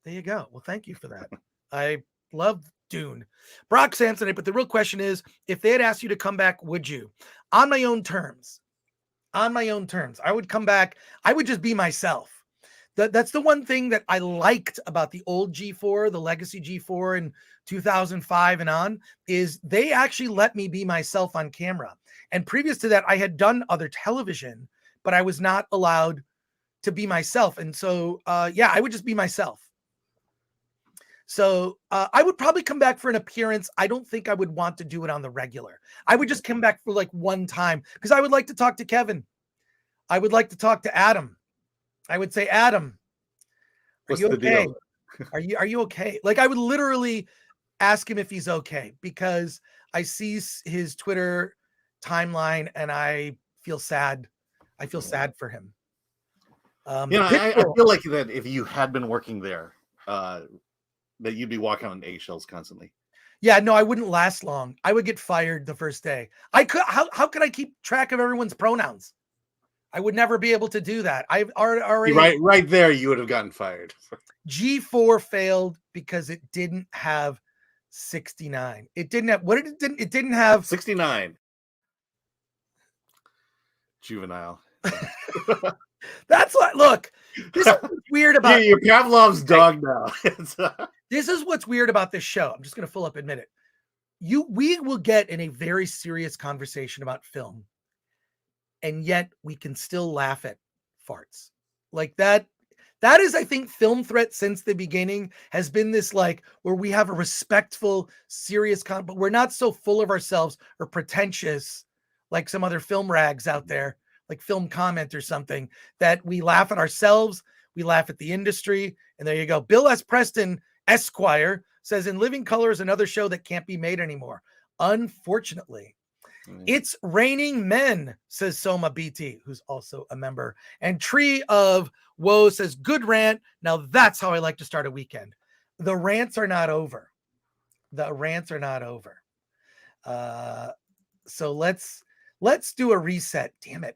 There you go. Well, thank you for that. I love Dune. Brock Sampson, but the real question is, if they had asked you to come back, would you? On my own terms. On my own terms. I would come back. I would just be myself. That's the one thing that I liked about the old G4, the legacy G4 in 2005 and on, is they actually let me be myself on camera. And previous to that, I had done other television, but I was not allowed to be myself. And so, yeah, I would just be myself. So I would probably come back for an appearance. I don't think I would want to do it on the regular. I would just come back for like one time because I would like to talk to Kevin. I would like to talk to Adam. I would say, Adam, are you okay? Are you okay? Like I would literally ask him if he's okay because I see his Twitter timeline and I feel sad. I feel sad for him. I feel like that if you had been working there, that you'd be walking on eggshells constantly. Yeah, no, I wouldn't last long. I would get fired the first day. I could. How could I keep track of everyone's pronouns? I would never be able to do that. I've already right there. You would have gotten fired. G4 failed because it didn't have 69. It didn't have it didn't have 69. Juvenile. That's what. Look, this is what's weird about you're Pavlov's dog now. This is what's weird about this show. I'm just going to full up admit it. We will get in a very serious conversation about film, and yet we can still laugh at farts like that. That is, I think, Film Threat since the beginning has been this like where we have a respectful, serious but we're not so full of ourselves or pretentious like some other film rags out there, like Film Comment or something, that we laugh at ourselves, we laugh at the industry, and there you go. Bill S. Preston, Esquire, says, In Living Color is another show that can't be made anymore. Unfortunately. It's Raining Men, says Soma BT, who's also a member. And Tree of Woe says, good rant. Now that's how I like to start a weekend. The rants are not over. The rants are not over. So let's do a reset. Damn it.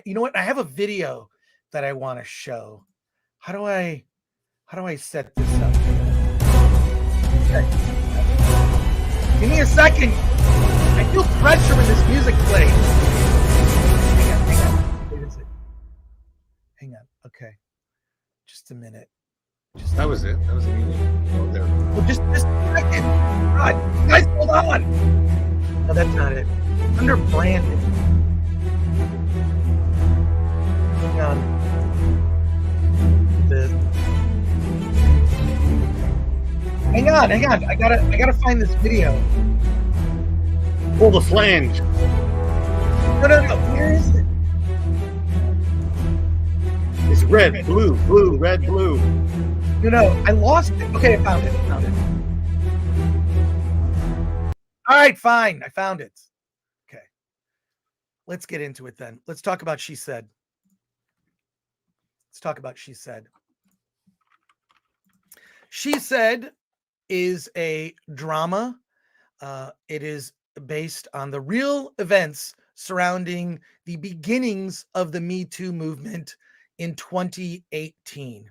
You know what? I have a video that I want to show. How do I set this up? Okay. Give me a second. I feel pressure when this music plays. Hang on. Wait a second. Hang on. Okay. Just a minute. That was it. That was immediate. Oh, there. Well, just a second. God, guys, hold on. No, that's not it. Under branded. Hang on. Hang on. I gotta find this video. Pull the flange. No. Where is it? It's red, blue, red, blue. No. I lost it. Okay, I found it. All right, fine. I found it. Okay. Let's get into it then. Let's talk about She Said. She Said is a drama. It is based on the real events surrounding the beginnings of the Me Too movement in 2018.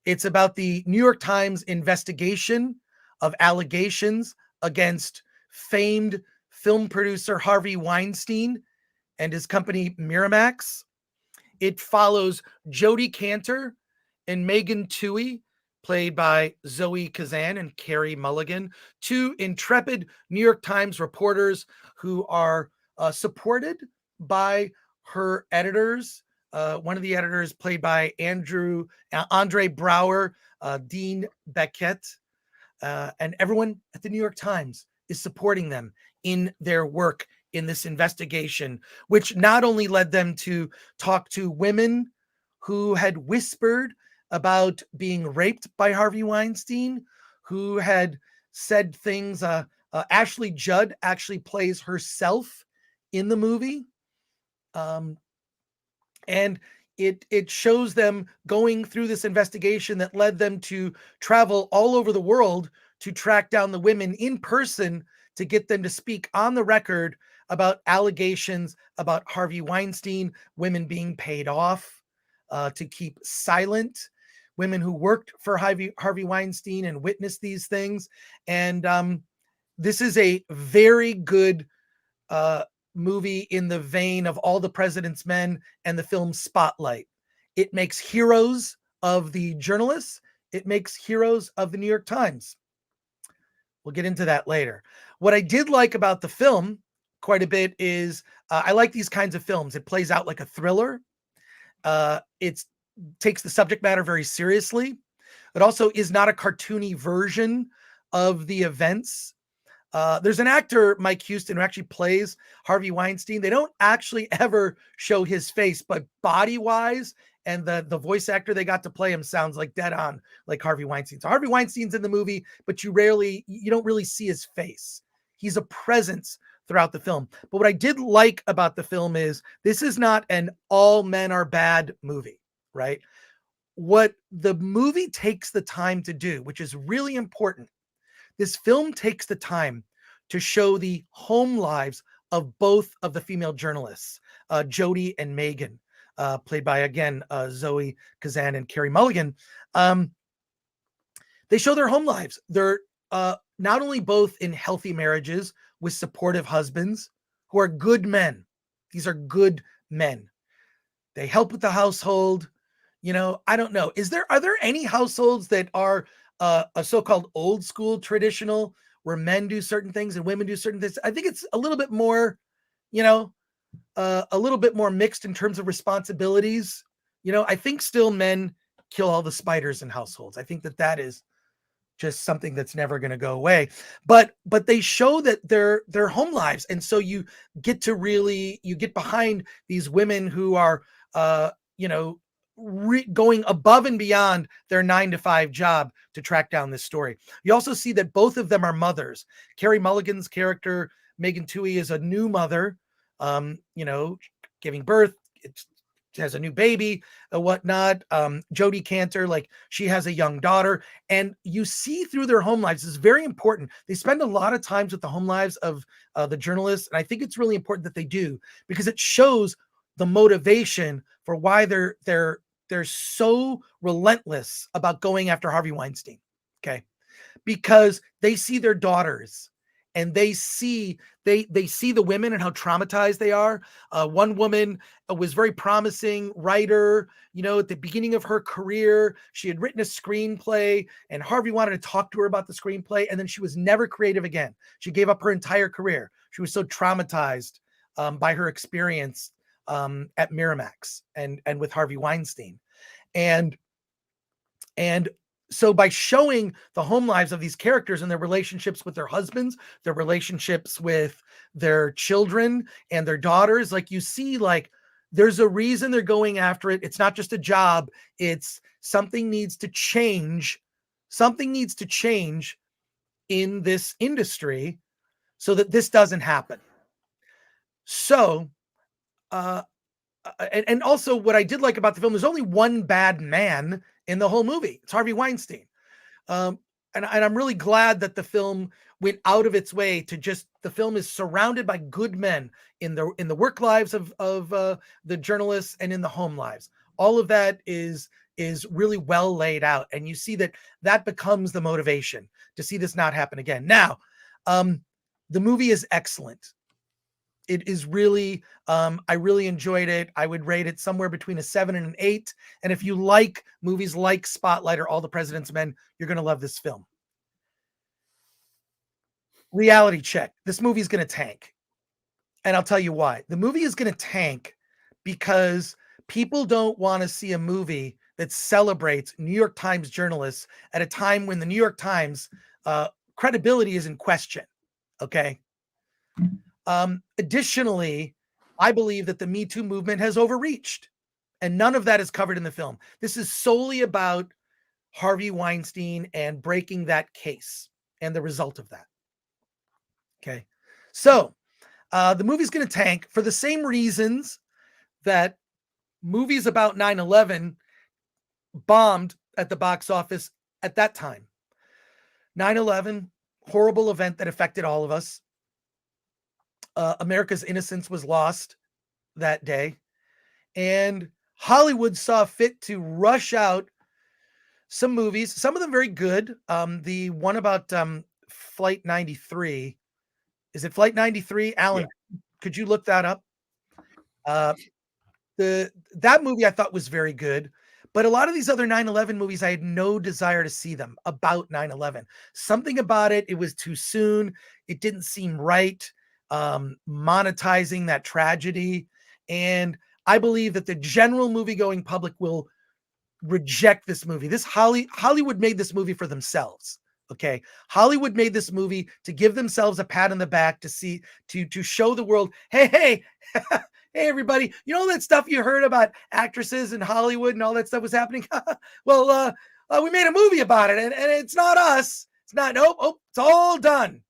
It's about the New York Times investigation of allegations against famed film producer Harvey Weinstein and his company Miramax. It follows Jodie Cantor and Megan Twohey, played by Zoe Kazan and Carey Mulligan, two intrepid New York Times reporters who are supported by her editors. One of the editors played by Andre Brower, Dean Beckett, and everyone at the New York Times is supporting them in their work in this investigation, which not only led them to talk to women who had whispered about being raped by Harvey Weinstein, who had said things. Ashley Judd actually plays herself in the movie. And it shows them going through this investigation that led them to travel all over the world to track down the women in person to get them to speak on the record about allegations about Harvey Weinstein, women being paid off to keep silent, women who worked for Harvey Weinstein and witnessed these things. And this is a very good movie in the vein of All the President's Men and the film Spotlight. It makes heroes of the journalists. It makes heroes of the New York Times. We'll get into that later. What I did like about the film quite a bit is I like these kinds of films. It plays out like a thriller. It takes the subject matter very seriously. It also is not a cartoony version of the events. There's an actor, Mike Houston, who actually plays Harvey Weinstein. They don't actually ever show his face, but body-wise, and the voice actor they got to play him sounds like dead on like Harvey Weinstein. So Harvey Weinstein's in the movie, but you don't really see his face. He's a presence throughout the film. But what I did like about the film is this is not an all men are bad movie, right? What the movie takes the time to do, which is really important, this film takes the time to show the home lives of both of the female journalists, Jody and Megan, played by, again, Zoe Kazan and Carey Mulligan. They show their home lives. They're not only both in healthy marriages with supportive husbands who are good men. These are good men. They help with the household. You know, I don't know. Are there any households that are a so-called old school traditional where men do certain things and women do certain things? I think it's a little bit more, a little bit more mixed in terms of responsibilities. I think still men kill all the spiders in households. I think that is just something that's never going to go away. But they show that their home lives. And so you get behind these women who are, going above and beyond their 9-to-5 job to track down this story. You also see that both of them are mothers. Carey Mulligan's character, Megan Twohey, is a new mother, giving birth. She has a new baby and whatnot. Jody Cantor, she has a young daughter, and you see through their home lives. This is very important. They spend a lot of times with the home lives of the journalists. And I think it's really important that they do, because it shows the motivation for why they're so relentless about going after Harvey Weinstein. Okay. Because they see their daughters and they see the women and how traumatized they are. One woman was very promising writer, at the beginning of her career. She had written a screenplay and Harvey wanted to talk to her about the screenplay. And then she was never creative again. She gave up her entire career. She was so traumatized by her experience at Miramax and with Harvey Weinstein. And so by showing the home lives of these characters and their relationships with their husbands, their relationships with their children and their daughters, you see, there's a reason they're going after it. It's not just a job. It's something needs to change. Something needs to change in this industry so that this doesn't happen. So, and also what I did like about the film, there's only one bad man in the whole movie. It's Harvey Weinstein. And I'm really glad that the film went out of its way to the film is surrounded by good men in the work lives of the journalists and in the home lives. All of that is really well laid out. And you see that becomes the motivation to see this not happen again. Now, the movie is excellent. It is really, I really enjoyed it. I would rate it somewhere between a 7 and an 8. And if you like movies like Spotlight or All the President's Men, you're going to love this film. Reality check. This movie is going to tank. And I'll tell you why. The movie is going to tank because people don't want to see a movie that celebrates New York Times journalists at a time when the New York Times credibility is in question. Okay. Additionally, I believe that the Me Too movement has overreached And none of that is covered in the film. This is solely about Harvey Weinstein and breaking that case and the result of that. Okay. So the movie's going to tank for the same reasons that movies about 9/11 bombed at the box office at that time. 9/11, horrible event that affected all of us. America's innocence was lost that day. And Hollywood saw fit to rush out some movies, some of them very good. The one about Flight 93. Is it Flight 93? Alan, could you look that up? That movie I thought was very good. But a lot of these other 9/11 movies, I had no desire to see them about 9/11. Something about it was too soon. It didn't seem right. Monetizing that tragedy. And I believe that the general movie-going public will reject this movie. Hollywood made this movie for themselves. Okay. Hollywood made this movie to give themselves a pat on the back to show the world, hey, hey, everybody, you know that stuff you heard about actresses in Hollywood and all that stuff was happening? Well, we made a movie about it, and it's not us. It's not, nope, it's all done.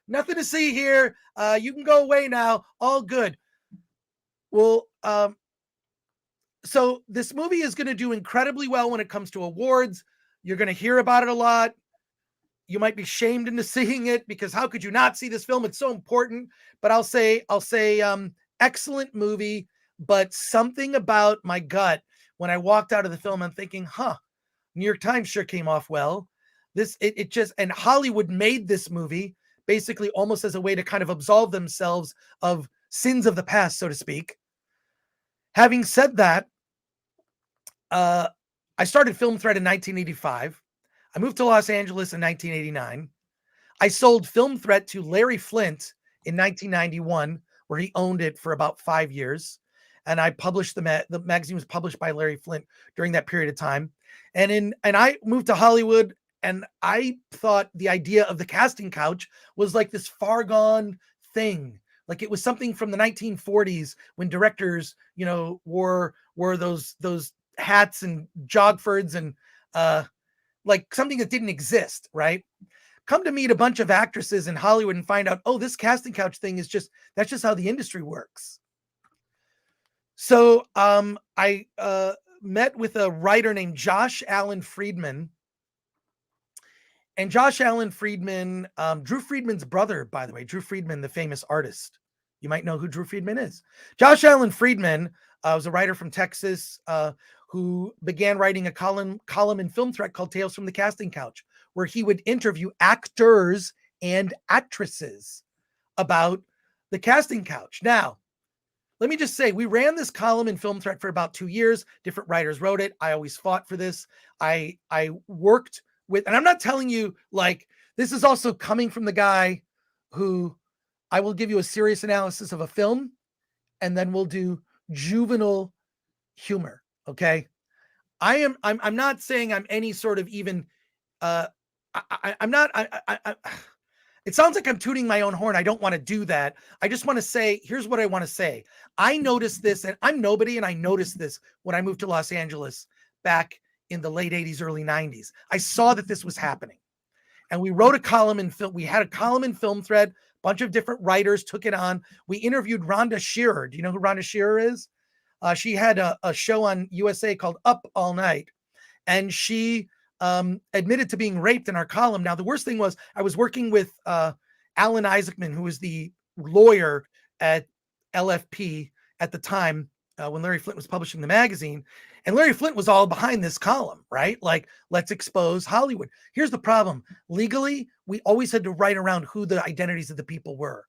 Nothing to see here. You can go away now. All good. Well, so this movie is going to do incredibly well when it comes to awards. You're going to hear about it a lot. You might be shamed into seeing it because how could you not see this film? It's so important. But I'll say, excellent movie, but something about my gut when I walked out of the film, I'm thinking, New York Times sure came off well. And Hollywood made this movie basically almost as a way to kind of absolve themselves of sins of the past, so to speak. Having said that, I started Film Threat in 1985. I moved to Los Angeles in 1989. I sold Film Threat to Larry Flint in 1991, where he owned it for about 5 years. And I published the magazine was published by Larry Flint during that period of time. And I moved to Hollywood, and I thought the idea of the casting couch was like this far gone thing. Like it was something from the 1940s when directors, wore those hats and jogfords and like something that didn't exist, right? Come to meet a bunch of actresses in Hollywood and find out, this casting couch thing that's just how the industry works. So I met with a writer named Josh Allen Friedman. And Josh Allen Friedman, Drew Friedman's brother, by the way, Drew Friedman, the famous artist. You might know who Drew Friedman is. Josh Allen Friedman was a writer from Texas who began writing a column in Film Threat called Tales from the Casting Couch, where he would interview actors and actresses about the casting couch. Now, let me just say, we ran this column in Film Threat for about 2 years. Different writers wrote it. I always fought for this. I worked with, and I'm not telling you, like, this is also coming from the guy who I will give you a serious analysis of a film, and then we'll do juvenile humor. Okay. I'm not saying I'm any sort of even, I'm not, it sounds like I'm tooting my own horn. I don't want to do that. I just want to say, here's what I want to say. I noticed this, and I'm nobody, and I noticed this when I moved to Los Angeles back in the late 80s, early 90s. I saw that this was happening. And we wrote a column in film. We had a column in Film Thread. A bunch of different writers took it on. We interviewed Rhonda Shearer. Do you know who Rhonda Shearer is? She had a show on USA called Up All Night. And she admitted to being raped in our column. Now, the worst thing was I was working with Alan Isaacman, who was the lawyer at LFP at the time when Larry Flint was publishing the magazine. And Larry Flint was all behind this column, right? Like, let's expose Hollywood. Here's the problem. Legally, we always had to write around who the identities of the people were.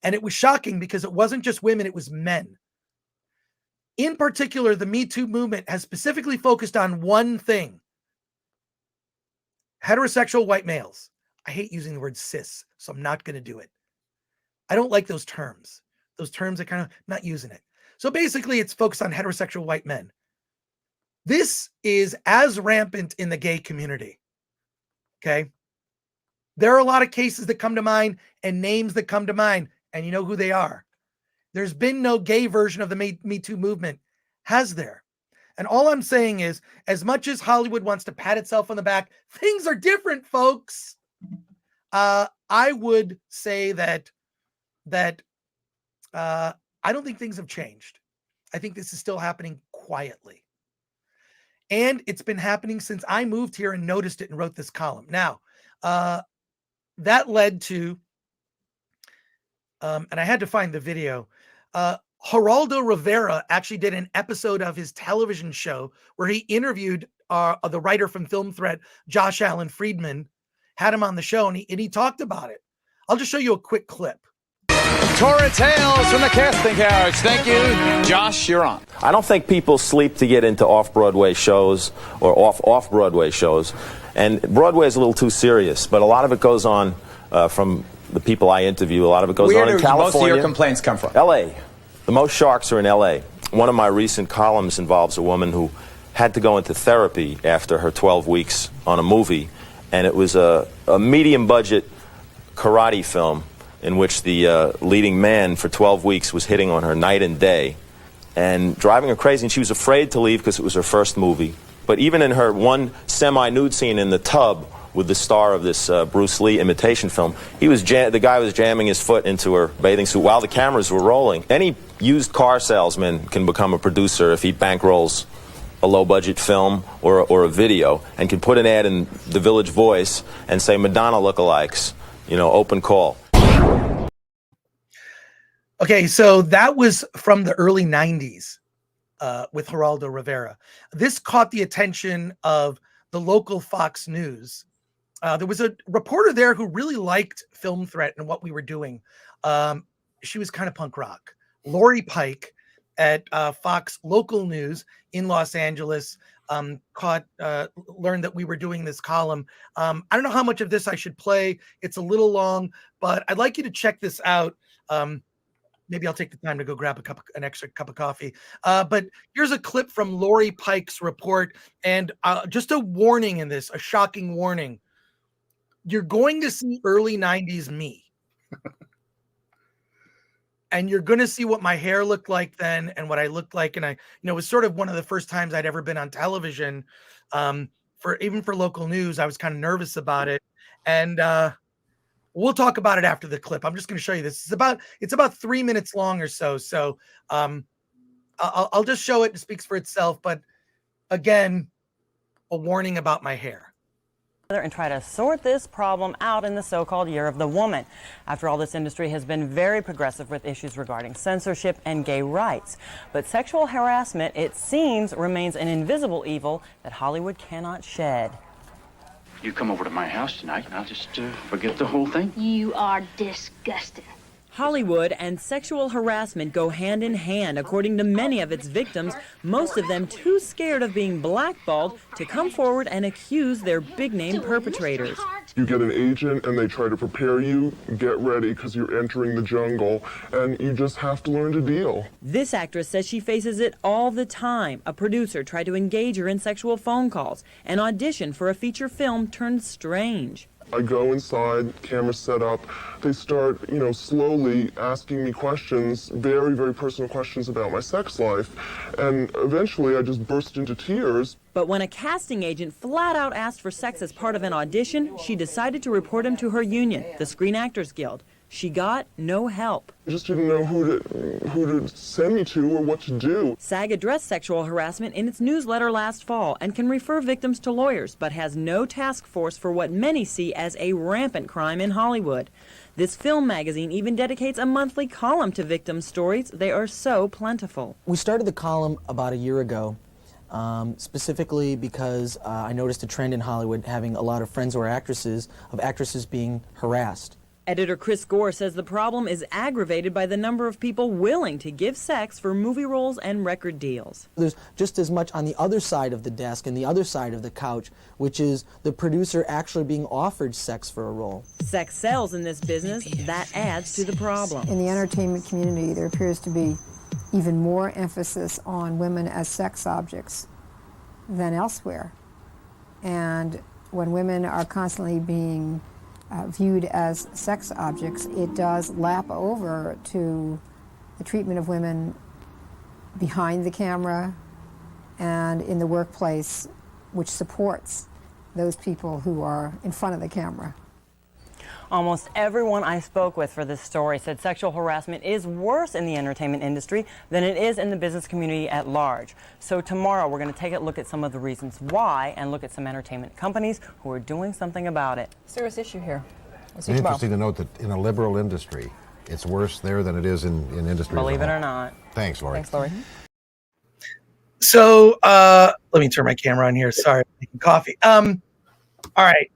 And it was shocking because it wasn't just women, it was men. In particular, the Me Too movement has specifically focused on one thing: heterosexual white males. I hate using the word cis, so I'm not going to do it. I don't like those terms. Those terms are kind of not using it. So basically, it's focused on heterosexual white men. This is as rampant in the gay community. Okay. There are a lot of cases that come to mind and names that come to mind, and you know who they are. There's been no gay version of the Me Too movement Has there? And all I'm saying is, as much as Hollywood wants to pat itself on the back, things are different, folks. I would say that I don't think things have changed. I think this is still happening quietly. And it's been happening since I moved here and noticed it and wrote this column. Now, that led to, and I had to find the video, Geraldo Rivera actually did an episode of his television show where he interviewed the writer from Film Threat, Josh Allen Friedman, had him on the show, and he talked about it. I'll just show you a quick clip. Torrance Hales from the casting couch. Thank you. Josh, you're on. I don't think people sleep to get into off-Broadway shows or off-Broadway shows. And Broadway is a little too serious, but a lot of it goes on from the people I interview. A lot of it goes on in California. Most of your complaints come from? L.A. The most sharks are in L.A. One of my recent columns involves a woman who had to go into therapy after her 12 weeks on a movie, and it was a medium-budget karate film in which the leading man for 12 weeks was hitting on her night and day and driving her crazy, and she was afraid to leave because it was her first movie. But even in her one semi-nude scene in the tub with the star of this Bruce Lee imitation film, the guy was jamming his foot into her bathing suit while the cameras were rolling. Any used car salesman can become a producer if he bankrolls a low-budget film or a video and can put an ad in the Village Voice and say Madonna lookalikes, open call. Okay, so that was from the early 90s with Geraldo Rivera. This caught the attention of the local Fox News. There was a reporter there who really liked Film Threat and what we were doing. She was kind of punk rock. Lori Pike at Fox Local News in Los Angeles learned that we were doing this column. I don't know how much of this I should play. It's a little long, but I'd like you to check this out. Maybe I'll take the time to go grab an extra cup of coffee. But here's a clip from Lori Pike's report. And just a warning in this, a shocking warning. You're going to see early 90s me. And you're going to see what my hair looked like then and what I looked like. And it was sort of one of the first times I'd ever been on television. Even for local news, I was kind of nervous about it. And we'll talk about it after the clip. I'm just going to show you this. It's about 3 minutes long or so. So I'll just show it. It speaks for itself. But again, a warning about my hair. And try to sort this problem out in the so-called Year of the Woman. After all, this industry has been very progressive with issues regarding censorship and gay rights. But sexual harassment, it seems, remains an invisible evil that Hollywood cannot shed. You come over to my house tonight and I'll just forget the whole thing. You are disgusting. Hollywood and sexual harassment go hand in hand, according to many of its victims, most of them too scared of being blackballed to come forward and accuse their big-name perpetrators. You get an agent and they try to prepare you, get ready because you're entering the jungle, and you just have to learn to deal. This actress says she faces it all the time. A producer tried to engage her in sexual phone calls. An audition for a feature film turned strange. I go inside, camera set up. They start, slowly asking me questions, very, very personal questions about my sex life. And eventually I just burst into tears. But when a casting agent flat out asked for sex as part of an audition, she decided to report him to her union, the Screen Actors Guild. She got no help. I just didn't know who to send me to or what to do. SAG addressed sexual harassment in its newsletter last fall and can refer victims to lawyers, but has no task force for what many see as a rampant crime in Hollywood. This film magazine even dedicates a monthly column to victim stories. They are so plentiful. We started the column about a year ago, specifically because I noticed a trend in Hollywood having a lot of friends who are actresses, of actresses being harassed. Editor Chris Gore says the problem is aggravated by the number of people willing to give sex for movie roles and record deals. There's just as much on the other side of the desk and the other side of the couch, which is the producer actually being offered sex for a role. Sex sells in this business. That adds to the problem. In the entertainment community, there appears to be even more emphasis on women as sex objects than elsewhere. And when women are constantly being viewed as sex objects, it does lap over to the treatment of women behind the camera and in the workplace, which supports those people who are in front of the camera. Almost everyone I spoke with for this story said sexual harassment is worse in the entertainment industry than it is in the business community at large. So tomorrow we're going to take a look at some of the reasons why and look at some entertainment companies who are doing something about it. Serious issue here. It's interesting to note that in a liberal industry, it's worse there than it is in industry. Believe it or not. Thanks, Lori. Thanks, Lori. So let me turn my camera on here. Sorry, I'm making coffee. All right.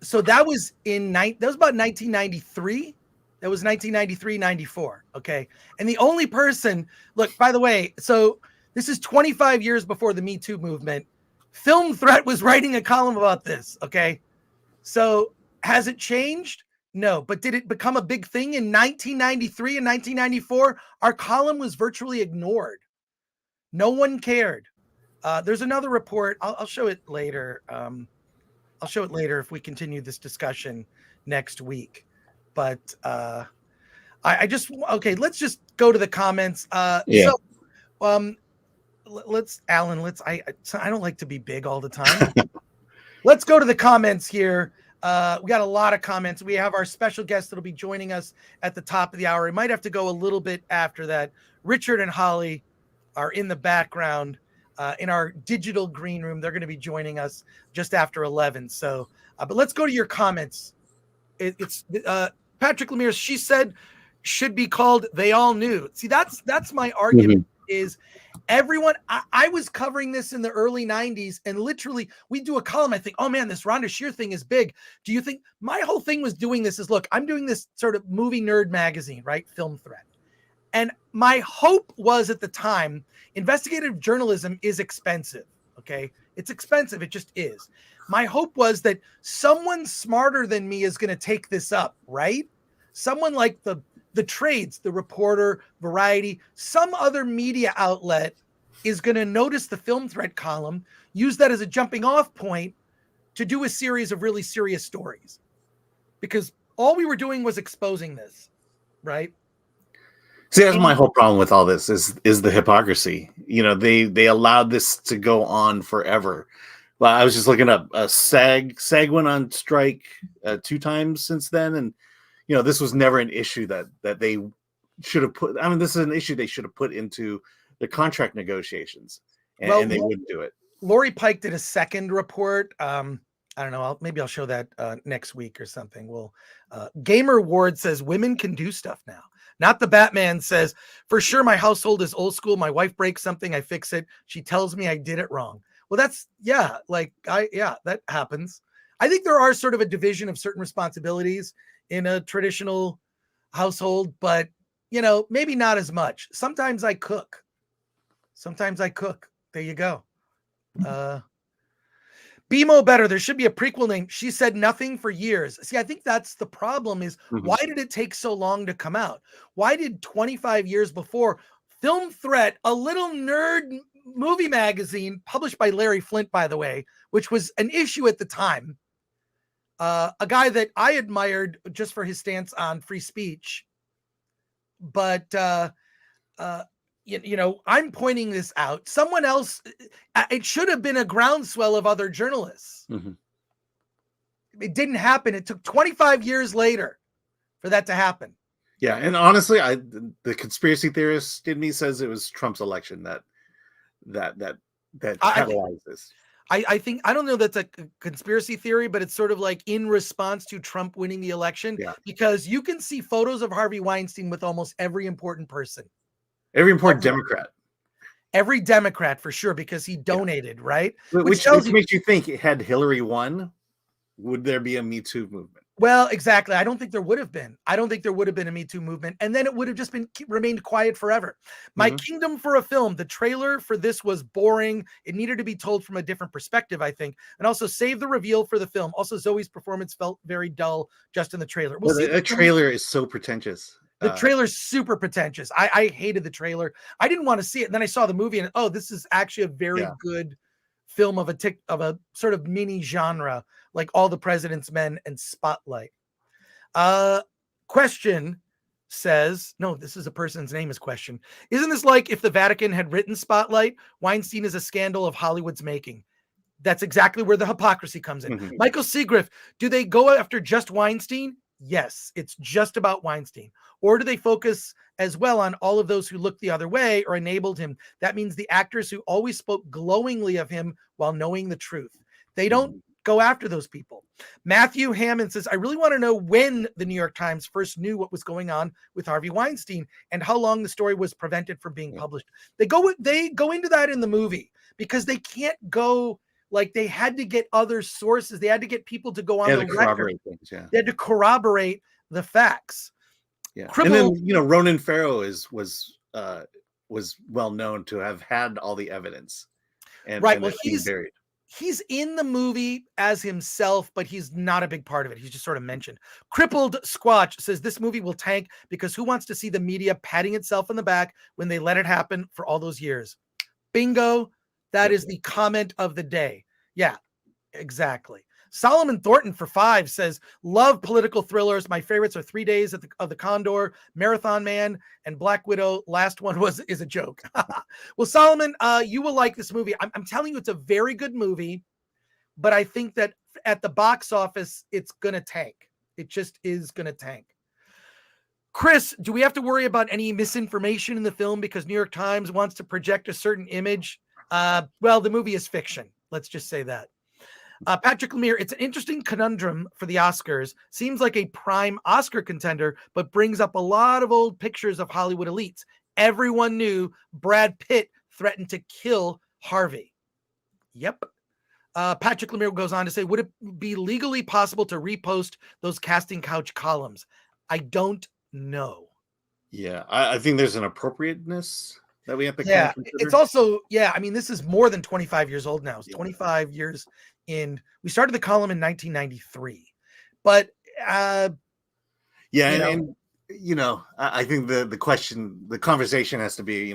So that was about 1993. That was 1993, 94. Okay. And the only person, look, by the way, so this is 25 years before the Me Too movement. Film Threat was writing a column about this. Okay. So has it changed? No. But did it become a big thing in 1993 and 1994? Our column was virtually ignored. No one cared. There's another report. I'll show it later. I'll show it later if we continue this discussion next week. But let's just go to the comments. Yeah. So Alan, I don't like to be big all the time. Let's go to the comments here. We got a lot of comments. We have our special guest that'll be joining us at the top of the hour. We might have to go a little bit after that. Richard and Holly are in the background. In our digital green room. They're going to be joining us just after 11. So, but let's go to your comments. It's Patrick Lemire. She said should be called They All Knew. See, that's my argument is everyone. I was covering this in the early 90s and literally we do a column. I think, oh man, this Rhonda Shear thing is big. Do you think my whole thing was doing this is look, I'm doing this sort of movie nerd magazine, right? Film Threat. And my hope was at the time, investigative journalism is expensive, okay? It's expensive, it just is. My hope was that someone smarter than me is going to take this up, right? Someone like the trades, the Reporter, Variety, some other media outlet is going to notice the Film Threat column, use that as a jumping off point to do a series of really serious stories. Because all we were doing was exposing this, right? See, that's my whole problem with all this is the hypocrisy. You know, they allowed this to go on forever. Well, I was just looking up SAG went on strike 2 times since then, and you know, this was never an issue that they should have put. I mean, this is an issue they should have put into the contract negotiations, and they wouldn't do it. Lori Pike did a second report. I don't know. Maybe I'll show that next week or something. Gamer Ward says women can do stuff now. Not the Batman says, for sure my household is old school. My wife breaks something, I fix it. She tells me I did it wrong. Well, that happens. I think there are sort of a division of certain responsibilities in a traditional household, but you know, maybe not as much. Sometimes I cook. There you go. BMO Better, there should be a prequel name. She said nothing for years. See, I think that's the problem is why did it take so long to come out? Why did 25 years before Film Threat, a little nerd movie magazine published by Larry Flint, by the way, which was an issue at the time, a guy that I admired just for his stance on free speech. But, you know, I'm pointing this out. Someone else, it should have been a groundswell of other journalists. It didn't happen. It took 25 years later for that to happen. Yeah, and honestly, the conspiracy theorist in me says it was Trump's election that catalyzed this. I think, I don't know that's a conspiracy theory, but it's sort of like in response to Trump winning the election, because you can see photos of Harvey Weinstein with almost every important person. Every important Democrat. Every Democrat, for sure, because he donated, right? Which makes you think, had Hillary won, would there be a Me Too movement? Well, exactly. I don't think there would have been. I don't think there would have been a Me Too movement. And then it would have just remained quiet forever. My Kingdom for a Film, the trailer for this was boring. It needed to be told from a different perspective, I think. And also save the reveal for the film. Also, Zoe's performance felt very dull just in the trailer. The trailer is so pretentious. The trailer's super pretentious. I hated the trailer. I didn't want to see it. And then I saw the movie and this is actually a very good film of a sort of mini genre, like All the President's Men and Spotlight. Question. says, no, this is a person's name is questioned. Isn't this like if the Vatican had written Spotlight, Weinstein is a scandal of Hollywood's making? That's exactly where the hypocrisy comes in. Mhm. Michael Seagriff, do they go after just Weinstein? Yes, it's just about Weinstein. Or do they focus as well on all of those who looked the other way or enabled him? That means the actors who always spoke glowingly of him while knowing the truth. They don't go after those people. Matthew Hammond says, I really want to know when the New York Times first knew what was going on with Harvey Weinstein and how long the story was prevented from being published. They go into that in the movie because they can't go, like, they had to get other sources. They had to get people to go on the record. Things, yeah. They had to corroborate the facts. Yeah. Criminal, And then, Ronan Farrow was well known to have had all the evidence. And, right. and Well, it being buried. he's in the movie as himself, but he's not a big part of it. He's just sort of mentioned. Crippled Squatch says this movie will tank because who wants to see the media patting itself on the back when they let it happen for all those years? Bingo. That is the comment of the day. Yeah, exactly. Solomon Thornton for 5 says, love political thrillers. My favorites are 3 Days of the Condor, Marathon Man, and Black Widow. Last one is a joke. Well, Solomon, you will like this movie. I'm telling you, it's a very good movie, but I think that at the box office, it's going to tank. It just is going to tank. Chris, do we have to worry about any misinformation in the film because New York Times wants to project a certain image? Well, the movie is fiction. Let's just say that. Patrick Lemire, it's an interesting conundrum for the Oscars. Seems like a prime Oscar contender, but brings up a lot of old pictures of Hollywood elites. Everyone knew Brad Pitt threatened to kill Harvey. Yep. Patrick Lemire goes on to say, would it be legally possible to repost those casting couch columns? I don't know. Yeah, I think there's an appropriateness that we have to Yeah, consider. it's also, this is more than 25 years old now. It's 25 years in. We started the column in 1993. But, I think the conversation has to be,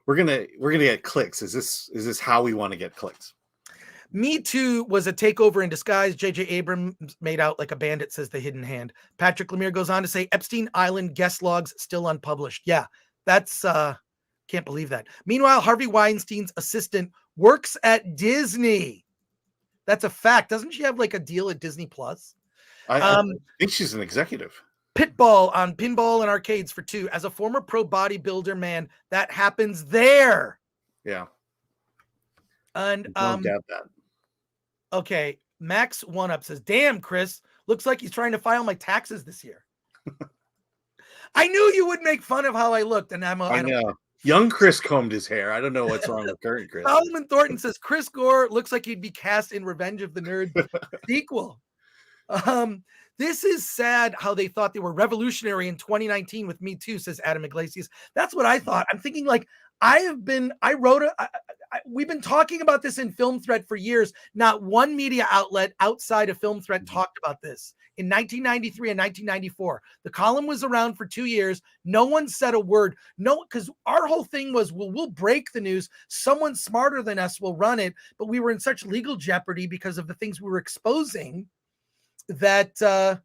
we're gonna get clicks. Is this how we want to get clicks? Me Too was a takeover in disguise. J.J. Abrams made out like a bandit, says the hidden hand. Patrick Lemire goes on to say Epstein Island guest logs still unpublished. Yeah, that's can't believe that. Meanwhile, Harvey Weinstein's assistant works at Disney. That's a fact. Doesn't she have like a deal at Disney Plus? I think she's an executive. Pitball on Pinball and Arcades for 2. As a former pro bodybuilder, man, that happens there. Yeah. And don't doubt that. Okay, Max One Up says, "Damn, Chris, looks like he's trying to file my taxes this year." I knew you would make fun of how I looked, and I know. Young Chris combed his hair. I don't know what's wrong with current Chris. Solomon Thornton says Chris Gore looks like he'd be cast in Revenge of the Nerds sequel. This is sad how they thought they were revolutionary in 2019 with Me Too, says Adam Iglesias. That's what I thought. I'm thinking like we've been talking about this in Film Threat for years. Not one media outlet outside of Film Threat talked about this. In 1993 and 1994, the column was around for 2 years. No one said a word. No, because our whole thing was, we'll break the news. Someone smarter than us will run it. But we were in such legal jeopardy because of the things we were exposing that,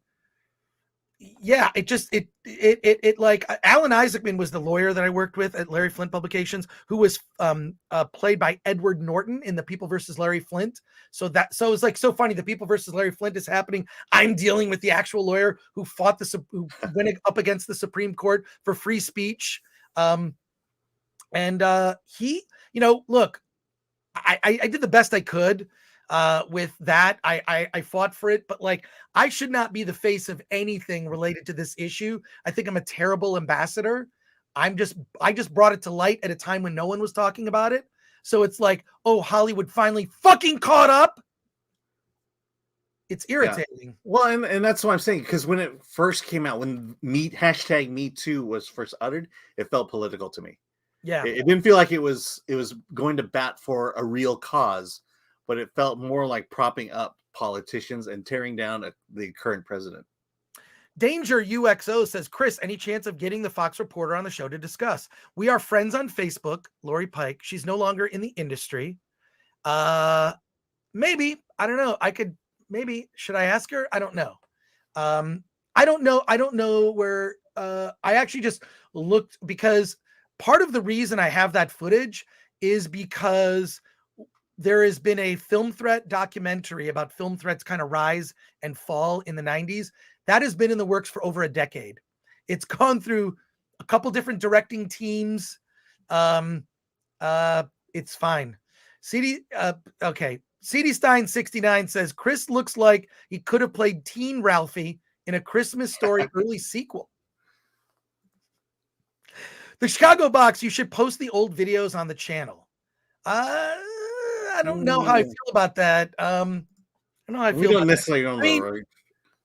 it like Alan Isaacman was the lawyer that I worked with at Larry Flint Publications, who was played by Edward Norton in The People versus Larry Flint. So it's like so funny. The People versus Larry Flint is happening. I'm dealing with the actual lawyer who who went up against the Supreme Court for free speech. He, look, I did the best I could. With that, I fought for it, but like, I should not be the face of anything related to this issue. I think I'm a terrible ambassador. I just brought it to light at a time when no one was talking about it. So it's like, oh, Hollywood finally fucking caught up. It's irritating. Yeah. Well, and that's what I'm saying, because when it first came out, when hashtag Me Too was first uttered, it felt political to me. Yeah, it didn't feel like it was going to bat for a real cause, but it felt more like propping up politicians and tearing down the current president. Danger UXO says, Chris, any chance of getting the Fox reporter on the show to discuss? We are friends on Facebook, Lori Pike. She's no longer in the industry. Maybe. I don't know. Maybe. Should I ask her? I don't know. I don't know where I actually just looked, because part of the reason I have that footage is because there has been a Film Threat documentary about Film Threat's kind of rise and fall in the 90s. That has been in the works for over a decade. It's gone through a couple different directing teams. It's fine. Okay. CD Stein 69 says Chris looks like he could have played Teen Ralphie in a Christmas Story early sequel. The Chicago Box, you should post the old videos on the channel. I don't know how I feel about that. I don't know how I feel. We don't necessarily know, right?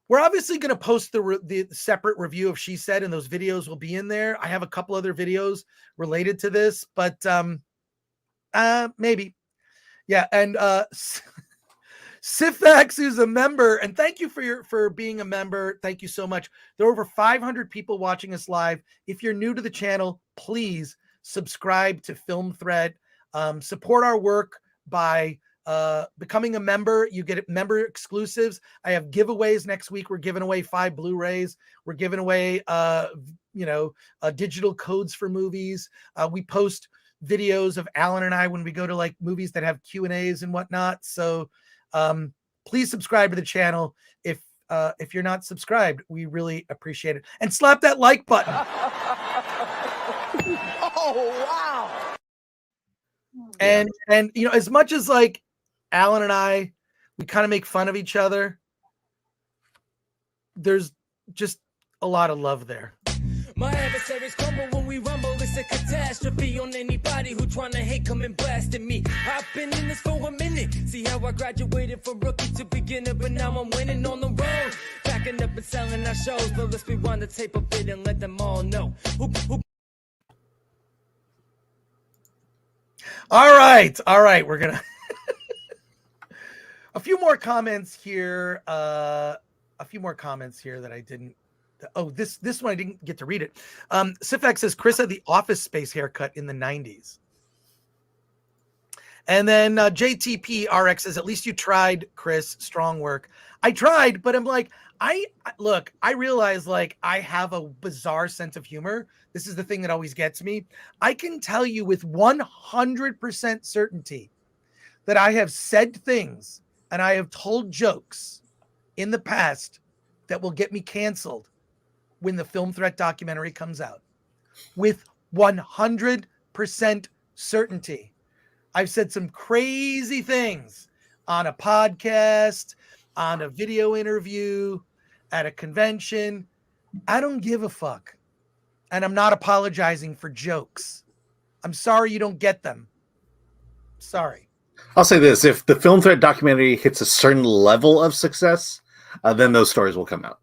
We're obviously going to post the separate review of She Said, and those videos will be in there. I have a couple other videos related to this, but maybe. Yeah, and Sifax, who's a member, and thank you for being a member. Thank you so much. There are over 500 people watching us live. If you're new to the channel, please subscribe to Film Threat. Support our work by becoming a member. You get member exclusives. I have giveaways next week. We're giving away 5 Blu-rays. We're giving away digital codes for movies. We post videos of Alan and I when we go to like movies that have Q&As and whatnot. So please subscribe to the channel. If you're not subscribed, we really appreciate it. And slap that like button. Oh, wow. And as much as like Alan and I, we kind of make fun of each other, there's just a lot of love there. My adversaries crumble when we rumble. It's a catastrophe on anybody who tryna hate, come and blast at me. I've been in this for a minute. See how I graduated from rookie to beginner, but now I'm winning on the road. Backing up and selling our shows, but let's rewind the tape a bit and let them all know. All right. We're gonna a few more comments here. That I didn't. Oh, this one I didn't get to read it. Sifak says Chris had the Office Space haircut in the 90s. And then JTP RX says, at least you tried, Chris. Strong work. I tried, but I'm like, I realize like I have a bizarre sense of humor. This is the thing that always gets me. I can tell you with 100% certainty that I have said things and I have told jokes in the past that will get me canceled when the Film Threat documentary comes out. With 100% certainty. I've said some crazy things on a podcast, on a video interview, at a convention. I don't give a fuck. And I'm not apologizing for jokes. I'm sorry you don't get them. Sorry. I'll say this. If the Film Threat documentary hits a certain level of success, then those stories will come out.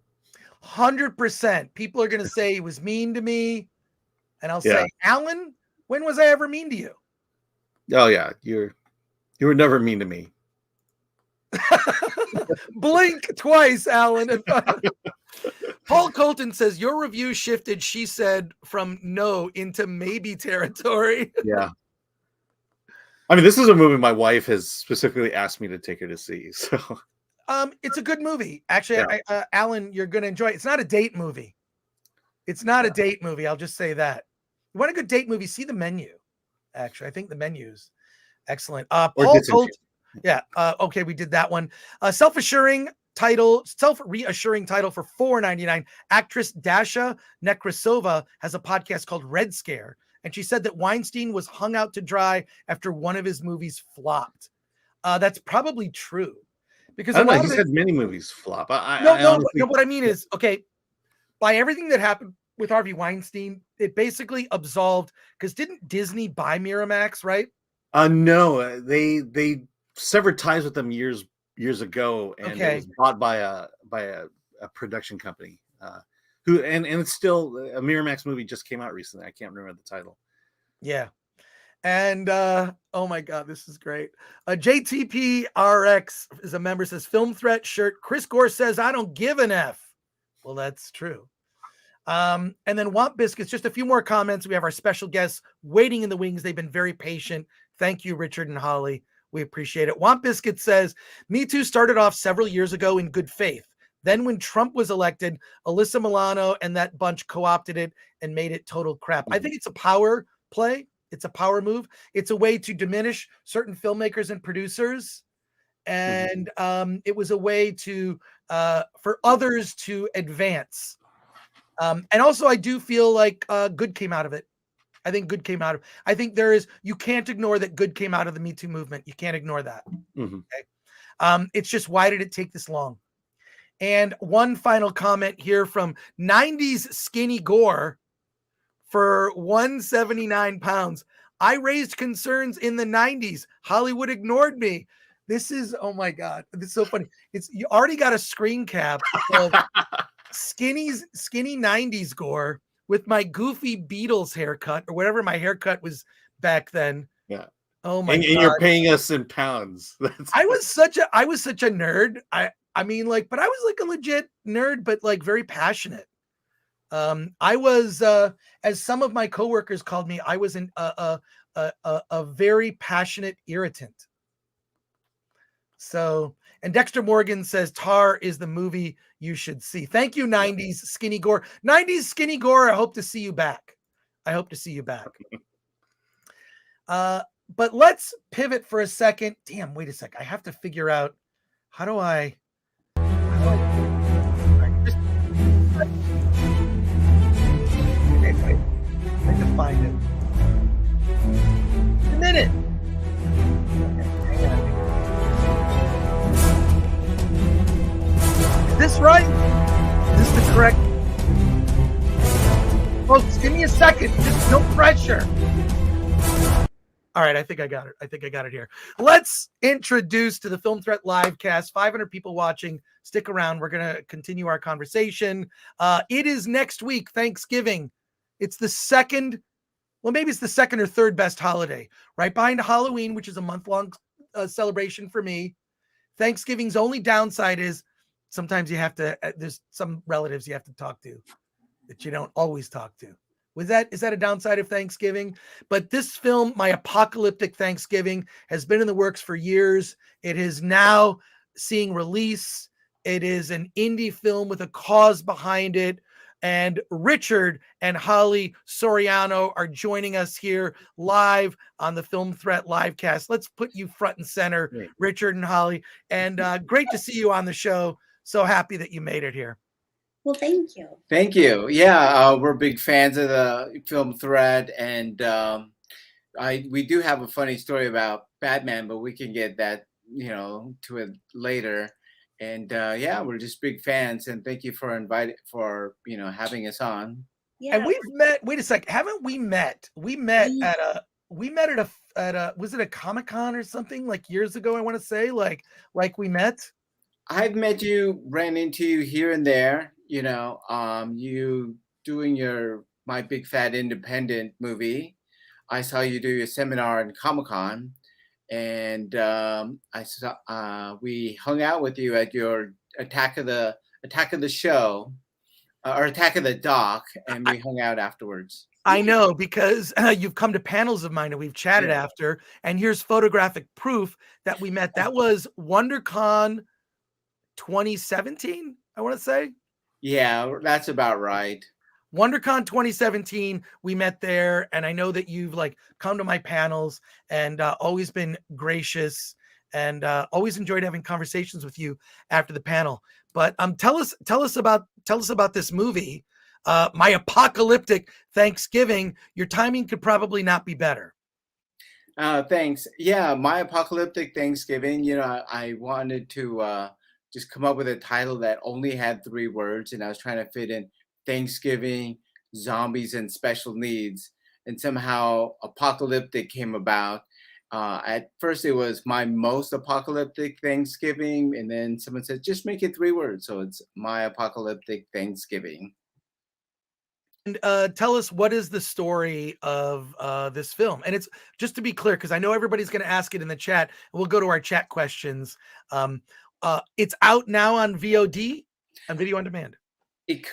100%. People are going to say he was mean to me. And I'll say, Alan, when was I ever mean to you? Oh, yeah. You were never mean to me. Blink twice, Alan. Paul Colton says, your review shifted, she said, from no into maybe territory. Yeah. I mean, this is a movie my wife has specifically asked me to take her to see. So, it's a good movie. Actually, Alan, you're going to enjoy it. It's not a date movie. It's not a date movie. I'll just say that. You want a good date movie? See The Menu. Actually, I think The Menu's excellent. Paul Colton. Yeah. Okay, we did that one. Self-reassuring title for $4.99. Actress Dasha Nekrasova has a podcast called Red Scare, and she said that Weinstein was hung out to dry after one of his movies flopped. That's probably true. Because I don't know, he's had many movies flop. No. What I mean is, okay, by everything that happened with Harvey Weinstein, it basically absolved, because didn't Disney buy Miramax, right? No, they severed ties with them years ago, and it was bought by a production company. And it's still a Miramax movie just came out recently. I can't remember the title. Yeah. And oh my God, this is great. JTP RX is a member, says Film Threat shirt. Chris Gore says, I don't give an F. Well, that's true. And then Womp Biscuits, just a few more comments. We have our special guests waiting in the wings. They've been very patient. Thank you, Richard and Holly. We appreciate it. Womp Biscuit says, Me Too started off several years ago in good faith. Then when Trump was elected, Alyssa Milano and that bunch co-opted it and made it total crap. I think it's a power play. It's a power move. It's a way to diminish certain filmmakers and producers. And it was a way to for others to advance. And also, I do feel like good came out of it. I think good came out of. I think you can't ignore that good came out of the Me Too movement. You can't ignore that. Okay? It's just, why did it take this long? And one final comment here from 90s Skinny Gore for 179 pounds. I raised concerns in the 90s. Hollywood ignored me. This is, oh my God, this is so funny. You already got a screen cap of skinny 90s Gore with my goofy Beatles haircut, or whatever my haircut was back then. Yeah. Oh my God. And you're paying us in pounds. I was such a nerd. I mean, like, but I was like a legit nerd, but like very passionate. I was, as some of my coworkers called me, I was a very passionate irritant. So, and Dexter Morgan says Tar is the movie you should see. Thank you, 90s Skinny Gore. 90s Skinny Gore, I hope to see you back. But let's pivot for a second. Damn, wait a sec. I have to figure out how do I I can find it. A minute. Is this right? Is this the correct? Folks, give me a second. Just no pressure. All right, I think I got it here. Let's introduce to the Film Threat Livecast. 500 people watching. Stick around. We're going to continue our conversation. It is next week, Thanksgiving. It's the second, well, maybe it's the second or third best holiday, right behind Halloween, which is a month-long celebration for me. Thanksgiving's only downside is sometimes you have to, there's some relatives you have to talk to that you don't always talk to. Is that a downside of Thanksgiving? But this film, My Apocalyptic Thanksgiving, has been in the works for years. It is now seeing release. It is an indie film with a cause behind it. And Richard and Holly Soriano are joining us here live on the Film Threat Livecast. Let's put you front and center, Richard and Holly. And great to see you on the show. So happy that you made it here. Well, thank you. Thank you. Yeah, we're big fans of the Film Threat, and we do have a funny story about Batman, but we can get that, to it later. And yeah, we're just big fans, and thank you for having us on. Yeah. And we've met. Wait a sec, haven't we met? We met at a was it a Comic-Con or something like years ago? I want to say like we met. I've met you, ran into you here and there. You doing your My Big Fat Independent movie. I saw you do your seminar in Comic-Con, and I saw we hung out with you at your Attack of the Show or Attack of the Dock, and we hung out afterwards. I know, because you've come to panels of mine and we've chatted after, and here's photographic proof that we met. That was WonderCon 2017, I want to say. Yeah, that's about right. WonderCon 2017, we met there, and I know that you've come to my panels and always been gracious, and always enjoyed having conversations with you after the panel. But tell us about this movie, My Apocalyptic Thanksgiving. Your timing could probably not be better. Thanks. Yeah, My Apocalyptic Thanksgiving. I wanted to just come up with a title that only had 3 words, and I was trying to fit in Thanksgiving, zombies, and special needs, and somehow Apocalyptic came about. At first it was My Most Apocalyptic Thanksgiving, and then someone said, just make it 3 words, so it's My Apocalyptic Thanksgiving. And tell us, what is the story of this film? And it's just to be clear, because I know everybody's going to ask it in the chat, and we'll go to our chat questions. It's out now on VOD, on video on demand. It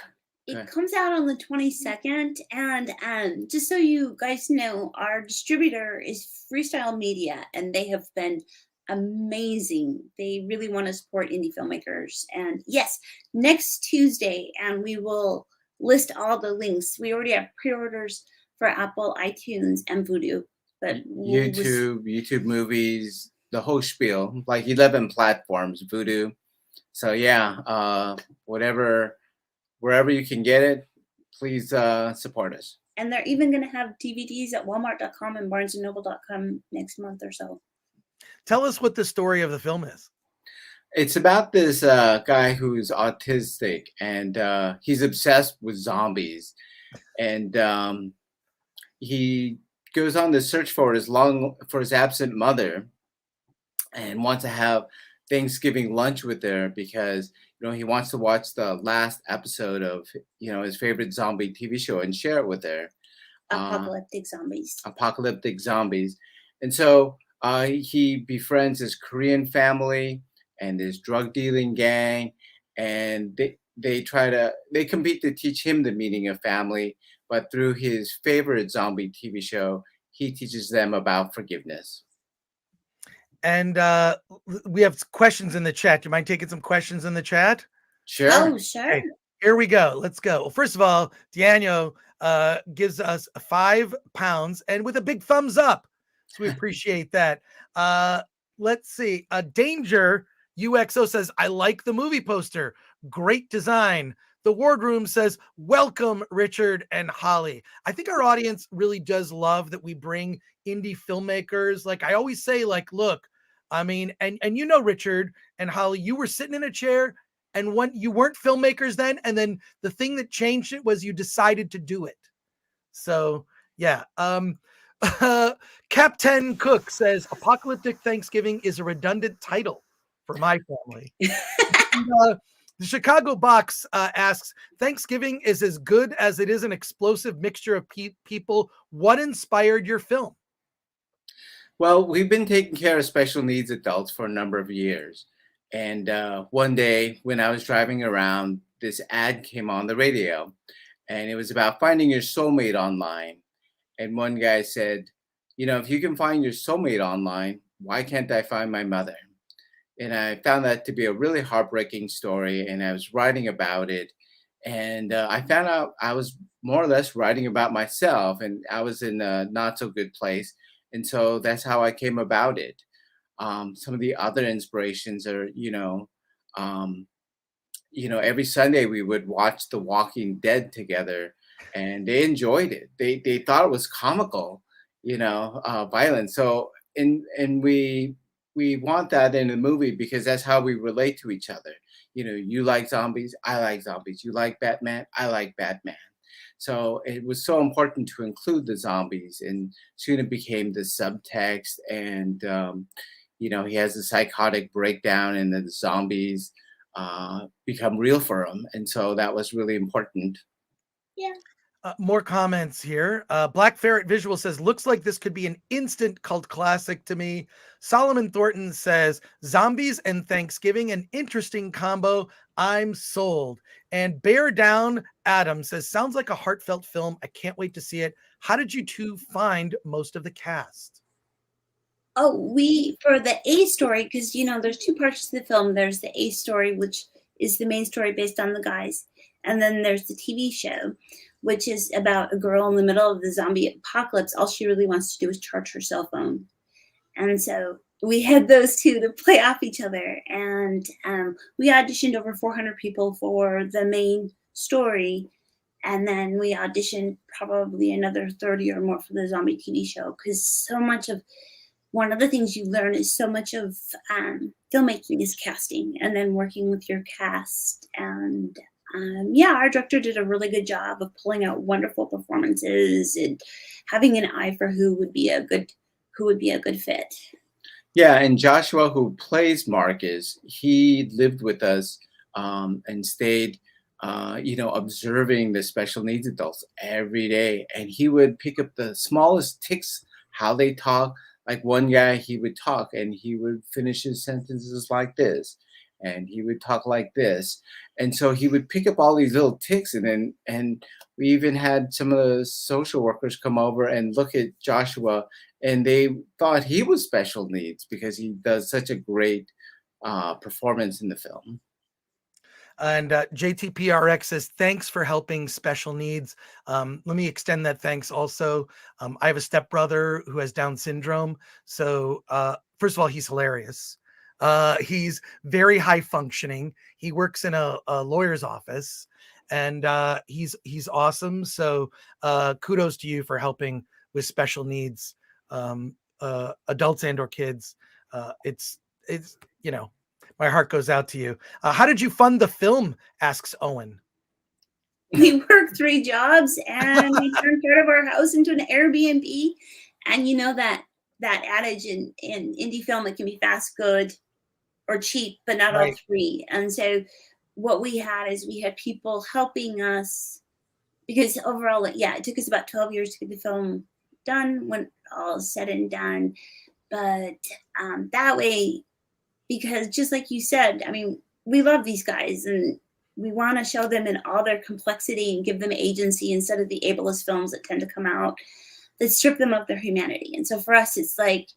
comes out on the 22nd, and just so you guys know, our distributor is Freestyle Media, and they have been amazing. They really want to support indie filmmakers. And yes, next Tuesday, and we will list all the links. We already have pre-orders for Apple, iTunes, and Vudu. But YouTube movies, the whole spiel, like 11 platforms, Vudu. So yeah, wherever you can get it, please support us. And they're even going to have DVDs at Walmart.com and BarnesandNoble.com next month or so. Tell us what the story of the film is. It's about this guy who's autistic, and he's obsessed with zombies, and he goes on the search for his absent mother, and wants to have Thanksgiving lunch with her because he wants to watch the last episode of his favorite zombie TV show and share it with her. Apocalyptic zombies. And so he befriends his Korean family and this drug dealing gang, and they compete to teach him the meaning of family, but through his favorite zombie TV show, he teaches them about forgiveness. And we have questions in the chat. Do you mind taking some questions in the chat? Sure. Oh, sure. Okay, here we go. Let's go. Well, first of all, Daniel gives us £5 and with a big thumbs up. So we appreciate that. Let's see. Danger UXO says, I like the movie poster. Great design. The Wardroom says, welcome, Richard and Holly. I think our audience really does love that we bring indie filmmakers. Like I always say, like, look, I mean, and Richard and Holly, you were sitting in a chair and when you weren't filmmakers then, and then the thing that changed it was you decided to do it. So yeah. Captain Cook says, Apocalyptic Thanksgiving is a redundant title for my family. And, the Chicago Box asks, Thanksgiving is as good as it is an explosive mixture of people. What inspired your film? Well, we've been taking care of special needs adults for a number of years. And one day when I was driving around, this ad came on the radio, and it was about finding your soulmate online. And one guy said, if you can find your soulmate online, why can't I find my mother? And I found that to be a really heartbreaking story, and I was writing about it. And I found out I was more or less writing about myself, and I was in a not so good place. And so that's how I came about it. Some of the other inspirations are, every Sunday we would watch The Walking Dead together, and they enjoyed it. They thought it was comical, violent. So, and we want that in a movie because that's how we relate to each other. You like zombies, I like zombies. You like Batman, I like Batman. So it was so important to include the zombies, and soon it became the subtext. And he has a psychotic breakdown, and the zombies become real for him. And so that was really important. Yeah. More comments here. Black Ferret Visual says, looks like this could be an instant cult classic to me. Solomon Thornton says, zombies and Thanksgiving, an interesting combo. I'm sold. And Bear Down Adam says, sounds like a heartfelt film. I can't wait to see it. How did you two find most of the cast? Oh, for the A story, because, there's two parts to the film. There's the A story, which is the main story based on the guys. And then there's the TV show, which is about a girl in the middle of the zombie apocalypse. All she really wants to do is charge her cell phone. And so we had those two to play off each other. And we auditioned over 400 people for the main story. And then we auditioned probably another 30 or more for the zombie TV show. Because one of the things you learn is so much of filmmaking is casting and then working with your cast. And our director did a really good job of pulling out wonderful performances and having an eye for who would be a good fit. Yeah, and Joshua, who plays Marcus, he lived with us and stayed, observing the special needs adults every day. And he would pick up the smallest tics, how they talk. Like one guy, he would talk and he would finish his sentences like this. and he would talk like this. And so he would pick up all these little ticks, and we even had some of the social workers come over and look at Joshua, and they thought he was special needs because he does such a great performance in the film. And JTPRX says, thanks for helping special needs. Let me extend that thanks also. I have a stepbrother who has Down syndrome. So first of all, he's hilarious. He's very high functioning. He works in a lawyer's office, and he's awesome. So kudos to you for helping with special needs, adults and or kids. It's my heart goes out to you. How did you fund the film? Asks Owen. We worked 3 jobs and we turned part of our house into an Airbnb. And you know that adage in indie film, it can be fast, good, or cheap, but not all 3. And so what we had is we had people helping us, because overall, it took us about 12 years to get the film done when all is said and done. But that way, because just like you said, I mean, we love these guys and we want to show them in all their complexity and give them agency instead of the ableist films that tend to come out that strip them of their humanity. And so for us, it's like,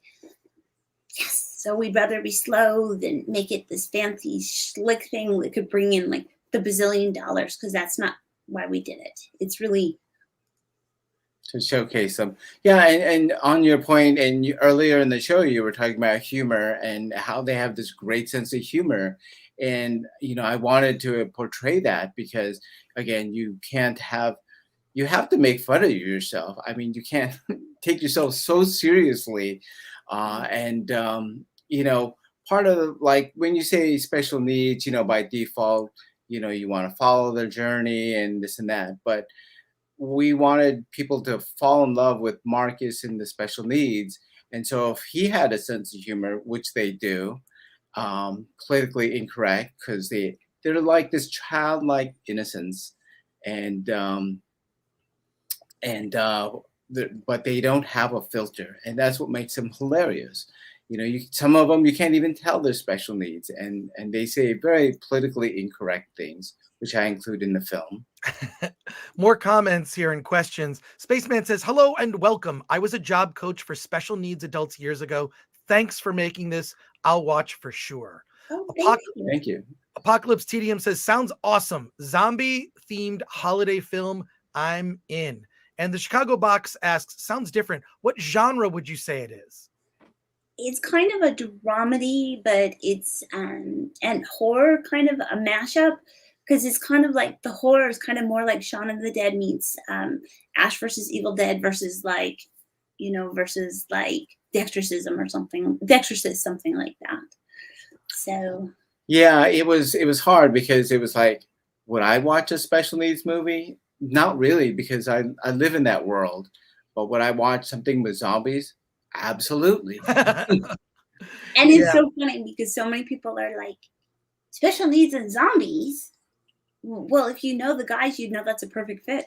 yes, so we'd rather be slow than make it this fancy, slick thing that could bring in like the bazillion dollars, because that's not why we did it. It's really to showcase them. Yeah, and on your point, and earlier in the show, you were talking about humor and how they have this great sense of humor. And, I wanted to portray that because, again, you have to make fun of yourself. I mean, you can't take yourself so seriously. Part of like when you say special needs, by default, you want to follow their journey and this and that. But we wanted people to fall in love with Marcus and the special needs. And so if he had a sense of humor, which they do, politically incorrect, because they're like this childlike innocence, but they don't have a filter, and that's what makes them hilarious. Some of them you can't even tell they're special needs, and they say very politically incorrect things, which I include in the film. More comments here and questions. Spaceman says, hello and welcome. I was a job coach for special needs adults years ago. Thanks for making this. I'll watch for sure. Oh, thank you. Apocalypse TDM says, sounds awesome. Zombie themed holiday film. I'm in. And the Chicago Box asks, sounds different. What genre would you say it is? It's kind of a dramedy, but it's and horror, kind of a mashup. Because it's kind of like the horror is kind of more like Shaun of the Dead meets Ash versus Evil Dead versus like The Exorcism or something. The Exorcist, something like that. So yeah, it was hard because it was like, would I watch a special needs movie? Not really, because I live in that world. But would I watch something with zombies? Absolutely. And it's so funny because so many people are like, special needs and zombies. Well, if you know the guys, you'd know that's a perfect fit.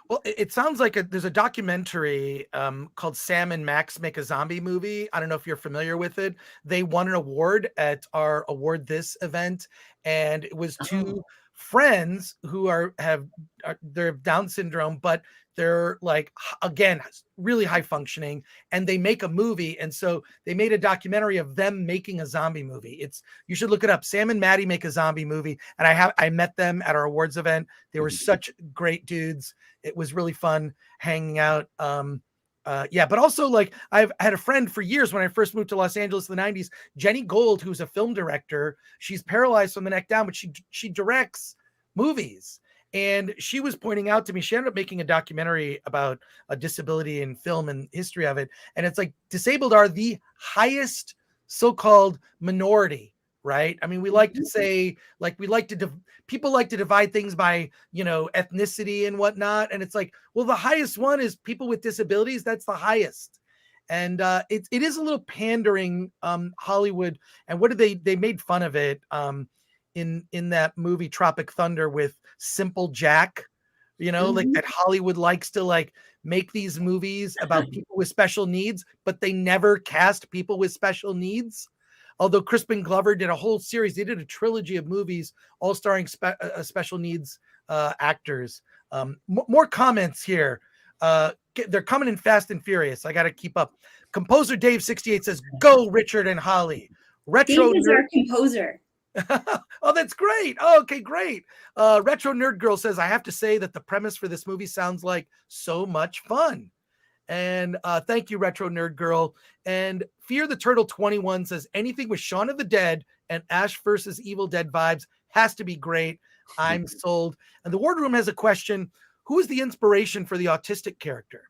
Well, it sounds like there's a documentary called Sam and Max Make a Zombie Movie. I don't know if you're familiar with it. They won an award at our Award This event, and it was 2 friends who they're Down syndrome, but they're like, again, really high functioning, and they make a movie. And so they made a documentary of them making a zombie movie. You should look it up. Sam and Maddie Make a Zombie Movie. And I met them at our awards event. They were such great dudes. It was really fun hanging out. But also like I've had a friend for years when I first moved to Los Angeles in the 90s, Jenny Gold, who's a film director. She's paralyzed from the neck down, but she directs movies. And she was pointing out to me, she ended up making a documentary about a disability in film and history of it. And it's like disabled are the highest so-called minority, right? I mean, we like to say, like, people like to divide things by, ethnicity and whatnot. And it's like, well, the highest one is people with disabilities. That's the highest. And it is a little pandering, Hollywood. And what did they made fun of it in that movie Tropic Thunder with Simple Jack, like that Hollywood likes to like make these movies about people with special needs, but they never cast people with special needs. although Crispin Glover did a whole series. They did a trilogy of movies, all starring special needs actors. More comments here. They're coming in fast and furious. I got to keep up. Composer Dave68 says, "Go Richard and Holly." Retro Dave is nerd. our composer. Oh, that's great. Oh, okay, great. Retro Nerd Girl says, "I have to say that the premise for this movie sounds like so much fun." And thank you, Retro Nerd Girl. And Fear the Turtle 21 says, "Anything with Shaun of the Dead and Ash versus Evil Dead vibes has to be great. I'm sold." And the Wardroom has a question. Who is the inspiration for the autistic character?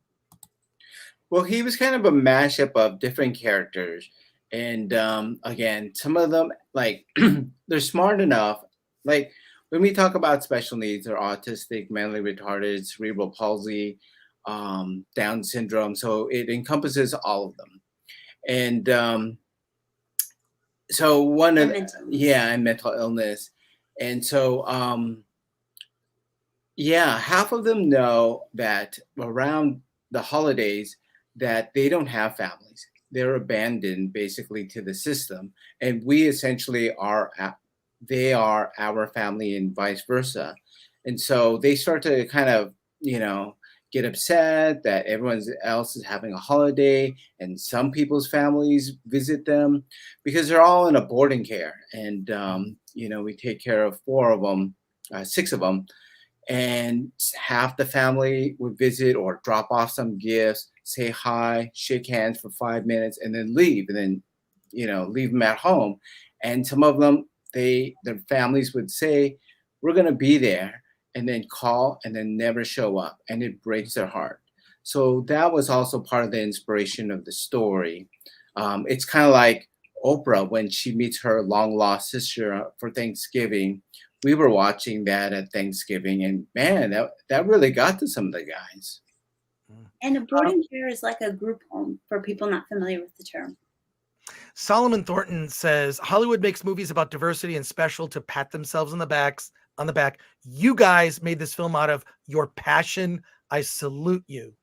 Well, he was kind of a mashup of different characters. And again, some of them, like, they're smart enough. Like, when we talk about special needs or autistic, mentally retarded, cerebral palsy, Down syndrome, so it encompasses all of them. And so one of and mental illness. And so half of them know that around the holidays that they don't have families. They're abandoned basically to the system, and we essentially they are our family and vice versa. And so they start to kind of, get upset that everyone else is having a holiday, and some people's families visit them because they're all in a boarding care. And, we take care of 6 of them, and half the family would visit or drop off some gifts, say hi, shake hands for 5 minutes, and then leave, and then, leave them at home. And some of them, their families would say, "We're going to be there," and then call and then never show up. And it breaks their heart. So that was also part of the inspiration of the story. It's kind of like Oprah when she meets her long lost sister for Thanksgiving. We were watching that at Thanksgiving, and man, that really got to some of the guys. And a boarding care is like a group home for people not familiar with the term. Solomon Thornton says, "Hollywood makes movies about diversity and special to pat themselves on the back. You guys made this film out of your passion. I salute you."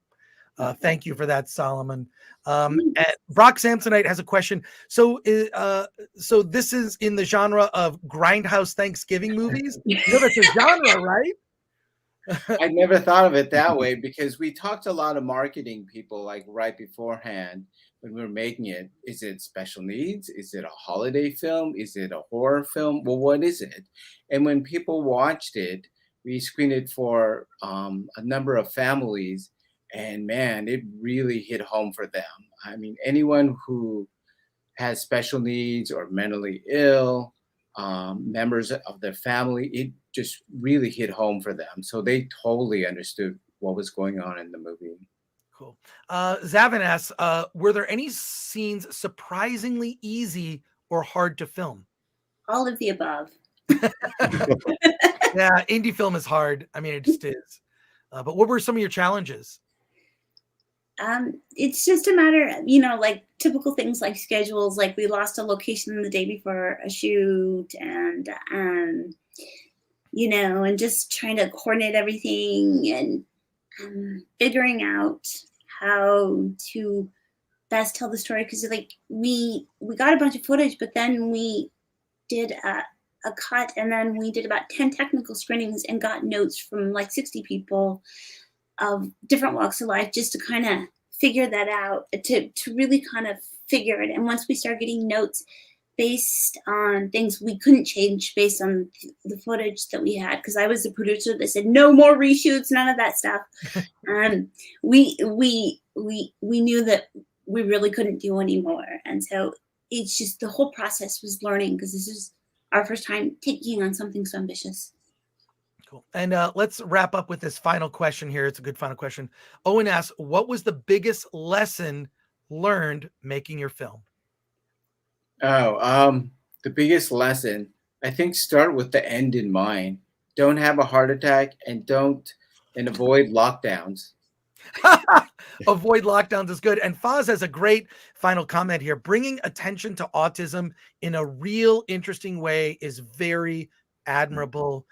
Thank you for that, Solomon. And Brock Samsonite has a question. So this is in the genre of grindhouse Thanksgiving movies? That's a genre, right? I never thought of it that way, because we talked to a lot of marketing people like right beforehand when we were making it. Is it special needs? Is it a holiday film? Is it a horror film? Well, what is it? And when people watched it, we screened it for a number of families, and man, it really hit home for them. I mean, anyone who has special needs or mentally ill, members of their family, it just really hit home for them. So they totally understood what was going on in the movie. Cool. Zavin asks, were there any scenes surprisingly easy or hard to film? All of the above. Yeah, indie film is hard. I mean, it just is. But what were some of your challenges? It's just a matter, like typical things like schedules. Like we lost a location the day before a shoot, and and just trying to coordinate everything and figuring out how to best tell the story. Because like we got a bunch of footage, but then we did a cut, and then we did about 10 technical screenings and got notes from like 60 people of different walks of life, just to kind of figure that out, to really kind of figure it. And once we start getting notes based on things we couldn't change based on the footage that we had, because I was the producer that said no more reshoots, none of that stuff. We knew that we really couldn't do anymore, and so it's just the whole process was learning, because this is our first time taking on something so ambitious. Cool. And let's wrap up with this final question here. It's a good final question. Owen asks, what was the biggest lesson learned making your film? The biggest lesson, I think, start with the end in mind. Don't have a heart attack, and avoid lockdowns. Avoid lockdowns is good. And Foz has a great final comment here. Bringing attention to autism in a real interesting way is very admirable.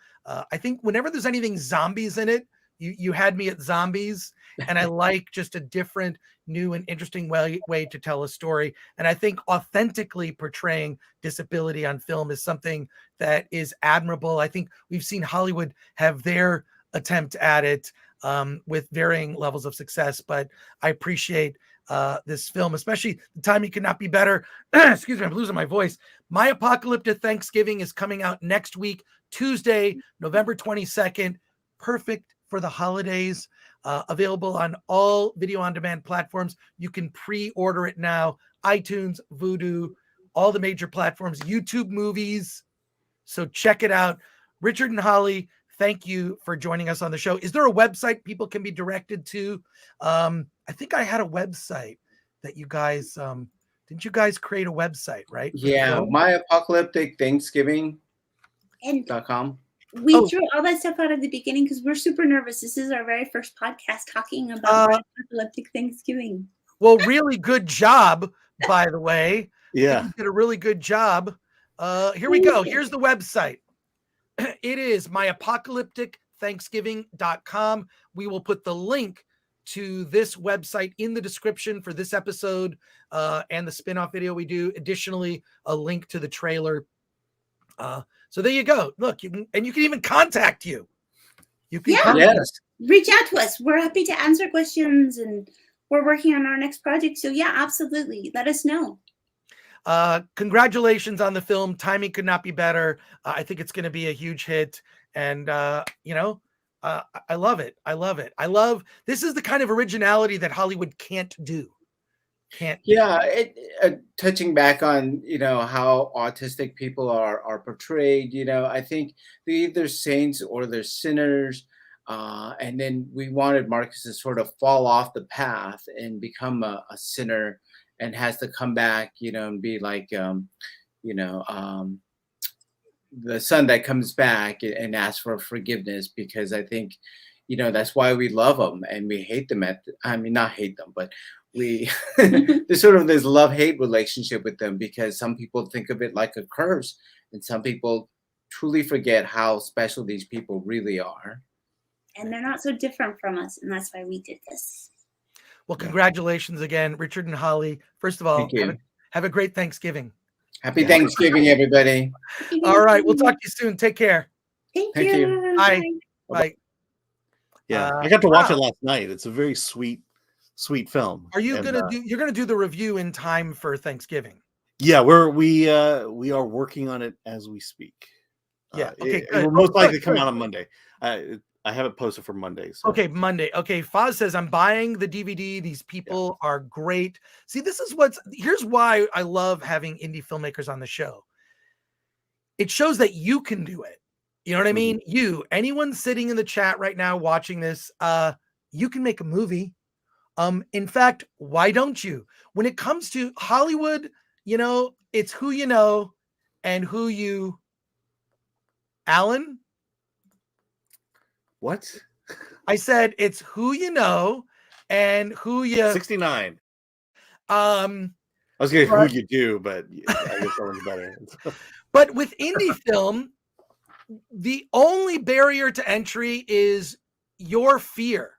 I think whenever there's anything zombies in it, You had me at zombies, and I like just a different, new, and interesting way to tell a story. And I think authentically portraying disability on film is something that is admirable. I think we've seen Hollywood have their attempt at it with varying levels of success, but I appreciate this film, especially The Timing Could Not Be Better. Excuse me, I'm losing my voice. My Apocalyptic Thanksgiving is coming out next week, Tuesday, November 22nd. Perfect for the holidays. Available on all video on demand platforms. You can pre-order it now. iTunes, Vudu, all the major platforms, YouTube Movies. So check it out. Richard and Holly, thank you for joining us on the show. Is there a website people can be directed to? I think I had a website that you guys, didn't you guys create a website, right? Yeah, My Apocalyptic Thanksgiving.com. We threw all that stuff out at the beginning because we're super nervous. This is our very first podcast talking about Apocalyptic Thanksgiving. Well, really good job, by the way. Yeah. You did a really good job. Here we go. Here's the website. It is myapocalypticthanksgiving.com. We will put the link to this website in the description for this episode and the spin-off video we do. Additionally, a link to the trailer. So there you go. Look, you can even contact you. You can reach out to us. We're happy to answer questions, and we're working on our next project. So yeah, absolutely. Let us know. Congratulations on the film. Timing Could Not Be Better. I think it's going to be a huge hit. And, I love it. I love it. This is the kind of originality that Hollywood can't do. Touching back on, how autistic people are portrayed, I think they're either saints or they're sinners. And then we wanted Marcus to sort of fall off the path and become a sinner, and has to come back, and be like, the son that comes back and asks for forgiveness, because I think, that's why we love them and we hate them not hate them, but there's sort of this love-hate relationship with them, because some people think of it like a curse, and some people truly forget how special these people really are. And they're not so different from us, and that's why we did this. Well, congratulations again, Richard and Holly. First of all, have a great Thanksgiving. Happy Thanksgiving, everybody. All right, we'll talk to you soon. Take care. Thank you. Bye. Bye. Yeah, I got to watch it last night. It's a very sweet film. Are you you're gonna do the review in time for Thanksgiving? Yeah, we are working on it as we speak. Yeah. It will most likely come out on Monday. I have it posted for Monday. So. Okay, Monday. Okay, Foz says, I'm buying the DVD. These people are great. See, here's why I love having indie filmmakers on the show. It shows that you can do it. You know what I mean? Anyone sitting in the chat right now watching this, you can make a movie. In fact, why don't you? When it comes to Hollywood, it's who you know and who you... Alan? What? I said it's who you know and who you 69. I was gonna who you do, but I guess that one's better. But with indie film, the only barrier to entry is your fear.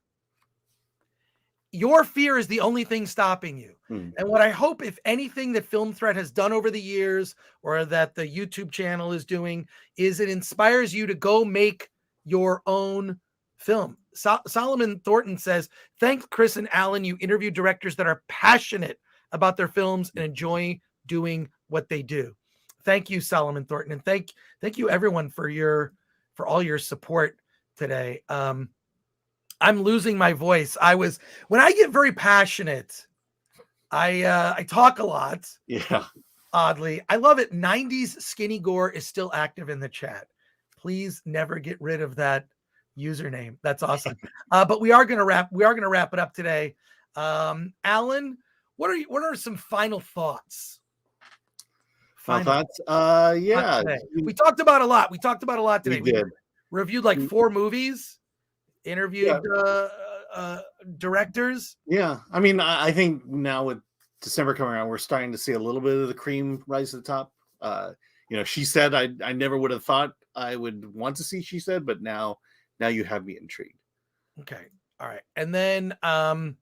Your fear is the only thing stopping you. And what I hope, if anything, that Film Threat has done over the years, or that the YouTube channel is doing, is it inspires you to go make your own film. Solomon Thornton says, thanks, Chris and Alan. You interview directors that are passionate about their films and enjoy doing what they do. Thank you, Solomon Thornton. And thank you everyone for all your support today. I'm losing my voice. When I get very passionate, I talk a lot. Yeah. Oddly. I love it. 90s Skinny Gore is still active in the chat. Please never get rid of that username. That's awesome. But we are going to wrap it up today. Alan, what are some final thoughts? Yeah. We talked about a lot. Today. We did. Reviewed like 4 movies, interviewed directors. Yeah. I mean, I think now with December coming around, we're starting to see a little bit of the cream rise to the top. She said, I never would have thought I would want to see She Said, but now you have me intrigued. Okay. All right. And then a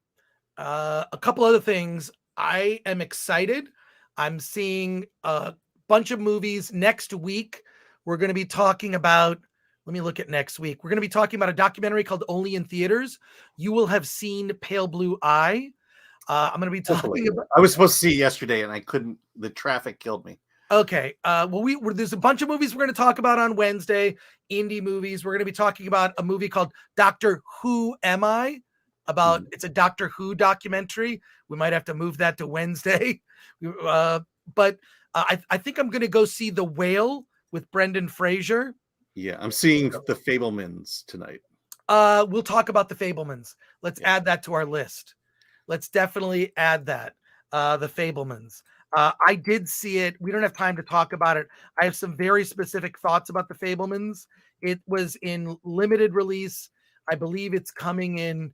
couple other things. I am excited. I'm seeing a bunch of movies next week. We're going to be talking about, let me look at next week. We're going to be talking about a documentary called Only in Theaters. You will have seen Pale Blue Eye. I'm going to be talking about. I was supposed to see it yesterday and I couldn't. The traffic killed me. Okay. Well, there's a bunch of movies we're going to talk about on Wednesday, indie movies. We're going to be talking about a movie called Doctor Who Am I? It's a Doctor Who documentary. We might have to move that to Wednesday. But I think I'm going to go see The Whale with Brendan Fraser. Yeah, I'm seeing The Fabelmans tonight. We'll talk about The Fabelmans. Let's add that to our list. Let's definitely add that. The Fabelmans. I did see it. We don't have time to talk about it. I have some very specific thoughts about The Fabelmans. It was in limited release. I believe it's coming in.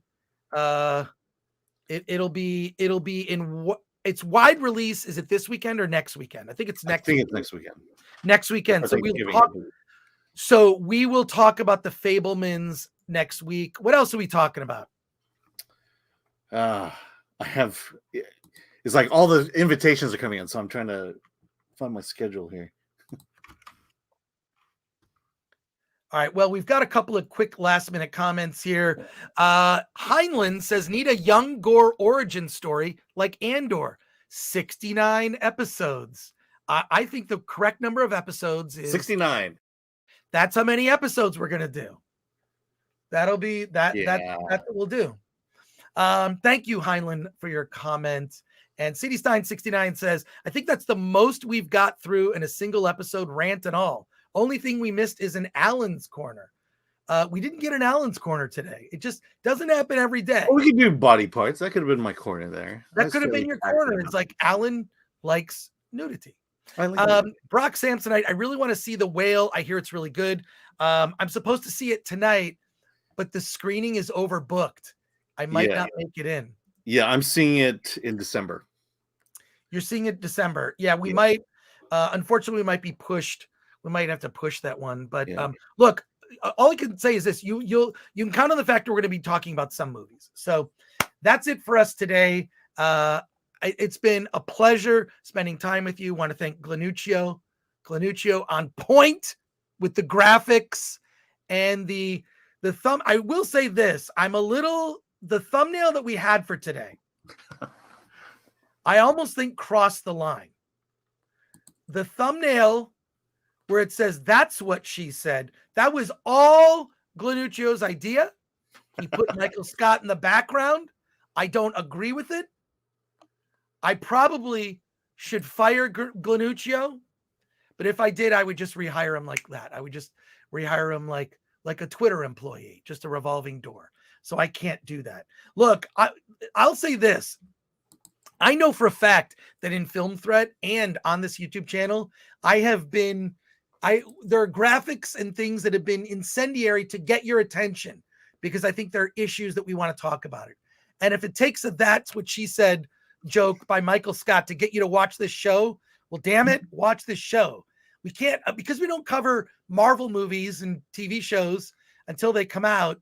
It'll be in its wide release. Is it this weekend or next weekend? I think it's next. It's next weekend. Next weekend. So we will talk about The Fabelmans next week. What else are we talking about? It's like all the invitations are coming in, so I'm trying to find my schedule here. All right. Well, we've got a couple of quick last minute comments here. Heinlein says, need a young Gore origin story like Andor. 69 episodes. I think the correct number of episodes is 69. That's how many episodes we're going to do. That'll be that. Yeah. That's what we'll do. Thank you, Heinlein, for your comment. And CD Stein 69 says, I think that's the most we've got through in a single episode, rant and all. Only thing we missed is an Allen's Corner. We didn't get an Allen's Corner today. It just doesn't happen every day. Well, we could do body parts. That could have been my corner there. That could have been your corner. It's like Allen likes nudity. Brock Samsonite, I really want to see The Whale. I hear it's really good. I'm supposed to see it tonight, but the screening is overbooked. I might not make it in. Yeah, I'm seeing it in December. You're seeing it December. Yeah, we might. Unfortunately, we might be pushed. We might have to push that one. But look, all I can say is this: you can count on the fact that we're going to be talking about some movies. So that's it for us today. It's been a pleasure spending time with you. Want to thank Glanuccio on point with the graphics and the thumb. I will say this: the thumbnail that we had for today, I almost think crossed the line. The thumbnail where it says, that's what she said, that was all Glanuccio's idea. He put Michael Scott in the background. I don't agree with it. I probably should fire Glanuccio, but if I did, I would just rehire him like that. I would just rehire him like a Twitter employee, just a revolving door. So I can't do that. Look, I'll say this. I know for a fact that in Film Threat and on this YouTube channel, there are graphics and things that have been incendiary to get your attention because I think there are issues that we want to talk about it. And if it takes a that's what she said joke by Michael Scott to get you to watch this show, well, damn it, watch this show. We can't, because we don't cover Marvel movies and TV shows until they come out.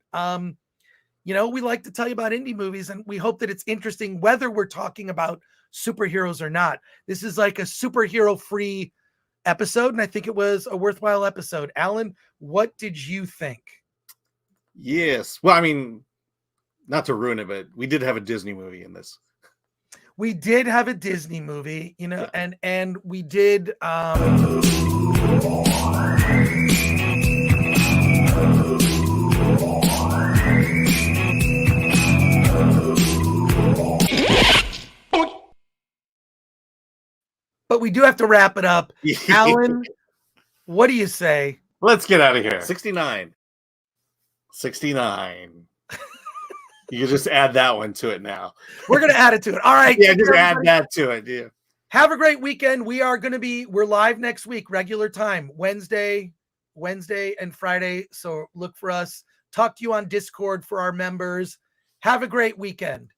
We like to tell you about indie movies, and we hope that it's interesting whether we're talking about superheroes or not. This is like a superhero-free episode, and I think it was a worthwhile episode. Alan, what did you think? Yes. Well, I mean, not to ruin it, but we did have a Disney movie in this. We did have a Disney movie, and we did... But we do have to wrap it up. Alan, what do you say? Let's get out of here. 69. 69. You can just add that one to it now. We're going to add it to it. All right. Yeah, just add that to it. Yeah. Have a great weekend. We're live next week, regular time, Wednesday and Friday. So look for us. Talk to you on Discord for our members. Have a great weekend.